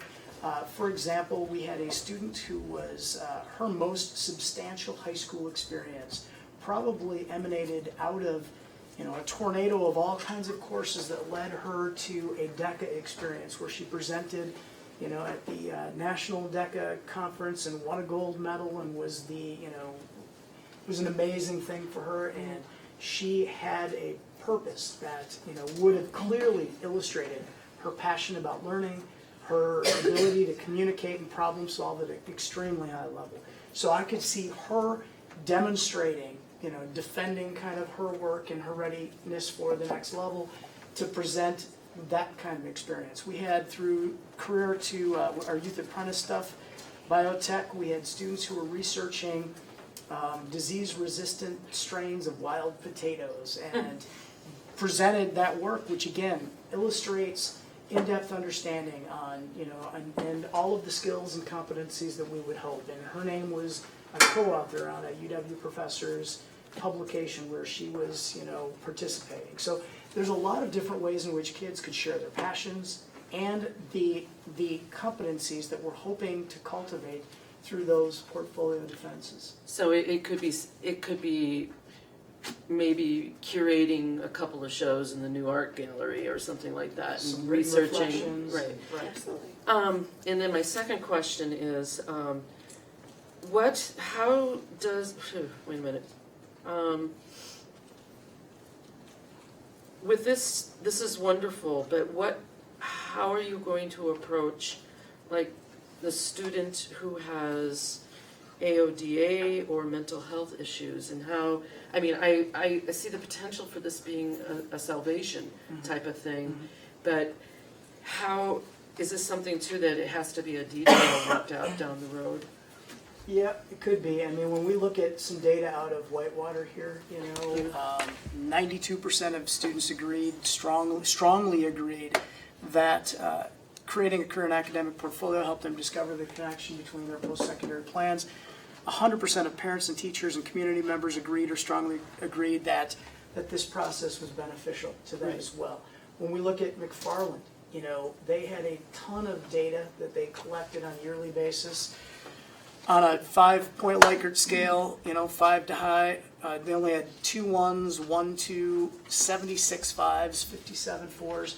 for example, we had a student who was, her most substantial high school experience probably emanated out of, you know, a tornado of all kinds of courses that led her to a DECA experience where she presented, you know, at the National DECA Conference and won a gold medal and was the, you know, it was an amazing thing for her, and she had a purpose that, you know, would have clearly illustrated her passion about learning, her ability to communicate and problem solve at an extremely high level. So I could see her demonstrating, you know, defending kind of her work and her readiness for the next level to present that kind of experience. We had through career to our youth apprentice stuff, biotech, we had students who were researching disease-resistant strains of wild potatoes and presented that work, which again illustrates in-depth understanding on, you know, and all of the skills and competencies that we would hope. And her name was a co-author on a UW professor's publication where she was, you know, participating. So there's a lot of different ways in which kids could share their passions and the competencies that we're hoping to cultivate through those portfolio defenses. So it could be maybe curating a couple of shows in the new art gallery or something like that, Some and great researching. reflections. Right. Right. And then my second question is, how does, wait a minute. With this is wonderful, but how are you going to approach, like, the student who has AODA or mental health issues, and how, I mean, I see the potential for this being a salvation type of thing, but how, is this something too that it has to be a detail worked out down the road? Yeah, it could be. I mean, when we look at some data out of Whitewater here, 92% of students agreed, strongly agreed, that creating a career and academic portfolio helped them discover the connection between their post-secondary plans. 100% of parents and teachers and community members agreed or strongly agreed that this process was beneficial to them as well. When we look at McFarland, they had a ton of data that they collected on a yearly basis. On a 5-point Likert scale, 5 to high, they only had 2 1s, 1 2, 76 5s, 57 4s,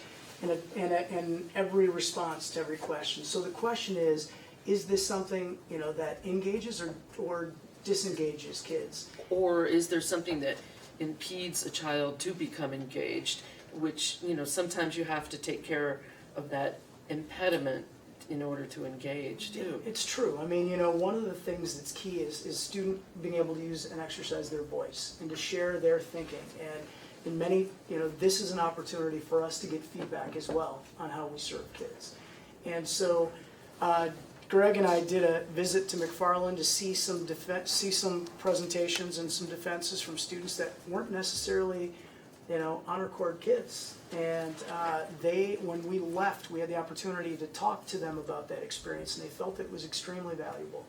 and every response to every question. So the question is this something that engages or disengages kids? Or is there something that impedes a child to become engaged, which sometimes you have to take care of that impediment in order to engage too? It's true. I mean, one of the things that's key is student being able to use and exercise their voice and to share their thinking. And in many, this is an opportunity for us to get feedback as well on how we serve kids. And so Greg and I did a visit to McFarland to see some presentations and some defenses from students that weren't necessarily, honor cord kids. And when we left, we had the opportunity to talk to them about that experience, and they felt it was extremely valuable.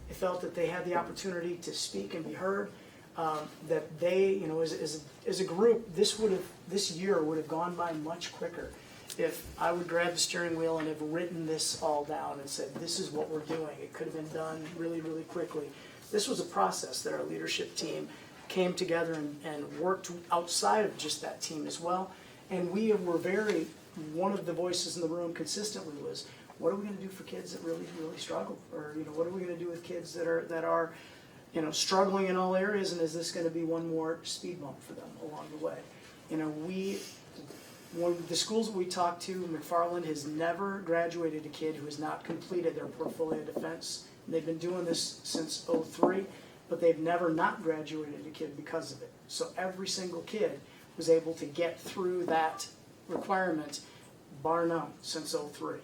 They felt that they had the opportunity to speak and be heard, that they, as a group, this year would have gone by much quicker if I would grab the steering wheel and have written this all down and said, this is what we're doing. It could have been done really, really quickly. This was a process that our leadership team came together and worked outside of just that team as well. And we were one of the voices in the room consistently was, what are we going to do for kids that really, really struggle? Or, what are we going to do with kids that are struggling in all areas, and is this going to be one more speed bump for them along the way? One of the schools that we talked to, McFarland has never graduated a kid who has not completed their portfolio defense. They've been doing this since '03, but they've never not graduated a kid because of it. So every single kid was able to get through that requirement, bar none, since '03.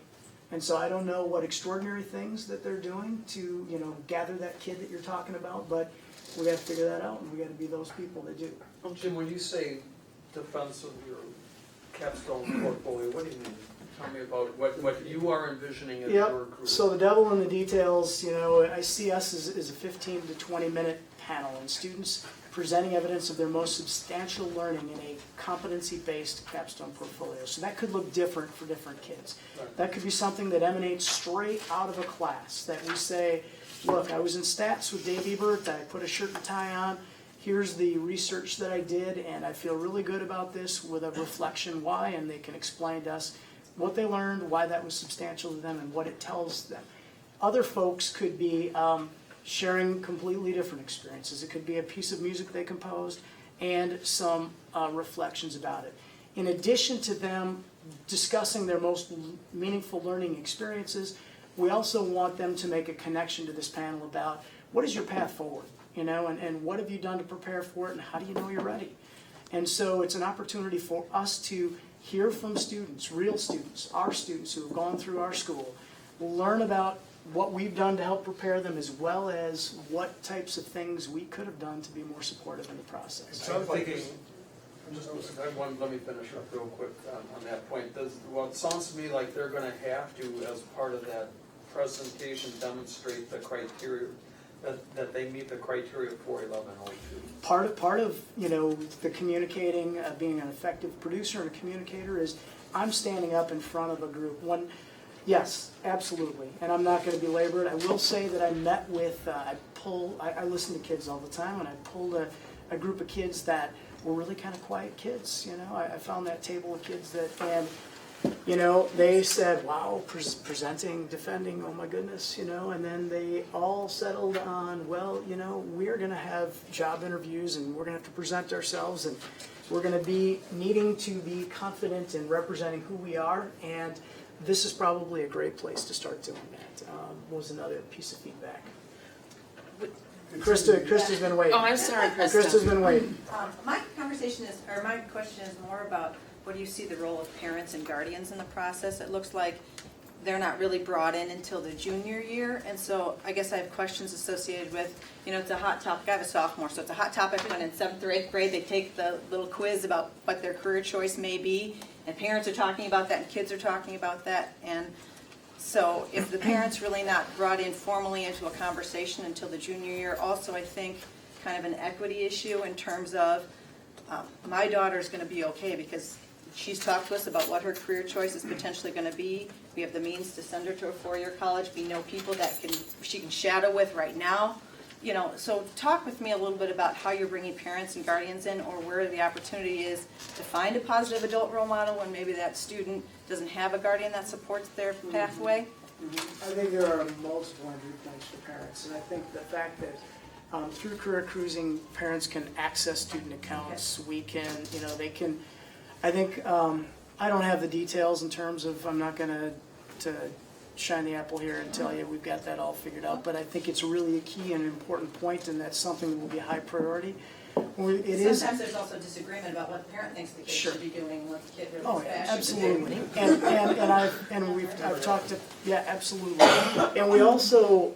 And so I don't know what extraordinary things that they're doing to, gather that kid that you're talking about, but we got to figure that out, and we got to be those people that do. Jim, when you say defense of your capstone portfolio, what do you mean? Tell me about what you are envisioning as your group. So the devil in the details, I see us as a 15 to 20 minute panel, and students presenting evidence of their most substantial learning in a competency-based capstone portfolio. So that could look different for different kids. Right. That could be something that emanates straight out of a class, that we say, look, I was in stats with Dave Ebert, I put a shirt and tie on, here's the research that I did, and I feel really good about this with a reflection why, and they can explain to us what they learned, why that was substantial to them, and what it tells them. Other folks could be sharing completely different experiences. It could be a piece of music they composed and some reflections about it. In addition to them discussing their most meaningful learning experiences, we also want them to make a connection to this panel about what is your path forward, and what have you done to prepare for it, and how do you know you're ready? And so it's an opportunity for us to hear from students, real students, our students who have gone through our school, learn about what we've done to help prepare them, as well as what types of things we could have done to be more supportive in the process. Let me finish up real quick on that point. It sounds to me like they're going to have to, as part of that presentation, demonstrate the criteria, that they meet the criteria for 1102. Part of the communicating, being an effective producer and a communicator is I'm standing up in front of a group. Yes, absolutely, and I'm not going to belabor it. I will say that I met with, I listen to kids all the time, and I pulled a group of kids that were really kind of quiet kids. I found that table of kids that, and you know, they said, wow, presenting, defending, oh my goodness, you know, and then they all settled on, well, you know, we're gonna have job interviews and we're gonna have to present ourselves and we're gonna be needing to be confident in representing who we are, and this is probably a great place to start doing that, was another piece of feedback. Krista's been waiting. Oh, I'm sorry, Krista. Krista's been waiting. My conversation is, or my question is more about, what do you see the role of parents and guardians in the process? It looks like they're not really brought in until the junior year, and so I guess I have questions associated with, you know, it's a hot topic. I have a sophomore, so it's a hot topic when in 7th or 8th grade they take the little quiz about what their career choice may be, and parents are talking about that and kids are talking about that, and so if the parent's really not brought in formally into a conversation until the junior year, also I think kind of an equity issue in terms of my daughter's going to be okay because she's talked to us about what her career choice is potentially going to be. We have the means to send her to a four-year college. We know people that she can shadow with right now. You know, so talk with me a little bit about how you're bringing parents and guardians in, or where the opportunity is to find a positive adult role model when maybe that student doesn't have a guardian that supports their pathway. I think there are multiple entry points for parents, and I think the fact that through career cruising, parents can access student accounts. We can, you know, they can. I think I don't have the details in terms of. I'm not going to shine the apple here and tell you we've got that all figured out. But I think it's really a key and an important point, and that's something that will be a high priority. Sometimes there's also disagreement about what the parent thinks the kid should be doing, what the kid really should be doing. Absolutely. I've talked to, yeah, absolutely. And we also,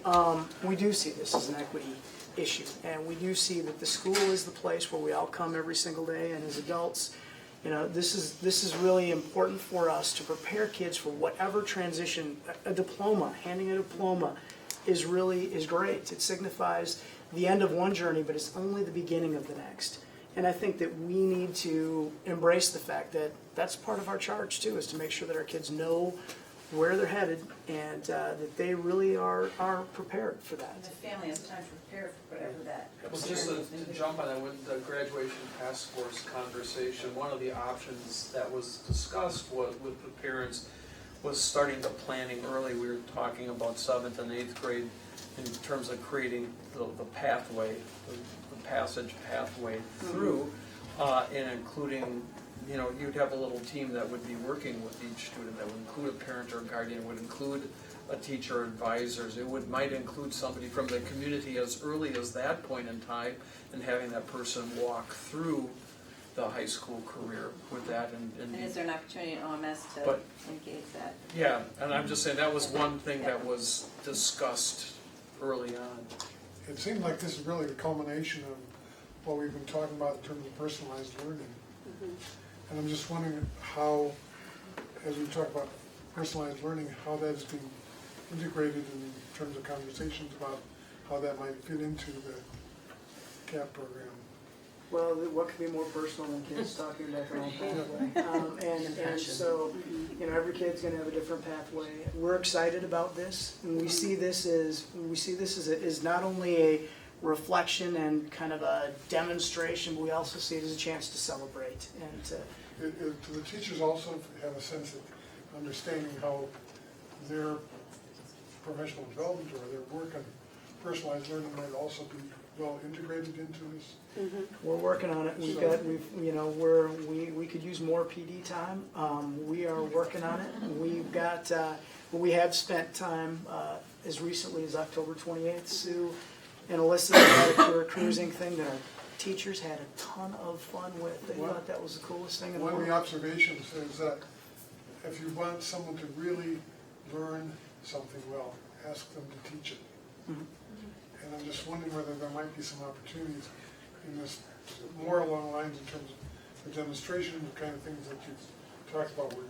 we do see this as an equity issue. And we do see that the school is the place where we all come every single day, and as adults, you know, this is really important for us to prepare kids for whatever transition. A diploma, handing a diploma is great. It signifies the end of one journey, but it's only the beginning of the next. And I think that we need to embrace the fact that that's part of our charge too, is to make sure that our kids know where they're headed and that they really are prepared for that. And the family has time to prepare for whatever that. Well, just to jump on that, with the graduation task force conversation, one of the options that was discussed with the parents was starting the planning early. We were talking about 7th and 8th grade in terms of creating the pathway, the passage pathway through, and including, you know, you'd have a little team that would be working with each student, that would include a parent or a guardian, would include a teacher, advisors. It might include somebody from the community as early as that point in time, and having that person walk through the high school career with that. And is there an opportunity in OMS to engage that? Yeah, and I'm just saying that was one thing that was discussed early on. It seemed like this is really the culmination of what we've been talking about in terms of personalized learning. And I'm just wondering how, as we talk about personalized learning, how that is being integrated in terms of conversations about how that might fit into the CAP program. Well, what could be more personal than kids talking about their own pathway? And so, you know, every kid's going to have a different pathway. We're excited about this, and we see this as not only a reflection and kind of a demonstration, but we also see it as a chance to celebrate and to. Do the teachers also have a sense of understanding how their professional development or their work on personalized learning might also be well integrated into this? We're working on it. We could use more PD time. We are working on it. We've got, we have spent time as recently as October 28th. Sue and Alyssa had a career cruising thing that our teachers had a ton of fun with. They thought that was the coolest thing in the world. One of the observations is that if you want someone to really learn something well, ask them to teach it. And I'm just wondering whether there might be some opportunities in this, more along the lines in terms of the demonstration, the kind of things that you've talked about, where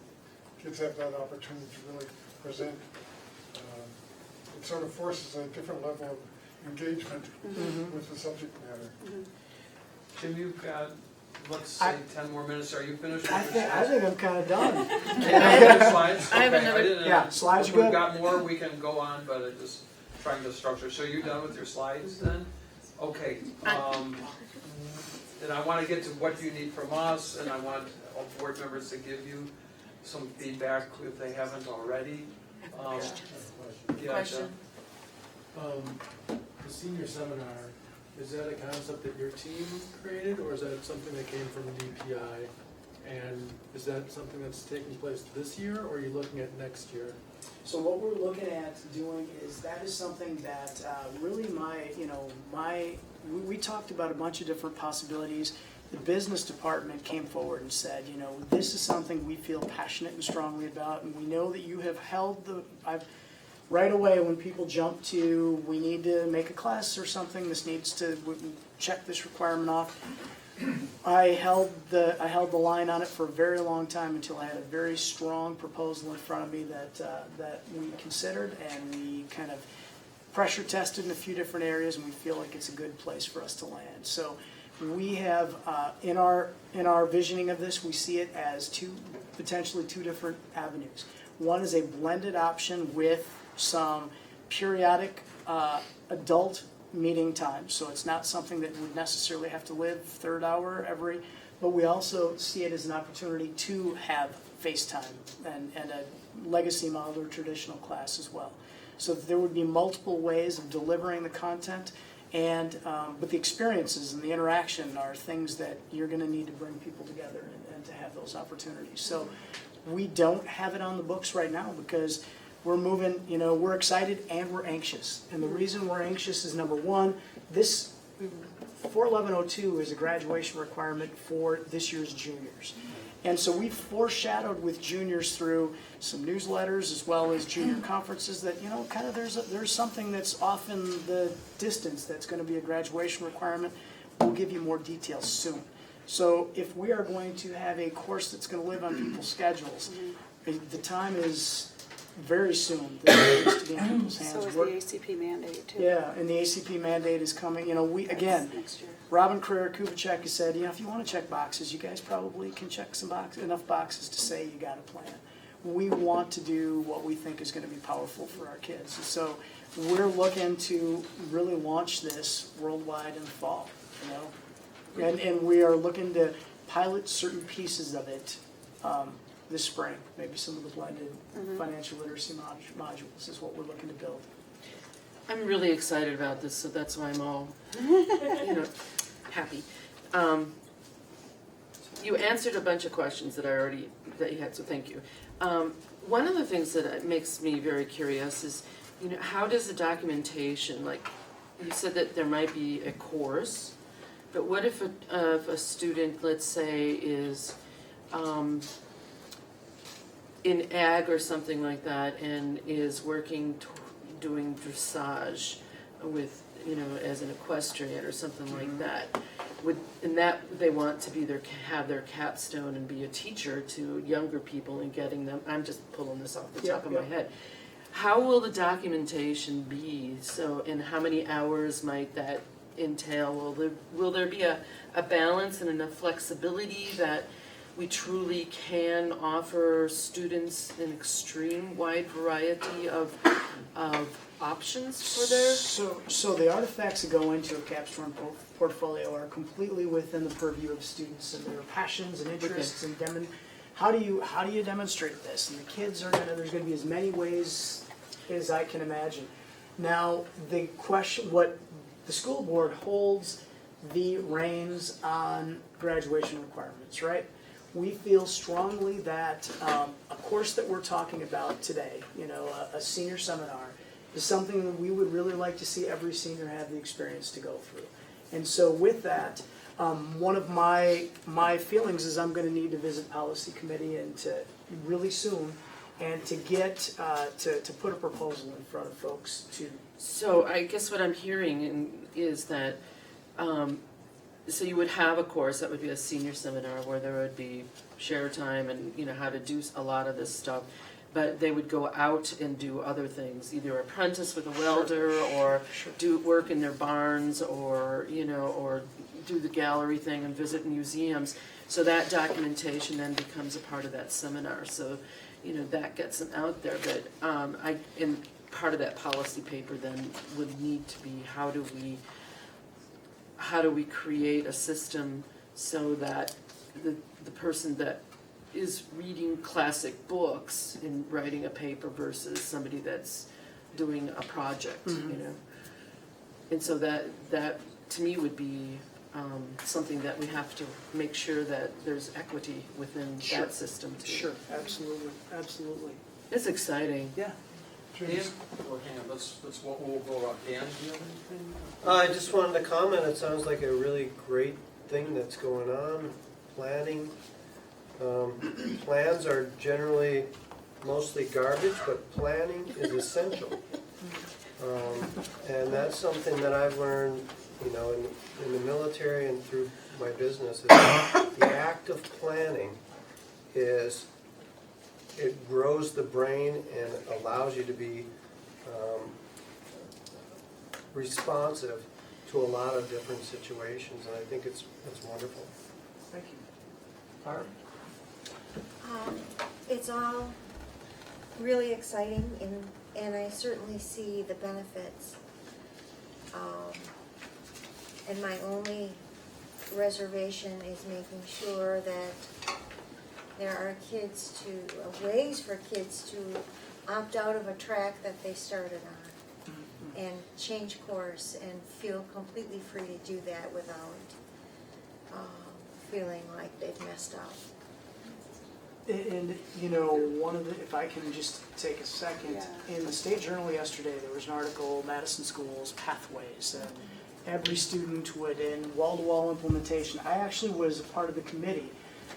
kids have that opportunity to really present. It sort of forces a different level of engagement with the subject matter. Jim, you've got, let's say, 10 more minutes. Are you finished with your slides? I think I'm kind of done. Slides? I have another. Yeah, slides are If good. we've got more, we can go on, but it just trying to structure. So you're done with your slides then? Okay. And I want to get to what you need from us, and I want all board members to give you some feedback if they haven't already. Yeah, Question? The senior seminar, is that a concept that your team created, or is that something that came from DPI? And is that something that's taking place this year, or are you looking at next year? So what we're looking at doing is, that is something that really we talked about a bunch of different possibilities. The business department came forward and said, this is something we feel passionate and strongly about, and we know that you have held right away when people jump to, we need to make a class or something, this needs to check this requirement off. I held the line on it for a very long time until I had a very strong proposal in front of me that we considered, and we kind of pressure tested in a few different areas, and we feel like it's a good place for us to land. So we have in our visioning of this, we see it as potentially two different avenues. One is a blended option with some periodic adult meeting time, so it's not something that would necessarily have to live third hour but we also see it as an opportunity to have FaceTime and a legacy model or traditional class as well. So there would be multiple ways of delivering the content, and but the experiences and the interaction are things that you're going to need to bring people together and to have those opportunities. So we don't have it on the books right now because we're moving, we're excited and we're anxious. And the reason we're anxious is, number one, this 41102 is a graduation requirement for this year's juniors. And so we've foreshadowed with juniors through some newsletters as well as junior conferences that, kind of there's something that's off in the distance that's going to be a graduation requirement. We'll give you more details soon. So if we are going to have a course that's going to live on people's schedules, the time is very soon that it needs to be in people's hands. So is the ACP mandate too? Yeah, and the ACP mandate is coming. Again, Robin Carrera-Kubicek has said, if you want to check boxes, you guys probably can check enough boxes to say you got a plan. We want to do what we think is going to be powerful for our kids. And so we're looking to really launch this worldwide in the fall, and we are looking to pilot certain pieces of it this spring. Maybe some of the blended financial literacy modules is what we're looking to build. I'm really excited about this, so that's why I'm all, happy. You answered a bunch of questions that you had, so thank you. One of the things that makes me very curious is, how does the documentation, like, you said that there might be a course, but what if a student, let's say, is in ag or something like that and is working doing dressage with, as an equestrian or something like that. They want to have their capstone and be a teacher to younger people and getting them, I'm just pulling this off the top of my head. How will the documentation be? So, and how many hours might that entail? Will there be a balance and enough flexibility that we truly can offer students an extreme wide variety of options for their? So the artifacts that go into a capstone portfolio are completely within the purview of students and their passions and interests. And how do you demonstrate this? And the kids there's going to be as many ways as I can imagine. Now the question, what the school board holds the reins on graduation requirements, right? We feel strongly that a course that we're talking about today, a senior seminar, is something that we would really like to see every senior have the experience to go through. And so with that, one of my feelings is I'm going to need to visit policy committee and to really soon, and to get to put a proposal in front of folks to. So I guess what I'm hearing is that. So you would have a course that would be a senior seminar where there would be share time and how to do a lot of this stuff, but they would go out and do other things, either apprentice with a welder or do work in their barns or or do the gallery thing and visit museums. So that documentation then becomes a part of that seminar. So that gets them out there. But and part of that policy paper then would need to be how do we create a system so that the person that is reading classic books and writing a paper versus somebody that's doing a project, you know? And so that to me would be something that we have to make sure that there's equity within that system too. Sure, absolutely, absolutely. It's exciting. Yeah. Dan, or hang on, we'll go around. Dan, do you have anything? I just wanted to comment, it sounds like a really great thing that's going on, planning. Plans are generally mostly garbage, but planning is essential. And that's something that I've learned, you know, in the military and through my business, is the act of planning it grows the brain and allows you to be responsive to a lot of different situations, and I think it's wonderful. Thank you. Barb? It's all really exciting, and I certainly see the benefits. And my only reservation is making sure that there are ways for kids to opt out of a track that they started on and change course and feel completely free to do that without feeling like they've messed up. And, you know, if I can just take a second, in the State Journal yesterday, there was an article, Madison Schools Pathways, and every student would, in wall-to-wall implementation. I actually was a part of the committee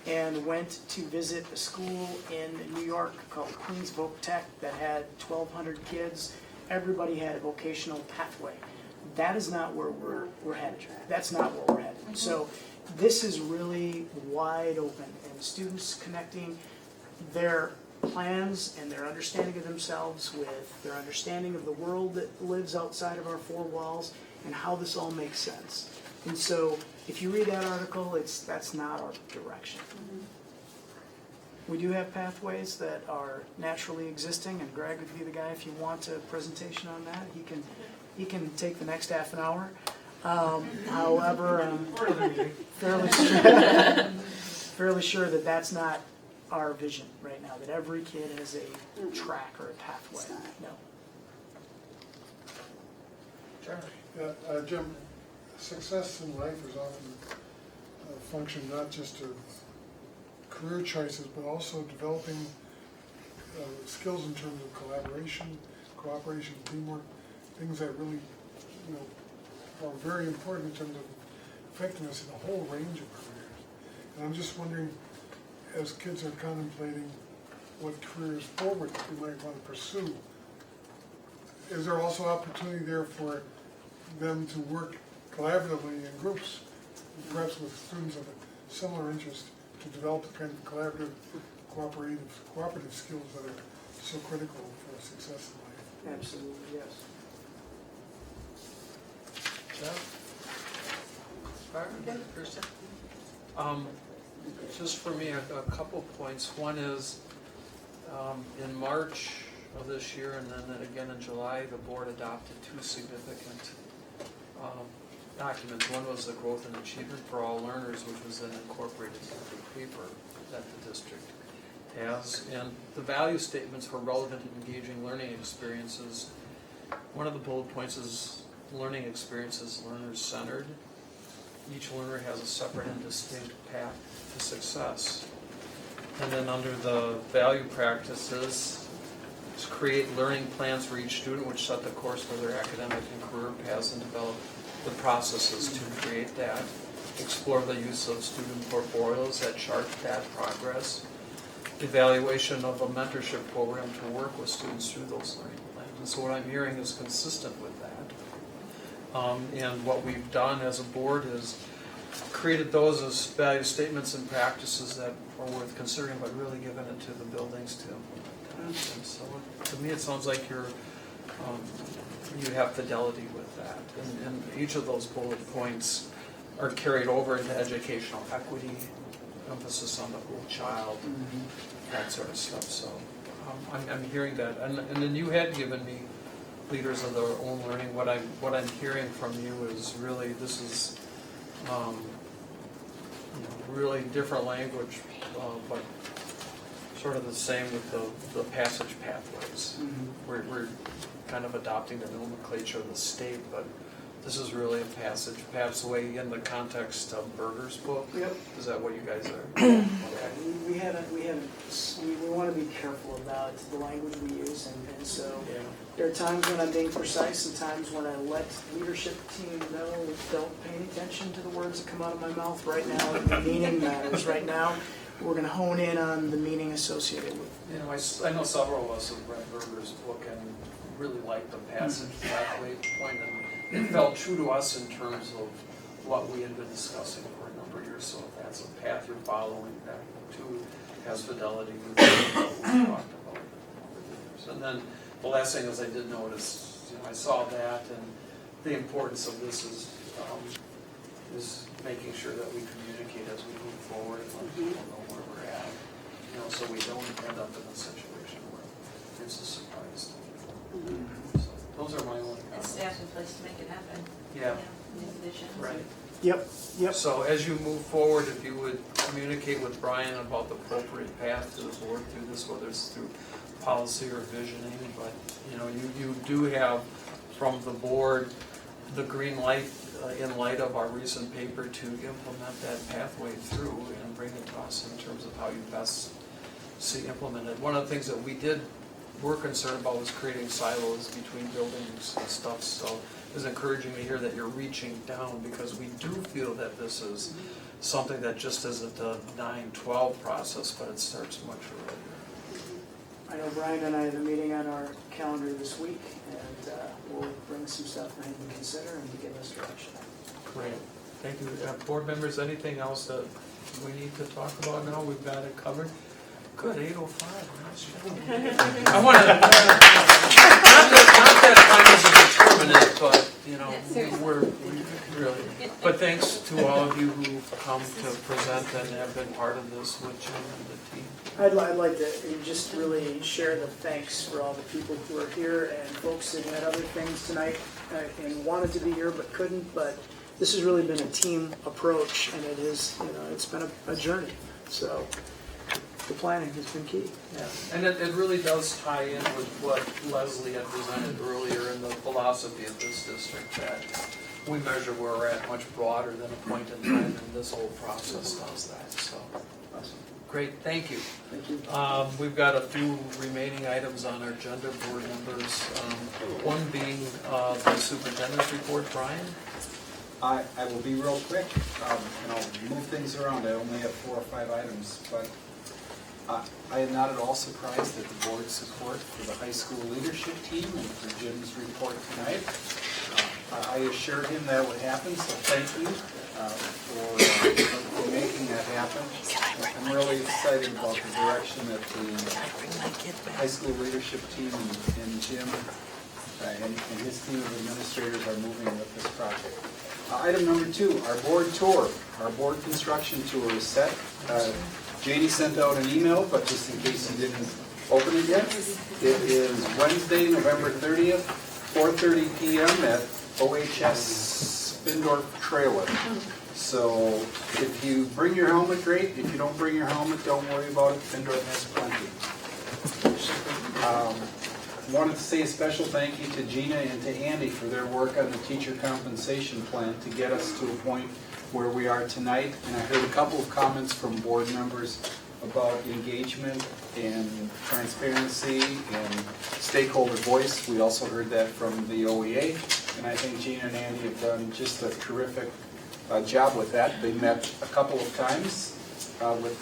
and went to visit a school in New York called Queens Voc Tech that had 1,200 kids. Everybody had a vocational pathway. That is not where we're headed. That's not where we're headed. So this is really wide open, and students connecting their plans and their understanding of themselves with their understanding of the world that lives outside of our four walls and how this all makes sense. And so if you read that article, that's not our direction. We do have pathways that are naturally existing, and Greg would be the guy if you want a presentation on that. He can take the next half an hour. However, I'm fairly sure that that's not our vision right now, that every kid has a track or a pathway. No. Jim, success in life is often a function not just of career choices, but also developing skills in terms of collaboration, cooperation, teamwork, things that really, you know, are very important in terms of effectiveness in a whole range of careers. And I'm just wondering, as kids are contemplating what careers forward they might want to pursue, is there also opportunity there for them to work collaboratively in groups, perhaps with students of a similar interest, to develop the kind of collaborative, cooperative skills that are so critical for success in life? Absolutely, yes. Just for me, a couple points. One is, in March of this year and then again in July, the board adopted two significant documents. One was the growth and achievement for all learners, which was then incorporated into the paper that the district has. And the value statements for relevant and engaging learning experiences. One of the bullet points is learning experiences learner-centered. Each learner has a separate and distinct path to success. And then under the value practices, create learning plans for each student which set the course for their academic and career paths and develop the processes to create that. Explore the use of student portfolios that chart that progress. Evaluation of a mentorship program to work with students through those learning plans. And so what I'm hearing is consistent with that. And what we've done as a board is created those as value statements and practices that are worth considering, but really given it to the buildings to implement that. And so to me, it sounds like you have fidelity with that. And each of those bullet points are carried over into educational equity, emphasis on the whole child, that sort of stuff. So I'm hearing that. And then you had given me leaders of their own learning. What I'm hearing from you is really, this is really different language, but sort of the same with the passage pathways. We're kind of adopting the nomenclature of the state, but this is really a passage pathway in the context of Berger's book. Yep. Is that what you guys are? Okay. We want to be careful about the language we use, and so Yeah. there are times when I'm being precise and times when I let leadership team know, don't pay any attention to the words that come out of my mouth right now. The meaning matters. Right now, we're going to hone in on the meaning associated with. You know, I know several of us have read Berger's book and really liked the passage pathway point, and it felt true to us in terms of what we had been discussing for a number of years. So if that's a path you're following, that too has fidelity with what we talked about over the years. And then the last thing is I did notice, I saw that, and the importance of this is making sure that we communicate as we move forward and let people know where we're at, so we don't end up in a situation where it's a surprise to people. So those are my only comments. Staff in place to make it happen. Yeah. Additions. Right. Yep. So as you move forward, if you would communicate with Brian about the appropriate path to the board through this, whether it's through policy or visioning, but you do have from the board the green light in light of our recent paper to implement that pathway through and bring it to us in terms of how you best see implemented. One of the things that we're concerned about was creating silos between buildings and stuff, so it was encouraging to hear that you're reaching down, because we do feel that this is something that just isn't a 9-12 process, but it starts much earlier. I know Brian and I have a meeting on our calendar this week, and we'll bring some stuff for him to consider and to give us direction. Great, thank you. Board members, anything else that we need to talk about now? We've got it covered. Good, 8:05. I want to, not that time is a determinant, but, we're really, but thanks to all of you who've come to present and have been part of this with Jim and the team. I'd like to just really share the thanks for all the people who are here and folks that had other things tonight and wanted to be here but couldn't, but this has really been a team approach, and it is, it's been a journey. So the planning has been key. Yeah, and it really does tie in with what Leslie had presented earlier in the philosophy of this district, that we measure where we're at much broader than a point in time, and this whole process does that, so. Great, thank you. Thank you. We've got a few remaining items on our agenda, board members. One being the superintendent's report. Brian? I will be real quick, and I'll move things around. I only have 4 or 5 items, but I am not at all surprised at the board's support for the high school leadership team and for Jim's report tonight. I assured him that would happen, so thank you for making that happen. I'm really excited about the direction that the high school leadership team and Jim and his team of administrators are moving with this project. Item number 2, our board tour. Our board construction tour is set. Janie sent out an email, but just in case you didn't open it yet, it is Wednesday, November 30th, 4:30 p.m. at OHS Spindorf Trailer. So if you bring your helmet, great. If you don't bring your helmet, don't worry about it. Spindorf has plenty. Wanted to say a special thank you to Gina and to Andy for their work on the teacher compensation plan to get us to a point where we are tonight. And I heard a couple of comments from board members about engagement and transparency and stakeholder voice. We also heard that from the OEA, and I think Gina and Andy have done just a terrific job with that. They met a couple of times with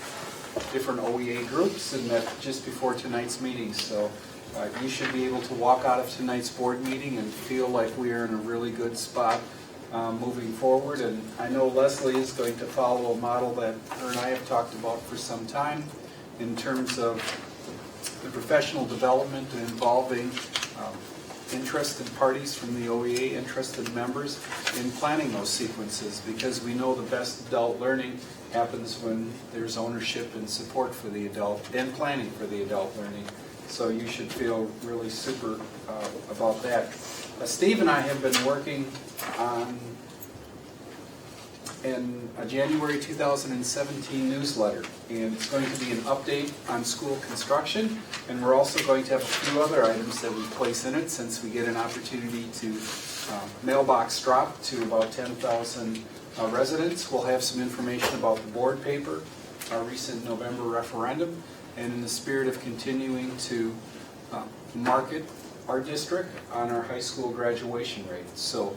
different OEA groups and met just before tonight's meeting. So you should be able to walk out of tonight's board meeting and feel like we are in a really good spot moving forward. And I know Leslie is going to follow a model that her and I have talked about for some time in terms of the professional development and involving interested parties from the OEA, interested members in planning those sequences, because we know the best adult learning happens when there's ownership and support for the adult and planning for the adult learning. So you should feel really super about that. Steve and I have been working on in a January 2017 newsletter, and it's going to be an update on school construction, and we're also going to have a few other items that we place in it since we get an opportunity to mailbox drop to about 10,000 residents. We'll have some information about the board paper, our recent November referendum, and in the spirit of continuing to market our district on our high school graduation rate. So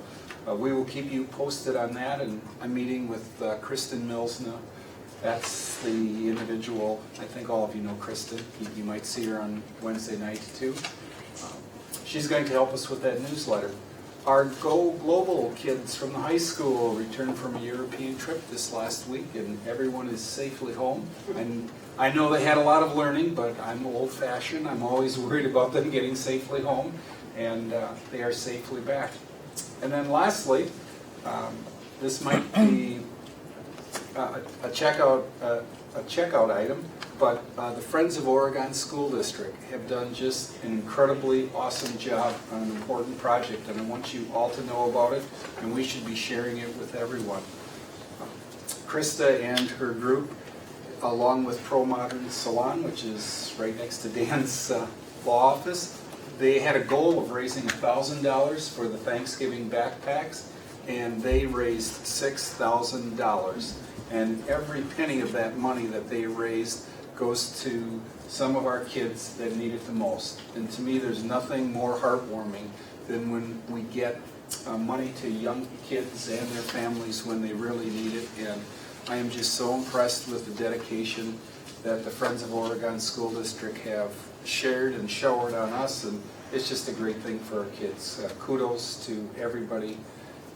we will keep you posted on that, and I'm meeting with Kristen Mills now. That's the individual, I think all of you know Kristen. You might see her on Wednesday night too. She's going to help us with that newsletter. Our Go Global kids from the high school returned from a European trip this last week, and everyone is safely home. And I know they had a lot of learning, but I'm old-fashioned. I'm always worried about them getting safely home, and they are safely back. And then lastly, this might be a checkout item, but the Friends of Oregon School District have done just an incredibly awesome job on an important project, and I want you all to know about it, and we should be sharing it with everyone. Krista and her group, along with Pro Modern Salon, which is right next to Dan's law office, they had a goal of raising $1,000 for the Thanksgiving backpacks, and they raised $6,000. And every penny of that money that they raised goes to some of our kids that need it the most. And to me, there's nothing more heartwarming than when we get money to young kids and their families when they really need it. And I am just so impressed with the dedication that the Friends of Oregon School District have shared and showered on us, and it's just a great thing for our kids. Kudos to everybody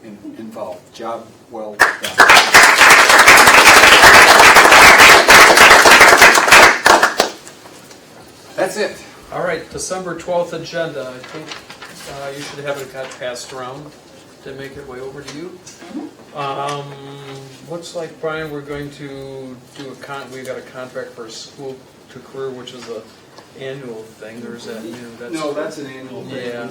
involved. Job well done. That's it. All right, December 12th agenda. I think you should have it got passed around to make it way over to you. Looks like, Brian, we're going to do we've got a contract for a school to career, which is a annual thing, or is that new? No, that's an annual thing. Yeah.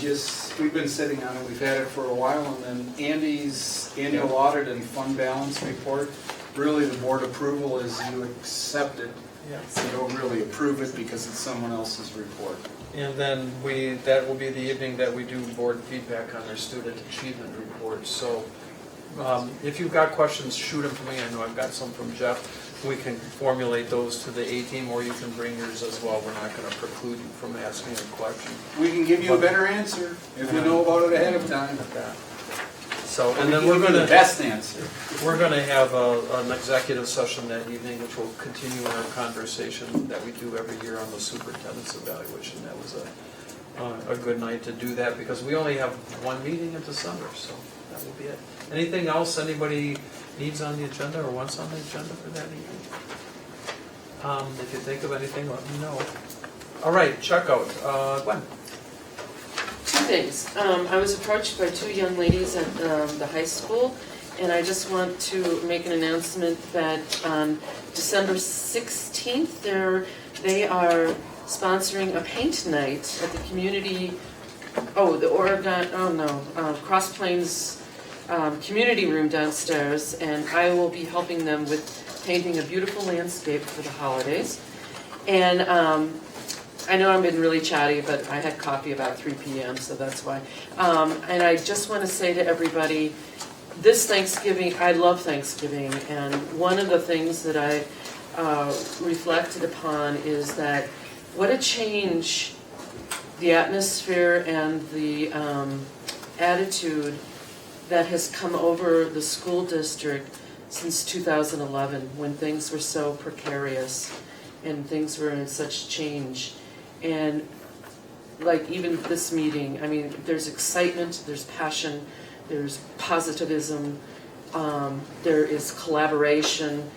We've been sitting on it, we've had it for a while, and then Andy's annual audit and fund balance report, really the board approval is you accept it. Yeah. You don't really approve it because it's someone else's report. And then that will be the evening that we do board feedback on their student achievement reports. So if you've got questions, shoot them to me. I know I've got some from Jeff. We can formulate those to the A team, or you can bring yours as well. We're not going to preclude you from asking a question. We can give you a better answer if we know about it ahead of time. So, and then we're going to the best answer. We're going to have an executive session that evening, which will continue our conversation that we do every year on the superintendent's evaluation. That was a good night to do that because we only have one meeting in December, so that will be it. Anything else anybody needs on the agenda or wants on the agenda for that evening? If you think of anything, let me know. All right, checkout. Gwen. Two things. I was approached by two young ladies at the high school, and I just want to make an announcement that on December 16th, they are sponsoring a paint night at the community, Cross Plains community room downstairs, and I will be helping them with painting a beautiful landscape for the holidays. And I know I've been really chatty, but I had coffee about 3 p.m., so that's why. And I just want to say to everybody, this Thanksgiving, I love Thanksgiving, and one of the things that I reflected upon is that what a change the atmosphere and the attitude that has come over the school district since 2011, when things were so precarious and things were in such change. And like even this meeting, I mean, there's excitement, there's passion, there's positivism, there is collaboration.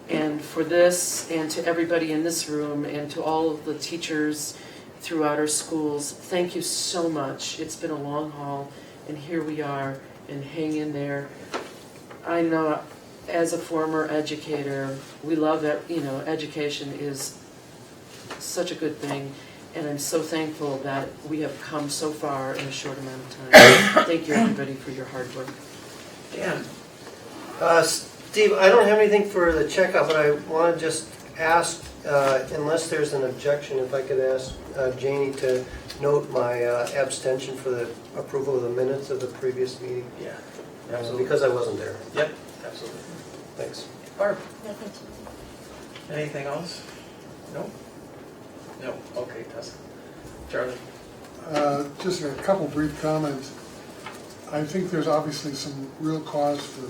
And for this, and to everybody in this room, and to all of the teachers throughout our schools, thank you so much. It's been a long haul, and here we are, and hang in there. I know as a former educator, we love that, education is such a good thing, and I'm so thankful that we have come so far in a short amount of time. Thank you, everybody, for your hard work. Dan. Steve, I don't have anything for the checkout, but I want to just ask, unless there's an objection, if I could ask Janie to note my abstention for the approval of the minutes of the previous meeting. Yeah, Because I wasn't there. Yep, absolutely. Thanks. Barb, Nothing to anything else? No? No, okay, Tessa. Charlie? Just a couple brief comments. I think there's obviously some real cause for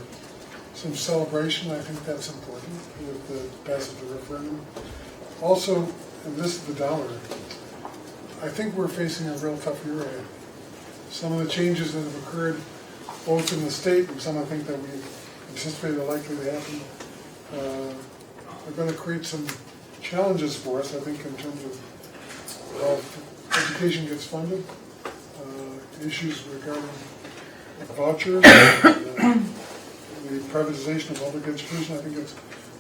some celebration. I think that's important with the passage of the referendum. Also, and this is the dollar, I think we're facing a real tough year ahead. Some of the changes that have occurred both in the state and some I think that we anticipate are likely to happen are going to create some challenges for us, I think, in terms of how education gets funded, issues regarding vouchers, the privatization of public education. I think it's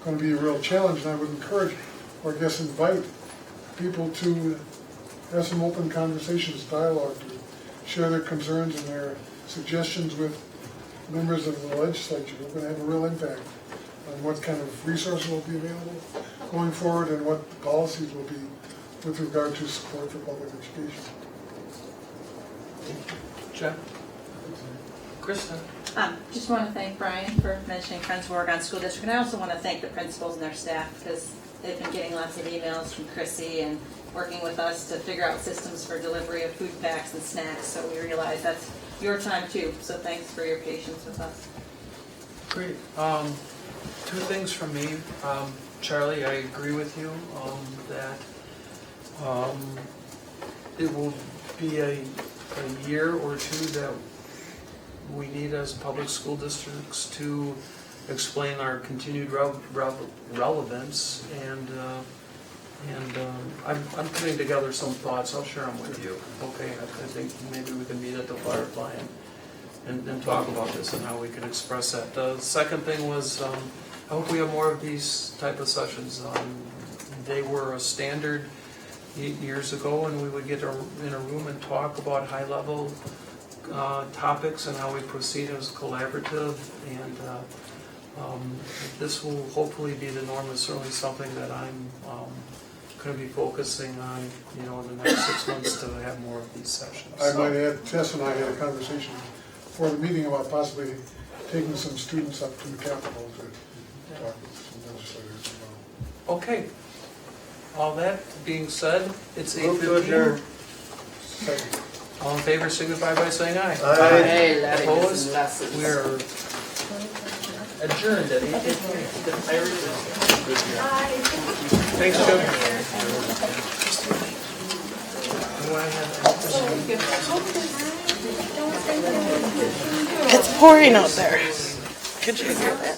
going to be a real challenge, and I would encourage, or I guess invite, people to have some open conversations, dialogue, to share their concerns and their suggestions with members of the legislature. We're going to have a real impact on what kind of resources will be available going forward and what the policies will be with regard to support for public education. Jeff? Krista? Just want to thank Brian for mentioning Friends of Oregon School District, and I also want to thank the principals and their staff because they've been getting lots of emails from Chrissy and working with us to figure out systems for delivery of food packs and snacks, so we realize that's your time too, so thanks for your patience with us. Great. Two things from me. Charlie, I agree with you that it will be a year or two that we need as public school districts to explain our continued relevance, and I'm putting together some thoughts. I'll share them with you. Okay, I think maybe we can meet at the Firefly and talk about this and how we can express that. The second thing was I hope we have more of these type of sessions. They were a standard years ago, and we would get in a room and talk about high-level topics and how we proceed as collaborative, and this will hopefully be the norm. It's certainly something that I'm going to be focusing on, in the next 6 months to have more of these sessions. I might add, Tess and I had a conversation before the meeting about possibly taking some students up to the Capitol to talk with some legislators as well. Okay. All that being said, it's 8:15. Move to adjourn. Second. All in favor, signify by saying aye. Aye. Opposed? We are adjourned at 8:15. Thanks, Joe. Do I have It's pouring out there. Could you hear that?